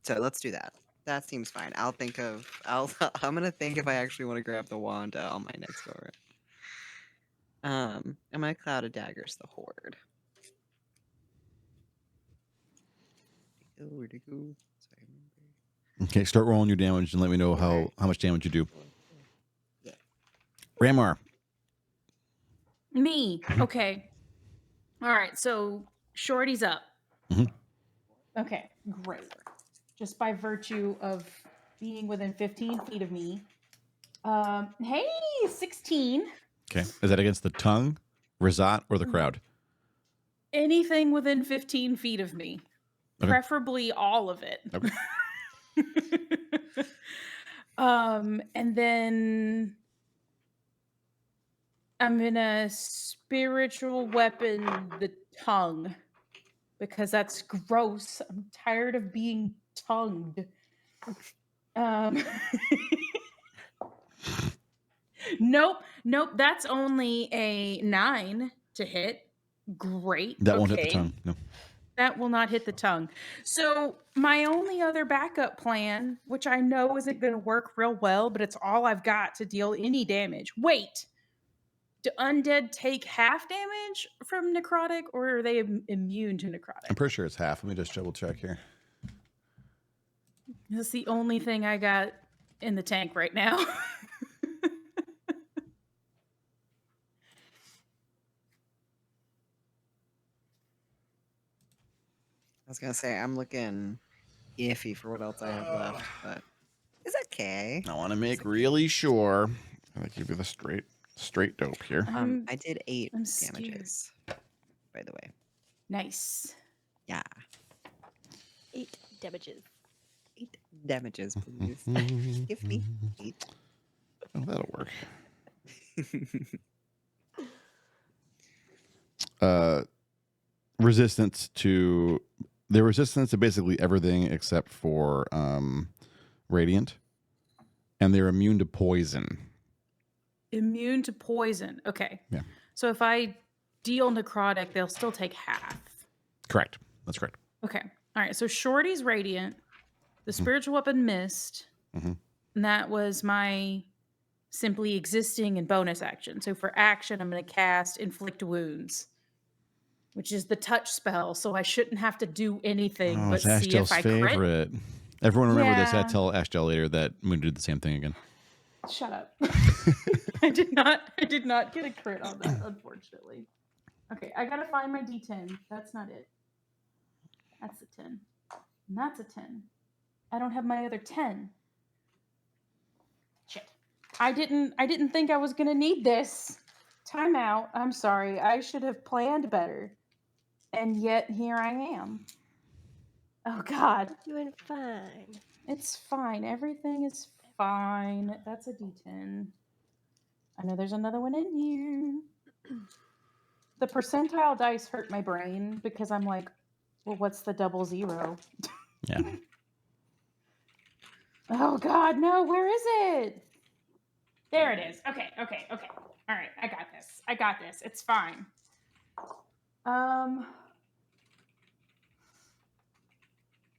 D: So let's do that. That seems fine. I'm gonna think if I actually want to grab the wand on my next go around. I'm gonna Cloud of Daggers the Horde. Where'd it go? Sorry,
A: Okay, start rolling your damage and let me know how much damage you do.
D: Yeah.
A: Ramar.
C: Me. Okay. All right. So Shorty's up.
A: Mhm.
C: Okay. Great. Just by virtue of being within 15 feet of me. Hey, 16.
A: Okay. Is that against the tongue, Rizzot, or the crowd?
C: Anything within 15 feet of me.
A: Okay.
C: Preferably all of it.
A: Okay.
C: And then I'm gonna spiritual weapon the tongue because that's gross. I'm tired of being tongued. Nope. That's only a 9 to hit. Great.
A: That won't hit the
C: Okay.
A: tongue. No.
C: That will not hit the tongue. So my only other backup plan, which I know isn't going to work real well, but it's all I've got to deal any damage. Wait, do undead take half damage from necrotic, or are they immune to
A: I'm
C: necrotic?
A: pretty sure it's half. Let me just double check here.
C: That's the only thing I got in the tank right now.
D: I was gonna say I'm looking iffy for what else I have left, but it's okay.
A: I want to make really sure. I give you the straight Straight dope here.
D: I did 8
C: I'm scared.
D: damages, by the way.
C: Nice.
D: Yeah.
B: 8 damages.
D: 8 damages, please. Give me 8.
A: Oh, that'll work. Resistance to basically everything except for radiant, and they're immune to poison.
C: Immune to poison. Okay.
A: Yeah.
C: So if I deal necrotic, they'll still take half.
A: Correct. That's correct.
C: Okay. All right. So Shorty's radiant, the spiritual weapon missed,
A: Mhm.
C: and that was my simply existing and bonus action. So for action, I'm going to cast inflict wounds, which is the touch spell. So I shouldn't have to do anything
A: Oh,
C: but
A: it's
C: see if
A: Ashdel's
C: I crit.
A: favorite. Everyone remember this. I
C: Yeah.
A: tell Ashdel later that Moon did the same thing again.
C: Shut up. I did not get a crit on that, unfortunately. Okay, I gotta find my D10. That's not it. That's a 10. And that's a 10. I don't have my other 10. Shit. I didn't think I was gonna need this. Timeout. I'm sorry. I should have planned better. And yet here I am. Oh God.
B: Doing fine.
C: It's fine. Everything is fine. That's a D10. I know there's another one in here. The percentile dice hurt my brain because I'm like, well, what's the double zero?
A: Yeah.
C: Oh God, no, where is it? There it is. Okay. All right, I got this. It's fine.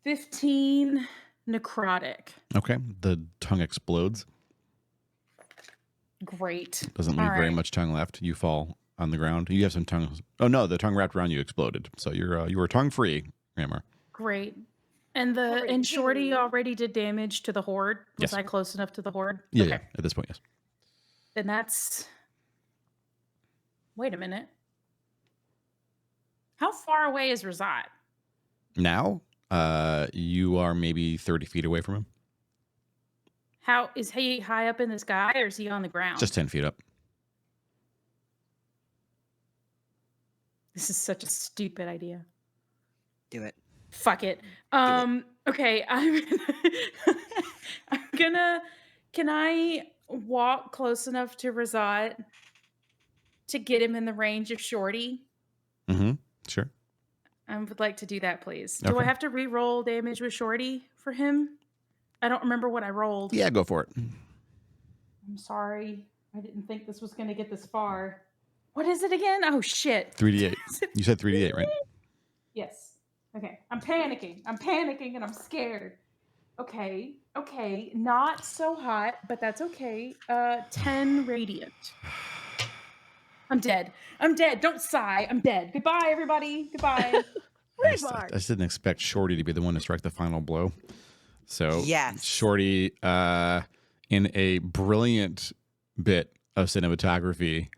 C: 15 necrotic.
A: Okay. The tongue explodes.
C: Great.
A: Doesn't leave very much tongue left. You fall on the ground. You have some tongue. Oh no, the tongue wrapped around you exploded. So you were tongue free, Rammer.
C: Great. And Shorty already did damage to the horde. Was
A: Yes.
C: I close enough to the horde?
A: Yeah,
C: Okay.
A: yeah. At this point, yes.
C: Then that's. Wait a minute. How far away is Rizzot?
A: Now, you are maybe 30 feet away from him.
C: How is he high up in the sky or is he on the ground?
A: Just 10 feet up.
C: This is such a stupid idea.
D: Do it.
C: Fuck it. Okay, I'm gonna. Can I walk close enough to Rizzot to get him in the range of Shorty?
A: Mm-hmm. Sure.
C: I would like to do that, please. Do I
A: Okay.
C: have to re-roll damage with Shorty for him? I don't remember what I rolled.
A: Yeah, go for it.
C: I'm sorry. I didn't think this was going to get this far. What is it again? Oh, shit.
A: 3d8. You said 3d8, right?
C: Yes. Okay. I'm panicking and I'm scared. Okay. Not so hot, but that's okay. 10 radiant. I'm dead. Don't sigh. I'm dead. Goodbye, everybody. Goodbye.
A: I just didn't expect Shorty to be the one to strike the final blow. So
D: Yes.
A: Shorty, in a brilliant bit of cinematography,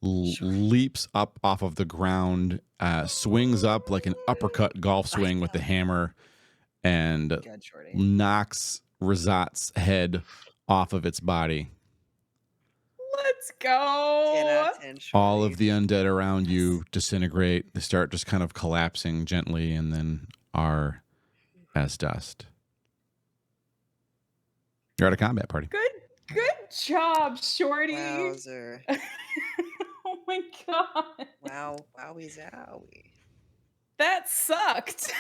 A: leaps up off of the ground, swings up like an uppercut golf swing with the hammer, and
D: Good, Shorty.
A: knocks Rizzot's head off of its body.
C: Let's
D: 10
C: go.
D: out of 10,
A: All
D: Shorty.
A: of the undead around you disintegrate. They start just kind of collapsing gently and then are as dust. You're at a combat party.
C: Good job, Shorty.
D: Wowzer.
C: Oh my God.
D: Wow, wowie zowie.
C: That sucked.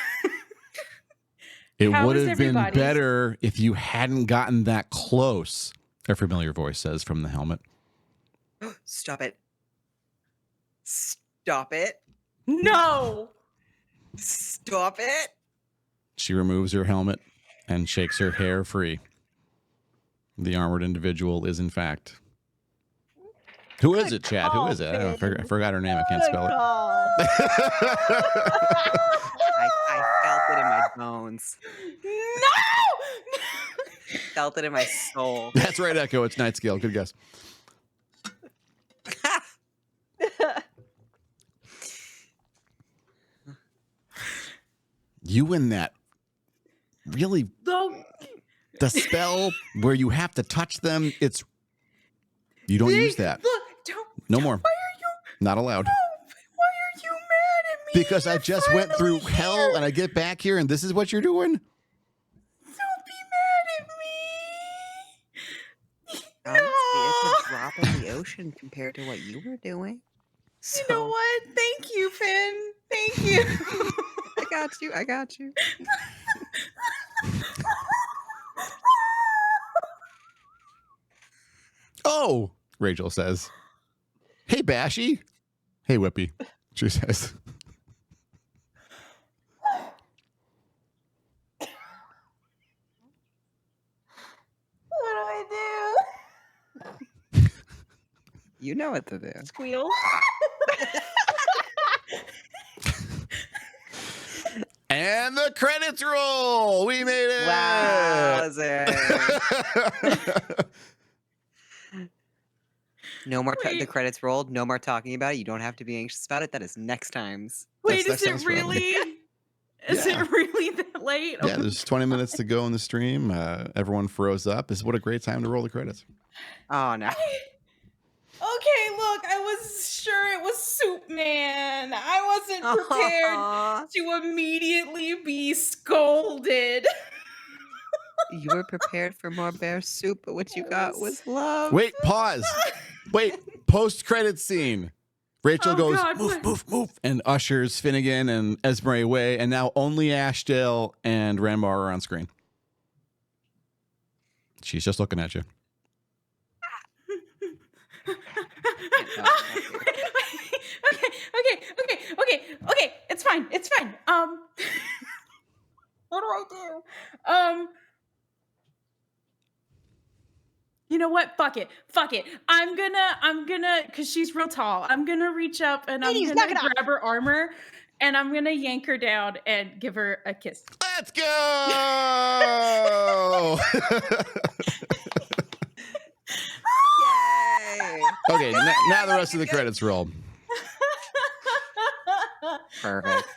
A: It
C: How
A: would
C: is
A: have been
C: everybody's?
A: better if you hadn't gotten that close, a familiar voice says from the helmet.
D: Stop it. Stop it.
C: No.
D: Stop it.
A: She removes her helmet and shakes her hair free. The armored individual is, in fact... Who is it, Chad? Who is it? I don't know. I forgot her name. I can't spell it.
D: I felt it in my bones.
C: No.
D: Felt it in my soul.
A: That's right, Echo. It's Night Scale. Good guess. You and that really the spell where you have to touch them, you don't use that.
C: Look, don't
A: No more.
C: Why are you?
A: Not allowed.
C: No, why are you mad at me?
A: Because I
C: You're
A: just went through
C: finally
A: hell
C: here.
A: and I get back here and this is what you're doing?
C: Don't be mad at me.
D: Honestly, it's
C: No.
D: a drop in the ocean compared to what you were doing. So,
C: You know what? Thank you, Finn. Thank you.
D: I got you. I got you.
A: Oh, Rachel says. Hey, Bashy. Hey, Whippy, she says.
B: What do I
D: You know what to do.
B: do? Squeal.
A: And the credits roll. We made it.
D: Wowzer. No more the
C: Wait.
D: credits rolled. No more talking about it. You don't have to be anxious about it. That is next time's.
C: Wait,
A: That's
C: is
A: next
C: it
A: time's problem.
C: really? Is
A: Yeah.
C: it really that late?
A: Yeah, there's 20 minutes to go in the stream. Everyone froze up. What a great time to roll the credits.
D: Oh no.
C: Okay, look, I was sure it was Soup Man. I wasn't prepared
D: Aw.
C: to immediately be scolded.
D: You were prepared for more bear soup, but what you got was love.
A: Wait, pause. Wait, post-credit scene. Rachel
C: Oh,
A: goes,
C: God,
A: move,
C: what?
A: move, move, and ushers Finnegan and Esme away, and now only Ashdale and Ranmar are on screen. She's just looking at you.
C: Okay. It's fine. What do I do? You know what? Fuck it. I'm gonna, cause she's real tall. I'm gonna reach up and
B: Ladies,
C: I'm
B: knock
C: gonna
B: it off.
C: grab her armor and I'm gonna yank her down and give her a kiss.
A: Let's go!
D: Yay.
A: Okay, now the rest of the credits roll.
D: Perfect.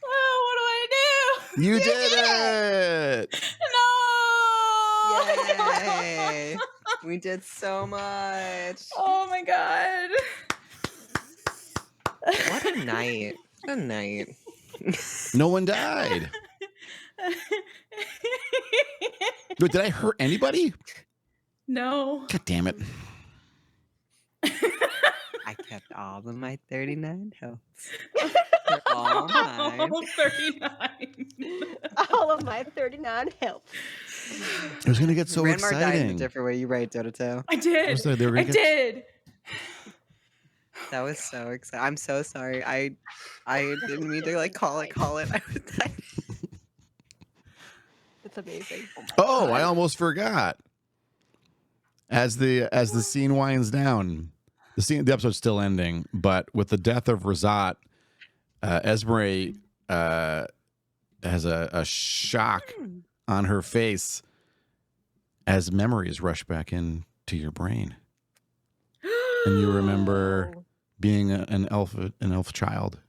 C: Oh, what do I do?
A: You did it!
C: No!
D: Yay. We did so much.
C: Oh my god.
D: What a night. What a night.
A: No one died. Wait, did I hurt anybody?
C: No.
A: God damn it.
D: I kept all of my 39 healths. They're all mine.
C: 39.
B: All of my 39 health.
A: It was going to get so
D: Ranmar died in a
A: exciting.
D: different way. You're right, Dodoto.
C: I did.
A: Was there- they were
C: I
A: gonna get-
C: did.
D: That was so exciting. I'm so sorry. I didn't mean to call it. I was
B: It's amazing. Oh, my
A: Oh,
B: God.
A: I almost forgot. As the scene winds down, the episode's still ending, but with the death of Rizzot, Esme has a shock on her face as memories rush back into your brain, and you remember being an elf child,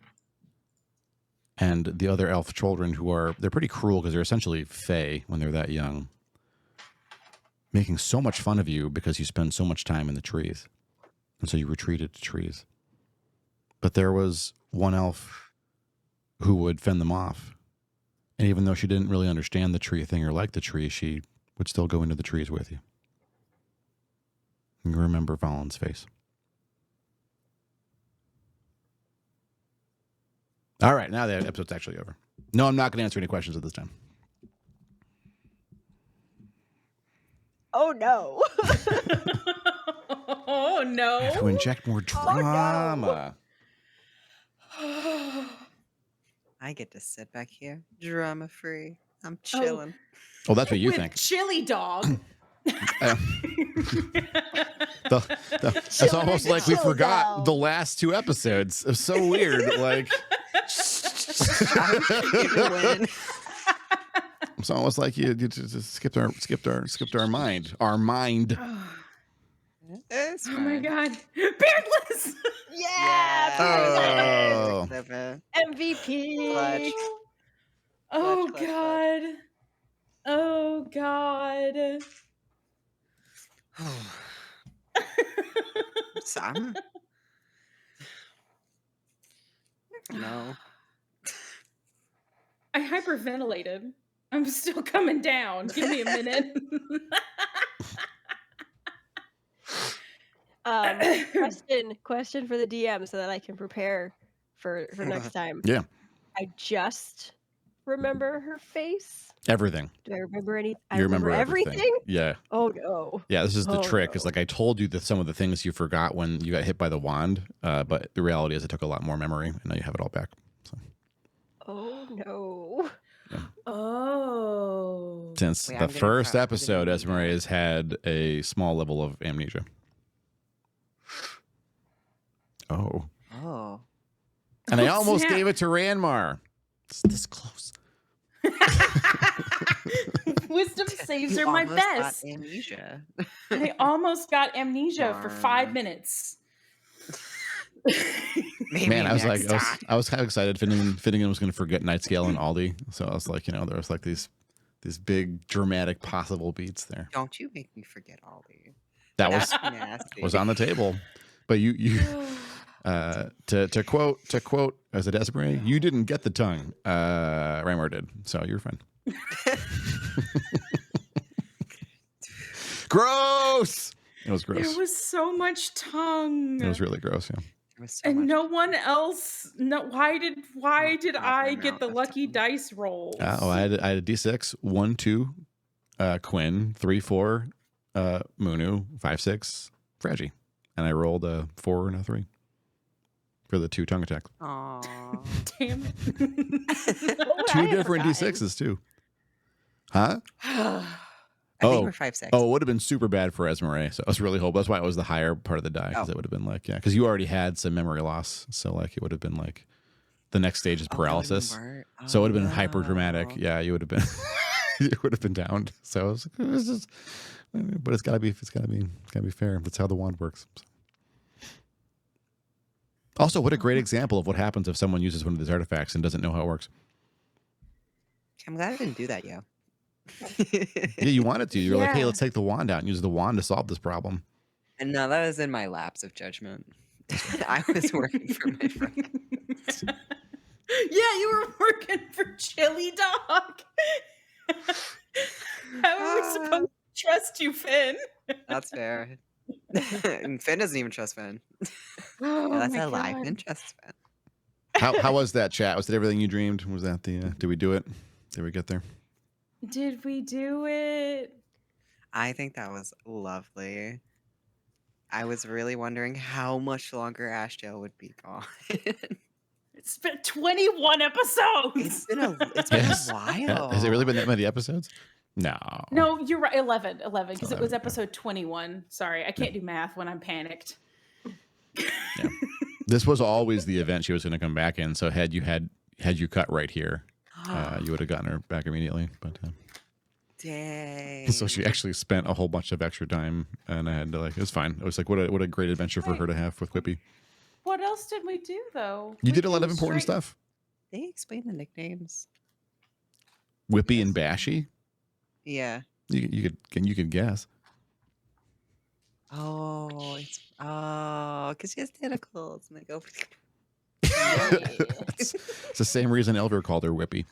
A: and the other elf children they're pretty cruel because they're essentially fae when they're that young, making so much fun of you because you spend so much time in the trees. And so you retreated to trees. But there was one elf who would fend them off. And even though she didn't really understand the tree thing or like the tree, she would still go into the trees with you. And you remember Valen's face. All right, now the episode's actually over. No, I'm not going to answer any questions at this time.
B: Oh, no.
C: Oh no.
A: I have to inject more drama.
D: I get to sit back here, drama free. I'm chilling.
A: Oh, that's what you
C: With
A: think.
C: chili dog.
A: That's almost like we
B: chill
A: forgot
B: down.
A: the last two episodes. It's so weird. Like
D: Win.
A: it's almost like you just skipped our mind. Our mind.
D: It's
C: Oh my
D: fine.
C: god. Beardless.
B: Yeah.
A: Oh.
D: Seven.
B: MVP.
D: Clutch.
C: Oh
D: Clutch, clutch,
C: god. Oh god.
D: Some? No.
C: I hyperventilated. I'm still coming down. Give me a minute.
B: Question for the DM so that I can prepare for next time.
A: Yeah.
B: I just remember her face.
A: Everything.
B: Do I remember any? I
A: You
B: remember
A: remember everything. Yeah.
B: Oh no.
A: Yeah, this is the
B: Oh,
A: trick. Is
B: no.
A: like I told you that some of the things you forgot when you got hit by the wand, but the reality is it took a lot more memory, and now you have it all back. So,
B: Oh no.
C: Oh.
A: since
D: Wait,
A: the
D: I'm gonna
A: first
D: try-
A: episode,
D: I'm gonna
A: Esmeralda has had a small level of amnesia. Oh.
D: Oh.
A: And I
C: Oh,
A: almost
C: snap.
A: gave it to Ranmar. It's this close.
C: Wisdom saves
D: You
C: are my
D: almost got
C: best.
D: amnesia.
C: I almost got amnesia for 5
D: Darn.
C: minutes.
D: Maybe
A: Man, I was
D: next
A: like,
D: time.
A: I was kind of excited. Finnegan was going to forget Nightscale and Aldi, so I was like, there was like these big dramatic possible beats there.
D: Don't you make me forget Ollie.
A: That was
D: That's nasty.
A: was on the table, but you to quote as a Desiree, you didn't get the tongue. Ranmar did, so you're fine. Gross. It was gross.
C: There was so much tongue.
A: It was really gross. Yeah.
D: There was so
C: And
D: much-
C: no one else. No, why did
D: proper
C: I get
D: amount
C: the
D: of
C: lucky
D: tongue.
C: dice rolls?
A: I had a D6, 1, 2, Quinn, 3, 4, Munu, 5, 6, Fraggy, and I rolled a 4 and a 3 for the 2 tongue attacks.
D: Aw.
C: Damn
B: What
C: it.
B: would I
A: 2
B: have
A: different
B: forgotten?
A: D6s too. Huh?
D: I think we're 5-6.
A: Oh, it would have been super bad for Esmeralda. So I was really hoping. That's why it was the higher part of the die, because
D: Oh.
A: it would have been like, because you already had some memory loss. So like it would have been like the next stage is
D: Oh, that would've been
A: paralysis.
D: worse.
A: So it would have been
D: Oh,
A: hyper dramatic.
D: no.
A: Yeah, you would have been you would have been downed. So I was like, this is, but it's gotta be fair. That's how the wand works. So. Also, what a great example of what happens if someone uses one of these artifacts and doesn't know how it works.
D: I'm glad I didn't do that, yo.
A: Yeah, you wanted to. You're like, hey,
C: Yeah.
A: let's take the wand out and use the wand to solve this problem.
D: And no, that was in my lapse of judgment. I was working for my friend.
C: Yeah, you were working for Chili Dog. How are we supposed to trust you, Finn?
D: That's fair. And Finn doesn't even trust Finn.
C: Oh,
D: Yeah, that's
C: my
D: a lie.
C: God.
D: Finn trusts Finn.
A: How was that chat? Was it everything you dreamed? Was that the? Did we do it? Did we get there?
C: Did we do it?
D: I think that was lovely. I was really wondering how much longer Ashdale would be gone.
C: It's been 21 episodes.
D: It's been a
A: Yes.
D: while.
A: Has it really been that many episodes? No.
C: No, you're right. 11, because it
A: 11,
C: was
A: yeah.
C: episode 21. Sorry, I can't do math when I'm panicked.
A: Yeah. This was always the event she was going to come back in. So had you cut right here, you would have gotten her back immediately. But
D: Dang.
A: so she actually spent a whole bunch of extra time, and I had to it was fine. It was like what a great adventure for her to have with Whippy.
C: What else did we do, though?
A: You
C: We
A: did a lot
C: came
A: of important
C: straight-
A: stuff.
D: They explain the nicknames.
A: Whippy and Bashy.
D: Yeah.
A: You could guess.
D: Oh, because she has tentacles and they go.
A: it's the same reason Elder called her Whippy.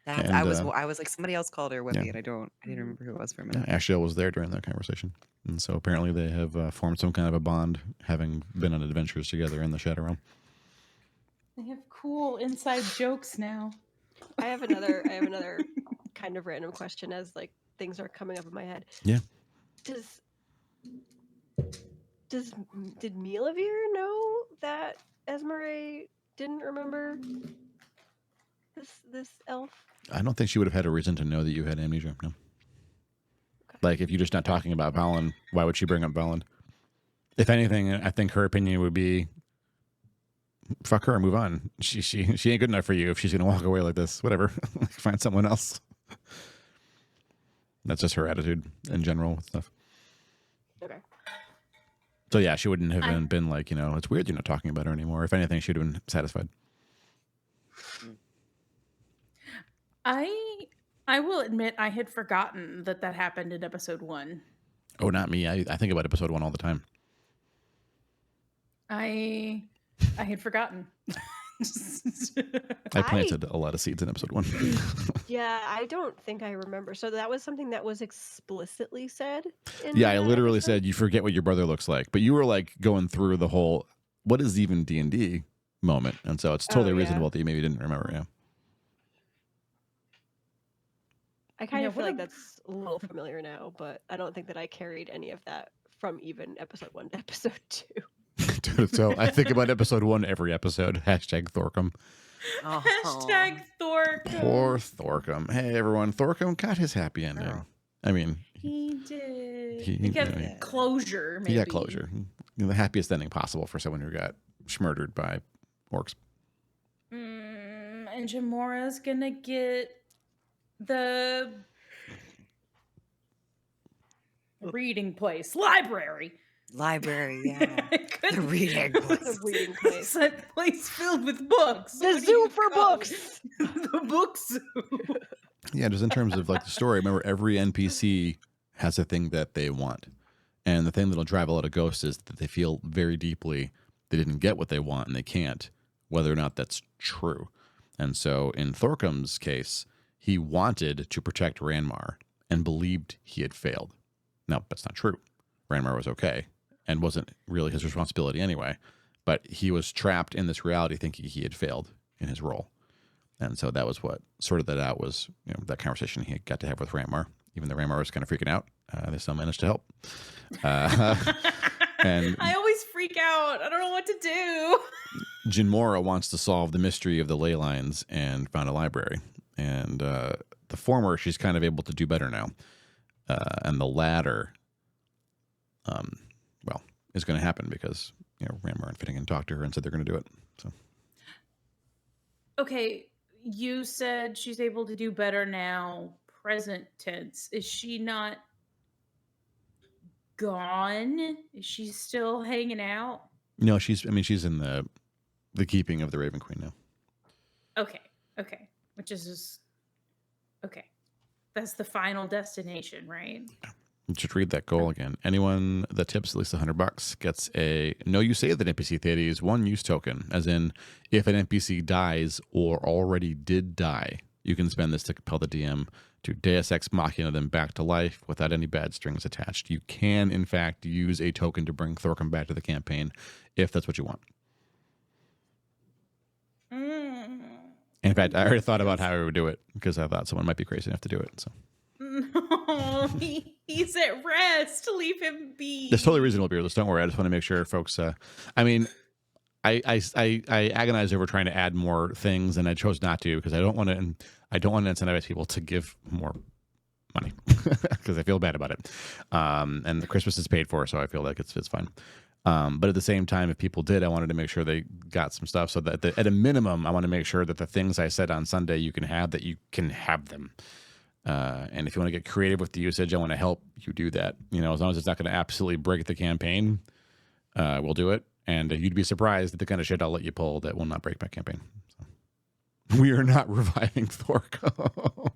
D: That's,
A: And,
D: I was like somebody else called her Whippy,
A: yeah.
D: and I didn't remember who it was for a
A: Yeah,
D: minute.
A: Ashdale was there during that conversation, and so apparently they have formed some kind of a bond, having been on adventures together in the Shadow Realm.
C: They have cool inside jokes now.
B: I have another kind of random question as like things are coming up in my head.
A: Yeah.
B: Did Milavir know that Esmeralda didn't remember this elf?
A: I don't think she would have had a reason to know that you had amnesia. No.
B: Okay.
A: Like if you're just not talking about Valen, why would she bring up Valen? If anything, I think her opinion would be, fuck her, move on. She ain't good enough for you if she's gonna walk away like this. Whatever, find someone else. That's just her attitude in general with stuff.
B: Okay.
A: So yeah, she wouldn't have been like, it's weird you're not talking about her anymore. If anything, she'd have been satisfied.
C: I will admit I had forgotten that happened in episode 1.
A: Oh, not me. I think about episode 1 all the time.
C: I had forgotten.
A: I planted a lot of seeds in episode 1.
B: Yeah, I don't think I remember. So that was something that was explicitly said in
A: Yeah, I
B: that
A: literally
B: episode?
A: said you forget what your brother looks like, but you were like going through the whole what is even D&D moment, and so it's totally
B: Oh, yeah.
A: reasonable that you maybe didn't remember. Yeah.
B: I kind
C: Yeah,
B: of feel
C: what
B: like
C: a-
B: that's a little familiar now, but I don't think that I carried any of that from even episode 1 to episode 2.
A: So I think about episode 1 every episode. Hashtag Thorcum.
D: Oh,
C: Hashtag Thorcum.
A: Poor Thorcum. Hey everyone, Thorcum got his happy ending.
D: Oh.
A: I mean,
C: He did.
A: He-
C: He got
A: yeah.
C: closure, maybe.
A: he got closure. The happiest ending possible for someone who got murdered by orcs.
C: And Jamora's gonna get the reading place, library.
D: library, yeah.
C: I couldn't-
D: The reading
B: The
D: place.
B: reading place.
C: That place filled with books.
B: The
C: What do
B: zoo
C: you
B: for
C: call
B: books!
C: it? The book zoo.
A: Yeah, just in terms of like the story, remember every NPC has a thing that they want. And the thing that'll drive a lot of ghosts is that they feel very deeply they didn't get what they want and they can't, whether or not that's true. And so in Thorcum's case, he wanted to protect Ranmar and believed he had failed. Now, that's not true. Ranmar was okay and wasn't really his responsibility anyway. But he was trapped in this reality thinking he had failed in his role. And so that was what sorted that out was, that conversation he got to have with Ranmar. Even though Ranmar was kind of freaking out, they still managed to help. And
C: I always freak out. I don't know what to do.
A: Jinmora wants to solve the mystery of the ley lines and found a library. And the former, she's kind of able to do better now. And the latter, is going to happen because, Ranmar and Finnegan talked to her and said they're going to do it. So
C: Okay, you said she's able to do better now, present tense. Is she not gone? Is she still hanging out?
A: no, she's in the keeping of the Raven Queen now.
C: Okay. Which is just okay. That's the final destination, right?
A: Just read that goal again. Anyone that tips at least $100 gets a no use save that NPC Thades 1 use token. As in, if an NPC dies or already did die, you can spend this to compel the DM to Deus Ex Machina them back to life without any bad strings attached. You can, in fact, use a token to bring Thorcum back to the campaign if that's what you want. In fact, I already thought about how I would do it because I thought someone might be crazy enough to do it. So
C: No, he's at rest. Leave him be.
A: it's totally reasonable, Beardless. Don't worry. I just want to make sure folks. I agonize over trying to add more things, and I chose not to because I don't want to incentivize people to give more money because I feel bad about it. And the Christmas is paid for, so I feel like it's fine. But at the same time, if people did, I wanted to make sure they got some stuff. So that at a minimum, I want to make sure that the things I said on Sunday you can have them. And if you want to get creative with the usage, I want to help you do that. As long as it's not going to absolutely break the campaign, we'll do it. And you'd be surprised at the kind of shit I'll let you pull that will not break my campaign. So. We are not reviving Thorco.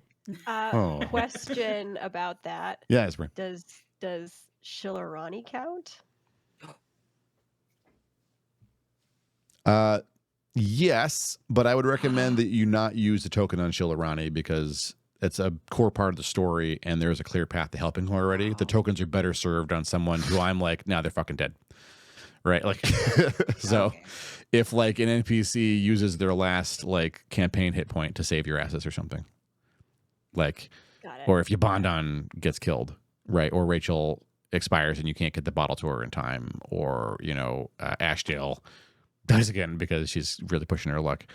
B: Question about that.
A: Yeah, it's right.
B: Does Shillarani count?
A: Yes, but I would recommend that you not use the token on Shillarani because it's a core part of the story and there's a clear path to helping her already. The tokens are better served on someone who I'm like, nah, they're fucking dead. Right? Like, so
D: Okay.
A: if like an NPC uses their last like campaign hit point to save your assets or something, like,
B: Got it.
A: or if Yabondon gets killed, right? Or Rachel expires and you can't get the bottle to her in time, or, Ashdale dies again because she's really pushing her luck.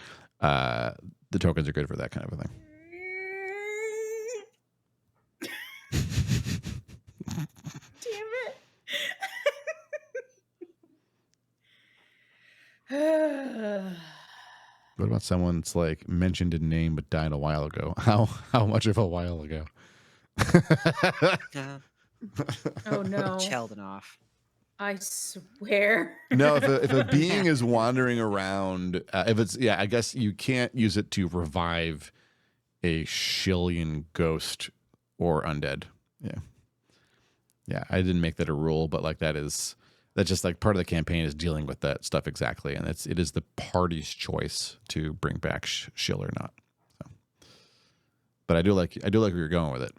A: The tokens are good for that kind of a thing.
C: Damn it.
A: What about someone that's like mentioned in name but died a while ago? How much of a while ago?
D: Yeah.
C: Oh no.
D: Sheldon off.
C: I swear.
A: No, if a being is wandering around, if it's I guess you can't use it to revive a Shillian ghost or undead. Yeah. Yeah, I didn't make that a rule, but like that's just like part of the campaign is dealing with that stuff exactly, and it is the party's choice to bring back Shill or not. So, but I do like where you're going with it.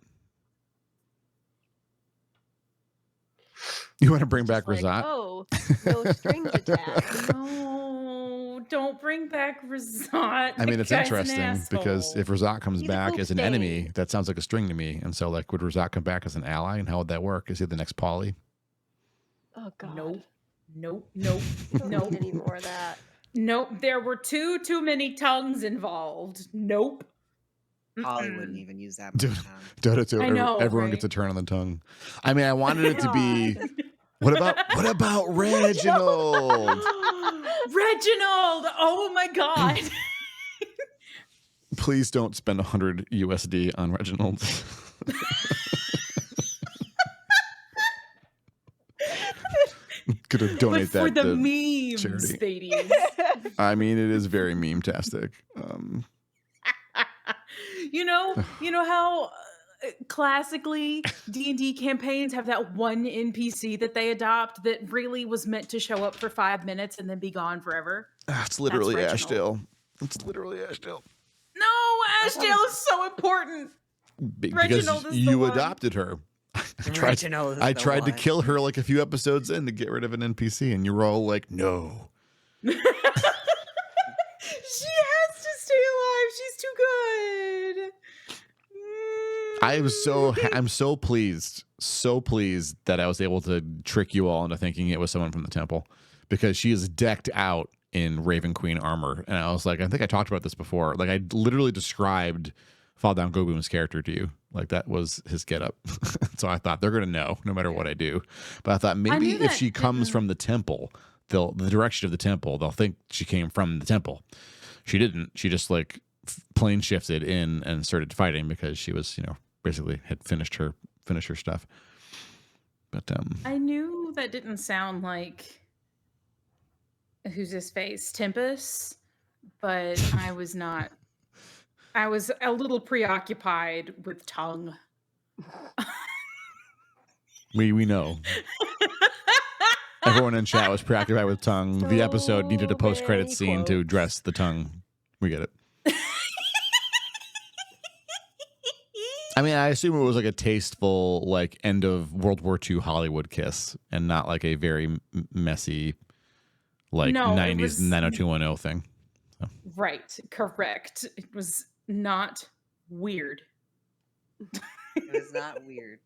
A: You want to bring back
B: Like,
A: Rizzot?
B: oh, no strings attached.
C: No, don't bring back Rizzot.
A: I mean, it's
C: That guy's an
A: interesting because
C: asshole.
A: if Rizzot comes
B: He's a
A: back
B: poop
A: as an
B: stain.
A: enemy, that sounds like a string to me. And so, like, would Rizzot come back as an ally, and how would that work? Is he the next Polly?
B: Oh god.
C: Nope. Nope.
B: I don't
C: Nope.
B: need any more of that.
C: Nope. There were too many tongues involved. Nope.
D: Polly
C: Mm-mm.
D: wouldn't even use that much
A: Dude.
D: tongue.
C: I know,
A: Everyone
C: right?
A: gets a turn on the tongue. I mean, I wanted it to be.
B: God.
A: What about Reginald?
C: Reginald! Oh my god!
A: Please don't spend 100 USD on Reginald. Gonna donate
C: but for
A: that
C: the
A: to
C: memes,
A: charity.
C: ladies.
A: I mean, it is very meme-tastic.
C: You know how classically D&D campaigns have that one NPC that they adopt that really was meant to show up for 5 minutes and then be gone forever?
A: It's literally
C: Reginald.
A: Ashdale. It's literally Ashdale.
C: No, Ashdale is so important.
A: Because
C: Reginald is the
A: you
C: one.
A: adopted her.
D: Reginald is
A: I
D: the
A: tried to
D: one.
A: kill her like a few episodes in to get rid of an NPC, and you were all like, no.
C: She has to stay alive. She's too good.
A: I'm so pleased that I was able to trick you all into thinking it was someone from the temple, because she is decked out in Raven Queen armor, and I was like, I think I talked about this before. Like, I literally described Fall Down Goboom's character to you. Like, that was his getup. So I thought they're gonna know no matter what I do. But I thought maybe
C: knew
A: if
C: that
A: she comes from the temple, the direction of the temple, they'll think she came from the temple. She didn't. She just like plane shifted in and started fighting because she was, basically had finished her stuff. But
C: I knew that didn't sound like who's his face, Tempest, but I was not. I was a little preoccupied with tongue.
A: we know. Everyone in chat was preoccupied with tongue. The episode needed a
B: So
A: post-credit
B: many
A: scene to
B: quotes.
A: address the tongue. We get it. I mean, I assume it was like a tasteful, like, end of World War II Hollywood kiss, and not like a very messy, like,
C: No, it
A: 90s
C: was-
A: 90210 thing.
C: Right, correct. It was not weird.
D: It was not weird.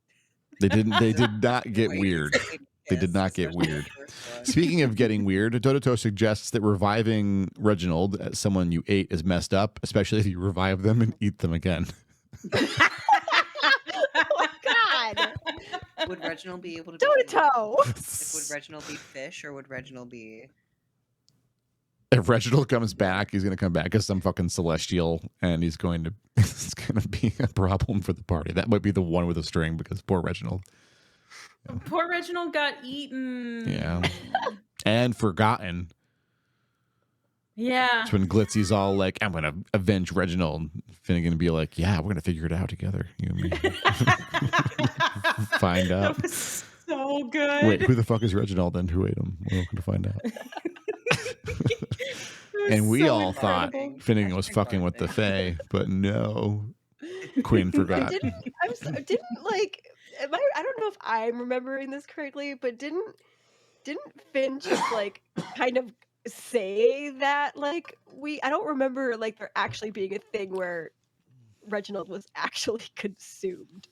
A: They did not get
D: Wait,
A: weird.
D: taking
A: They did
D: piss,
A: not get
D: especially
A: weird.
D: the first one.
A: Speaking of getting weird, Dodoto suggests that reviving Reginald as someone you ate is messed up, especially if you revive them and eat them again.
B: Oh my god.
D: Would Reginald be able to be
B: Donato.
D: Like, would Reginald be fish or would Reginald be
A: If Reginald comes back, he's going to come back as some fucking celestial, and it's going to be a problem for the party. That might be the one with a string, because poor Reginald.
C: Poor Reginald got eaten.
A: Yeah. And forgotten.
C: Yeah.
A: That's when Glitzy's all like, I'm going to avenge Reginald. Finnegan be like, yeah, we're going to figure it out together. You and me. Find out.
C: That was so good.
A: Wait, who the fuck is Reginald and who ate him? We're going to find out.
C: It was
A: And we
C: so
A: all thought
C: incredible.
A: Finnegan was fucking with the Fae, but no. Queen forgot.
B: Didn't like I don't know if I'm remembering this correctly, but didn't Finn just like kind of say that like I don't remember like there actually being a thing where Reginald was actually consumed.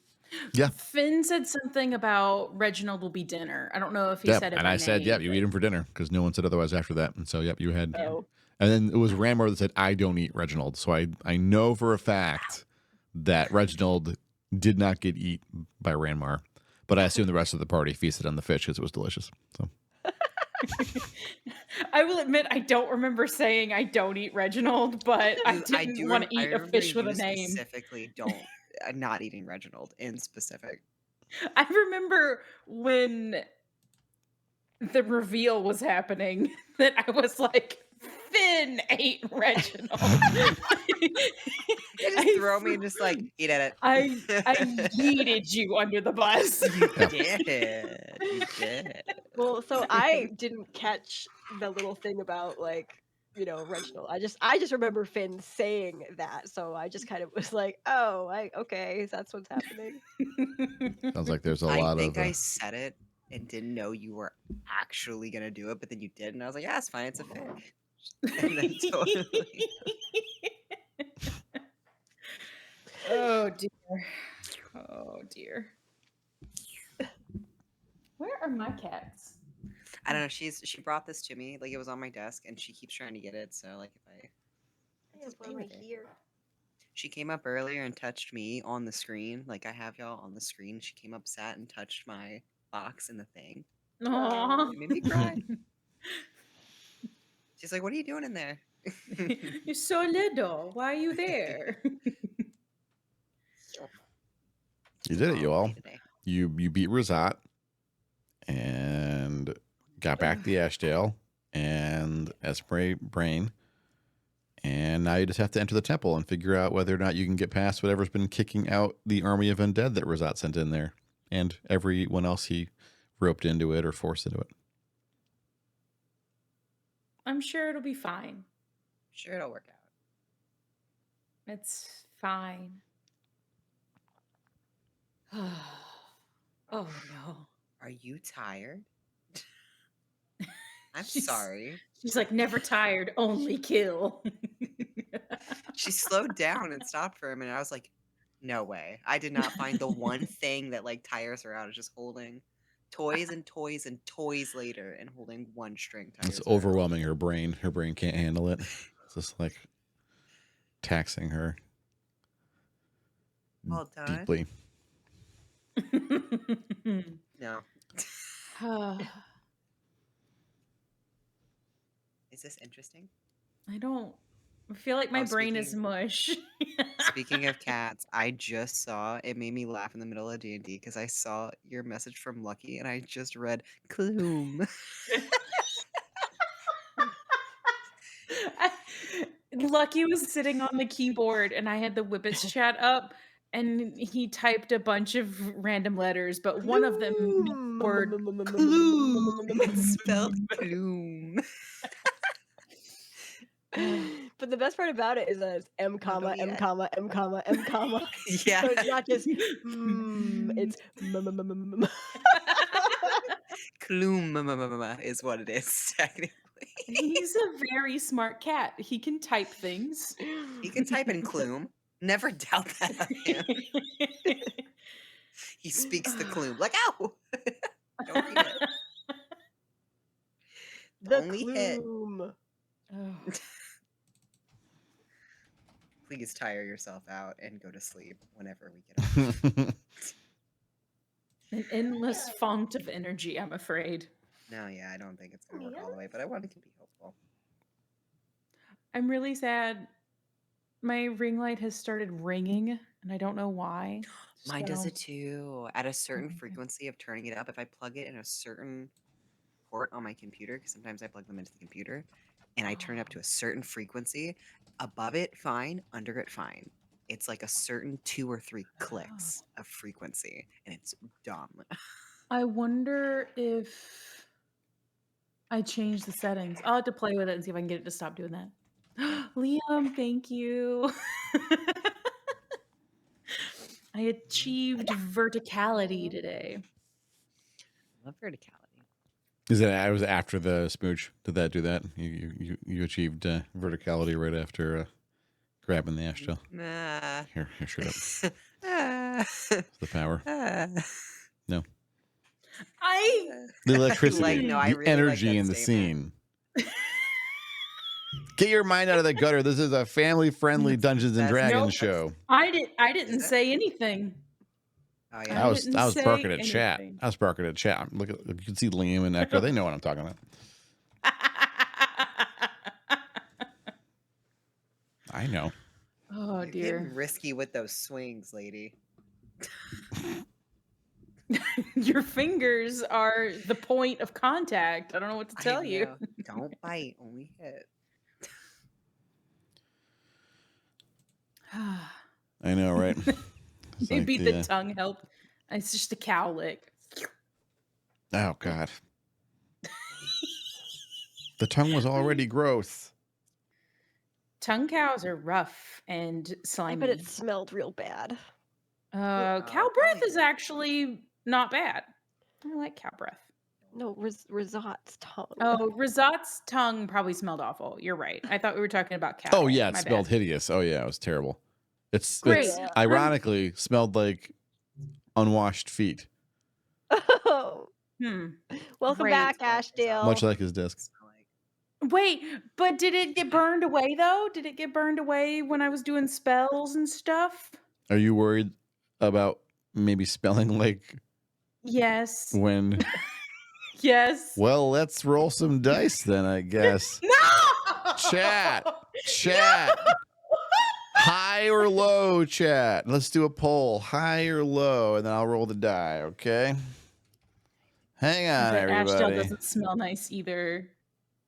A: Yeah.
C: Finn said something about Reginald will be dinner. I don't know if he
A: Yep.
C: said it.
A: And
C: by
A: I said,
C: name,
A: yep, you
C: but-
A: eat him for dinner, because no one said otherwise after that. And so, yep, you had.
B: Oh.
A: And then it was Ranmore that said, I don't eat Reginald. So I know for a fact that Reginald did not get eaten by Ranmar. But I assume the rest of the party feasted on the fish because it was delicious. So
C: I will admit I don't remember saying I don't eat Reginald, but I didn't want to eat a fish with a name.
D: Specifically, don't not eating Reginald in specific.
C: I remember when the reveal was happening that I was like, Finn ate Reginald.
D: It just throw me and just like eat at
C: I
D: it.
C: yeeted you under the bus.
D: You
A: Yeah.
D: did. You did.
B: Well, so I didn't catch the little thing about like, Reginald. I just remember Finn saying that, so I just kind of was like, oh, okay, that's what's happening.
A: Sounds like there's a
D: I
A: lot
D: think
A: of.
D: I said it and didn't know you were actually gonna do it, but then you did, and I was like, yeah, it's fine, it's a fic. And then totally.
C: Oh dear. Oh dear. Where are my cats?
D: I don't know. She brought this to me, like it was on my desk, and she keeps trying to get it. So like if I just play with it.
B: Here.
D: She came up earlier and touched me on the screen. Like I have y'all on the screen. She came up, sat, and touched my box and the thing.
C: Aww.
D: It made me cry. She's like, "What are you doing in there?"
C: You're so little. Why are you there?
A: You did it, you all.
D: Today.
A: You beat Rizzot and got back the Ashdale and Esprit Brain. And now you just have to enter the temple and figure out whether or not you can get past whatever's been kicking out the army of undead that Rizzot sent in there. And everyone else he roped into it or forced into it.
C: I'm sure it'll be fine.
D: Sure, it'll work out.
C: It's fine. Oh no.
D: Are you tired? I'm
C: She's-
D: sorry.
C: She's like, never tired, only kill.
D: She slowed down and stopped for a minute. I was like, no way. I did not find the one thing that like tires her out. Is just holding toys and toys and toys later and holding one string.
A: It's overwhelming her brain. Her brain can't handle it. It's just like taxing her
D: Well done.
A: deeply.
D: No. Is this interesting?
C: I feel like my brain is mush.
D: Speaking of cats, I just saw, it made me laugh in the middle of D&D because I saw your message from Lucky and I just read Clume.
C: Lucky was sitting on the keyboard and I had the Whippets chat up and he typed a bunch of random letters, but one of them meant the word
D: Clume. It's spelled Clume.
B: But the best part about it is that it's M comma M comma M comma M comma.
D: Yeah.
B: So it's not just it's
D: Clume is what it is, technically.
C: He's a very smart cat. He can type things.
D: He can type in Clume. Never doubt that of him. He speaks the Clume. Like, ow! Don't read it.
B: The
D: Only hit.
B: Clume.
C: Oh.
D: Please tire yourself out and go to sleep whenever we get off.
C: An endless font of energy, I'm afraid.
D: No, yeah, I don't think it's going to work all the way, but I wanted to be hopeful.
C: I'm really sad. My ring light has started ringing, and I don't know why.
D: Mine does
C: So-
D: it too. At a certain
C: Okay.
D: frequency of turning it up, if I plug it in a certain port on my computer, because sometimes I plug them into the computer, and I turn it up to a certain frequency, above it, fine, under it, fine. It's like a certain 2 or 3 clicks of frequency, and it's dumb.
C: I wonder if I change the settings. I'll have to play with it and see if I can get it to stop doing that. Liam, thank you. I achieved verticality today.
D: I love verticality.
A: Is that I was after the smooch? Did that do that? You achieved verticality right after grabbing the Ashdale.
D: Nah.
A: Here, shut up.
D: Ah.
A: It's the power. No. The electricity,
D: Like, no, I
A: the
D: really
A: energy
D: like that
A: in the
D: statement.
A: scene. Get your mind out of the gutter. This is a family-friendly Dungeons and
D: That's-
A: Dragons
C: Nope.
A: show.
C: I didn't
D: Is it?
C: say anything.
D: Oh,
C: I
D: yeah.
A: I was
C: didn't say
A: barking at chat.
C: anything.
A: I was barking at chat. Look at you can see Liam and Echo. They know what I'm talking about. I know.
C: Oh
D: You're
C: dear.
D: getting risky with those swings, lady.
C: Your fingers are the point of contact. I don't know what to
D: I
C: tell you.
D: know. Don't bite, only hit.
A: I know, right? It's like
C: Maybe the tongue help. It's just a cow lick.
A: oh God. The tongue was already gross.
C: Tongue cows are rough and
B: I
C: slimy.
B: bet it smelled real bad.
C: Cow breath
D: probably
C: is actually not bad. I like cow breath.
B: No, Rizzot's tongue.
C: Oh, Rizzot's tongue probably smelled awful. You're right. I thought we were talking about cow.
A: Oh yeah, it
C: My
A: smelled
C: bad.
A: hideous. Oh yeah, it was terrible. It's
C: Great.
B: Yeah.
A: ironically smelled like unwashed feet,
B: Oh,
C: Hmm.
B: welcome
C: Great.
B: back,
D: That's what
B: Ashdale.
A: much like his disc.
D: smell like.
C: Wait, but did it get burned away though? Did it get burned away when I was doing spells and stuff?
A: Are you worried about maybe smelling like
C: Yes.
A: when?
C: Yes.
A: Well, let's roll some dice then, I guess.
C: No!
A: Chat. High or low, chat. Let's do a poll. High or low, and then I'll roll the die, okay? Hang on,
C: But Ashdale
A: everybody.
C: doesn't smell nice either.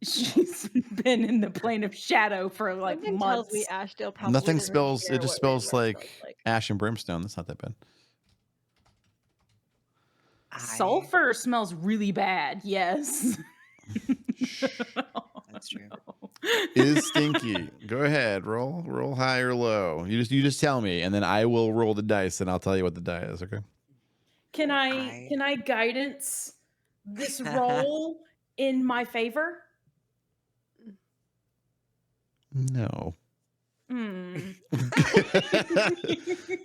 C: She's been in the plane of shadow for like
B: Something
C: months.
B: tells me Ashdale probably
A: Nothing
B: doesn't
A: smells,
B: care
A: it just
B: what
A: smells
B: Rizzot
A: like ash and brimstone. That's not that bad.
C: Sulfur smells really bad. Yes.
D: That's true.
A: Is stinky. Go ahead, roll high or low. You just tell me, and then I will roll the dice, and I'll tell you what the die is. Okay.
C: Can I guidance this roll in my favor?
A: No.
C: Hmm.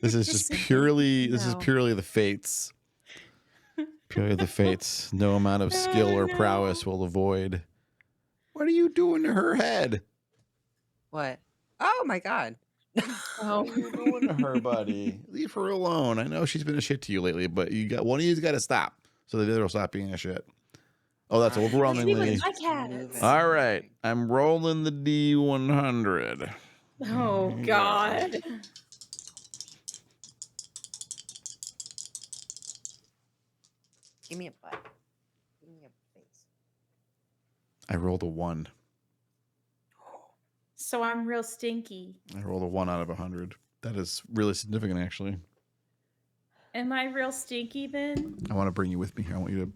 A: This is just purely. This is
B: No.
A: purely the fates. Purely the fates. No amount of skill or
C: no.
A: prowess will avoid. What are you doing to her head?
D: What? Oh my God.
C: Oh.
A: What are you doing to her, buddy? Leave her alone. I know she's been a shit to you lately, but one of you's got to stop so the other will stop being a shit. Oh, that's
D: Alright.
A: overwhelmingly.
C: My cat is.
D: Moving.
A: All right, I'm rolling the D100.
C: Oh God.
D: Give me a butt. Give me a face.
A: I rolled a 1.
C: So I'm real stinky.
A: I rolled a 1 out of 100. That is really significant, actually.
C: Am I real stinky then?
A: I want to bring you with me. I want you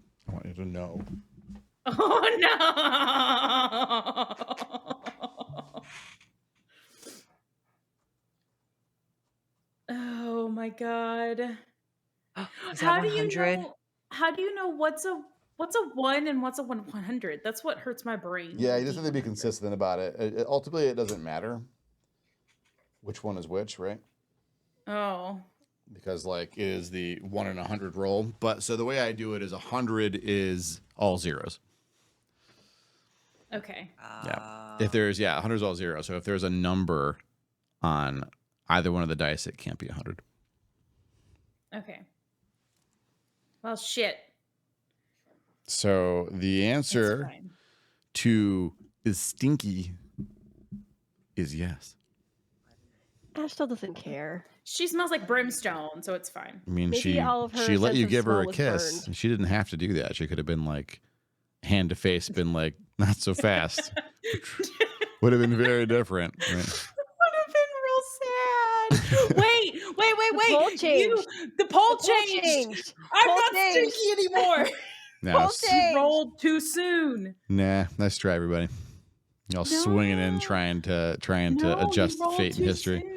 A: to know.
C: Oh no. Oh my God.
D: Is that 100?
C: How do you know what's a 1 and what's a 100? That's what hurts my brain.
A: Yeah, you just have to be consistent about it. Ultimately, it doesn't matter which one is which, right?
C: Oh.
A: Because like it is the 1 and 100 roll. But so the way I do it is 100 is all zeros.
C: Okay.
A: Yeah. If there's 100 is all zero. So if there's a number on either one of the dice, it can't be 100.
C: Okay. Well, shit.
A: So the
C: It's
A: answer
C: fine.
A: to is stinky is yes.
B: Ashdale doesn't care.
C: She smells like brimstone, so it's fine.
A: I mean,
B: Maybe all of her
A: she let
B: sense
A: you
B: of
A: give her
B: smell
A: a
B: was
A: kiss.
B: burned.
A: She didn't have to do that. She could have been like hand to face, been like not so fast. Would have been very different. Right?
C: Would have been real sad. Wait.
B: The poll changed.
C: The poll
B: The poll
C: changed. I'm
B: Poll
C: not
B: changed.
C: stinky anymore.
A: No,
B: Poll
A: s-
B: changed.
C: Rolled too soon.
A: nah. Nice try, everybody. Y'all swinging in,
C: No.
A: trying to
C: No, you
A: adjust
C: rolled
A: fate and
C: too
A: history.
C: soon.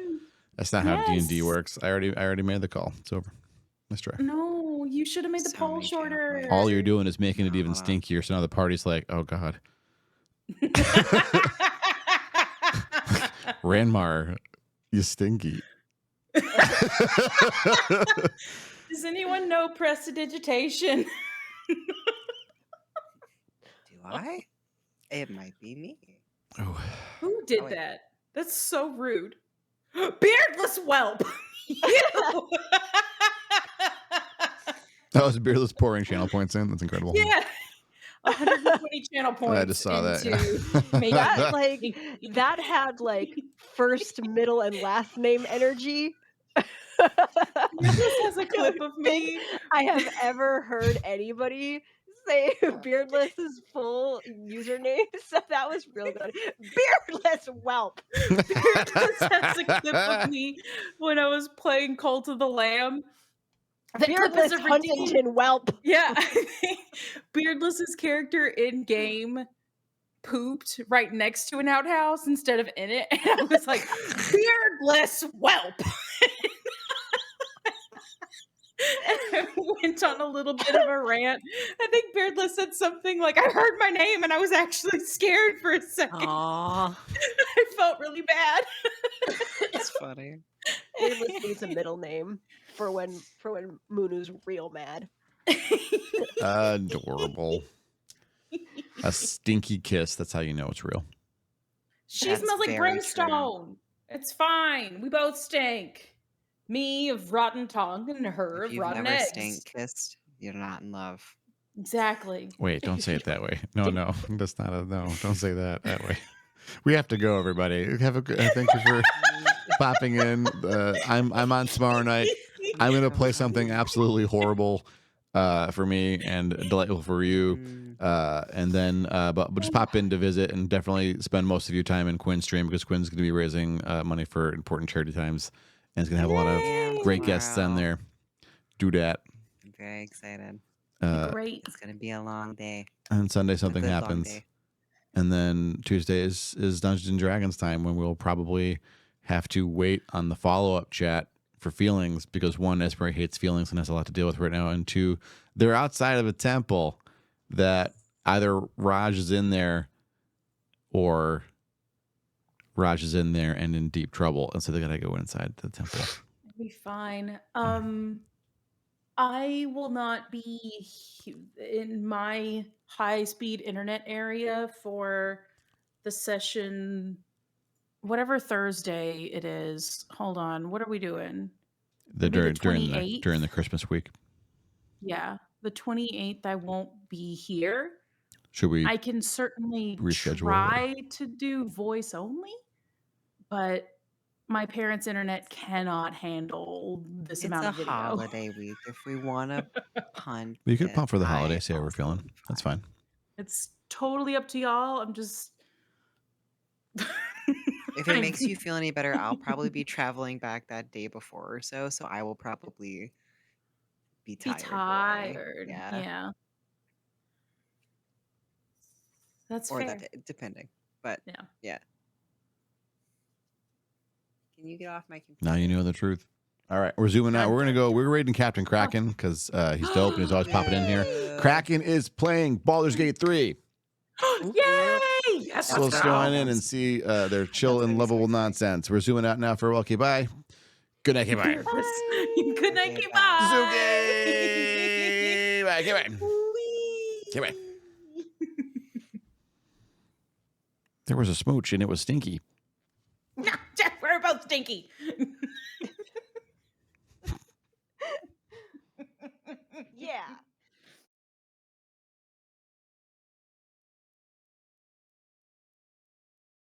A: That's not how D&D
C: Yes.
A: works. I already made the call. It's over. Nice try.
C: No, you should have made the
D: So
C: poll
D: many channel
C: shorter.
D: points.
A: All you're doing is making it
D: No,
A: even
D: hold on.
A: stinkier. So now the party's like, oh god, Ranmar, you stinky.
C: Does anyone know prestidigitation?
D: Do I? It might be me.
A: Oh,
C: Who did
D: Oh, wait.
C: that? That's so rude. Beardless whelp. You.
A: that was Beerless pouring channel points in. That's incredible.
C: Yeah. 120 channel points.
A: I just saw that.
C: into
A: Yeah.
C: making
B: That
C: it
B: like
C: stinky.
B: that had like first, middle, and last name energy.
C: This has a clip of me.
B: I have ever heard anybody say Beardless's full username, so that was real good. Beardless whelp.
C: Beardless has a clip of me when I was playing Cult of the Lamb. The clip
B: Beardless
C: is a
B: Huntington whelp.
C: Yeah, Beardless's character in game pooped right next to an outhouse instead of in it, and I was like, "Beardless whelp." And I went on a little bit of a rant. I think Beardless said something like, "I heard my name and I was actually scared for a second."
D: Aw,
C: I felt really bad.
D: that's funny.
B: Beardless needs a middle name for when Munu's real mad.
A: Adorable. A stinky kiss. That's how you know it's real.
C: She
D: That's
C: smells like
D: very true.
C: brimstone. It's fine. We both stink. Me of rotten tongue and her
D: If
C: of
D: you've
C: rotten
D: never
C: eggs.
D: stink kissed, you're not in love.
C: Exactly.
A: Wait, don't say it that way. No, that's not a no. Don't say that way. We have to go, everybody. Have a good. Thank you for popping in. I'm on tomorrow night. I'm gonna play something absolutely horrible for me and delightful for you. And then, but just pop in to visit and definitely spend most of your time in Quinn's stream because Quinn's going to be raising money for important charity times and it's going to have a lot of great guests on there. Do that.
D: I'm very excited.
C: Great.
D: It's gonna be a long day.
A: And Sunday
D: A
A: something
D: good long
A: happens.
D: day.
A: And then Tuesday is Dungeons and Dragons time when we'll probably have to wait on the follow-up chat for feelings because one, Esprey hates feelings and has a lot to deal with right now. And two, they're outside of a temple that either Raj is in there or Raj is in there and in deep trouble. And so they got to go inside the temple.
C: It'll be fine. I will not be in my high-speed internet area for the session, whatever Thursday it is. Hold on. What are we doing?
A: During
C: 28th?
A: during the Christmas week.
C: Yeah. The 28th, I won't be here.
A: Should we?
C: I can certainly
A: reschedule
C: try to do voice only, but my parents' internet cannot handle this
D: It's
C: amount
D: a
C: of video.
D: holiday week. If we want to punt,
A: You could
D: it,
A: pump for the
D: I
A: holidays. See how we're
D: also
A: feeling.
D: am
A: That's fine.
C: It's totally up to y'all. I'm just.
D: If it makes you feel any better, I'll probably be traveling back that day before or so. So I will probably be
C: Be
D: tired.
C: tired.
D: Yeah.
C: Yeah. That's
D: Or
C: fair.
D: that day, depending. But
C: Yeah.
D: yeah. Can you get off my computer?
A: Now you know the truth. All right, we're zooming out. We're gonna go. We're raiding Captain Kraken because he's dope and he's always popping in here. Kraken is playing Baldur's Gate 3.
C: Yay! Yes,
A: So let's go on in and see their chill and lovable nonsense. We're zooming out now for okay, bye. Good night, bye.
C: Good night,
D: Okay,
C: bye.
A: Zuki, bye, okay, bye. Okay, bye. There was a smooch and it was stinky.
C: No, Jeff, we're both stinky.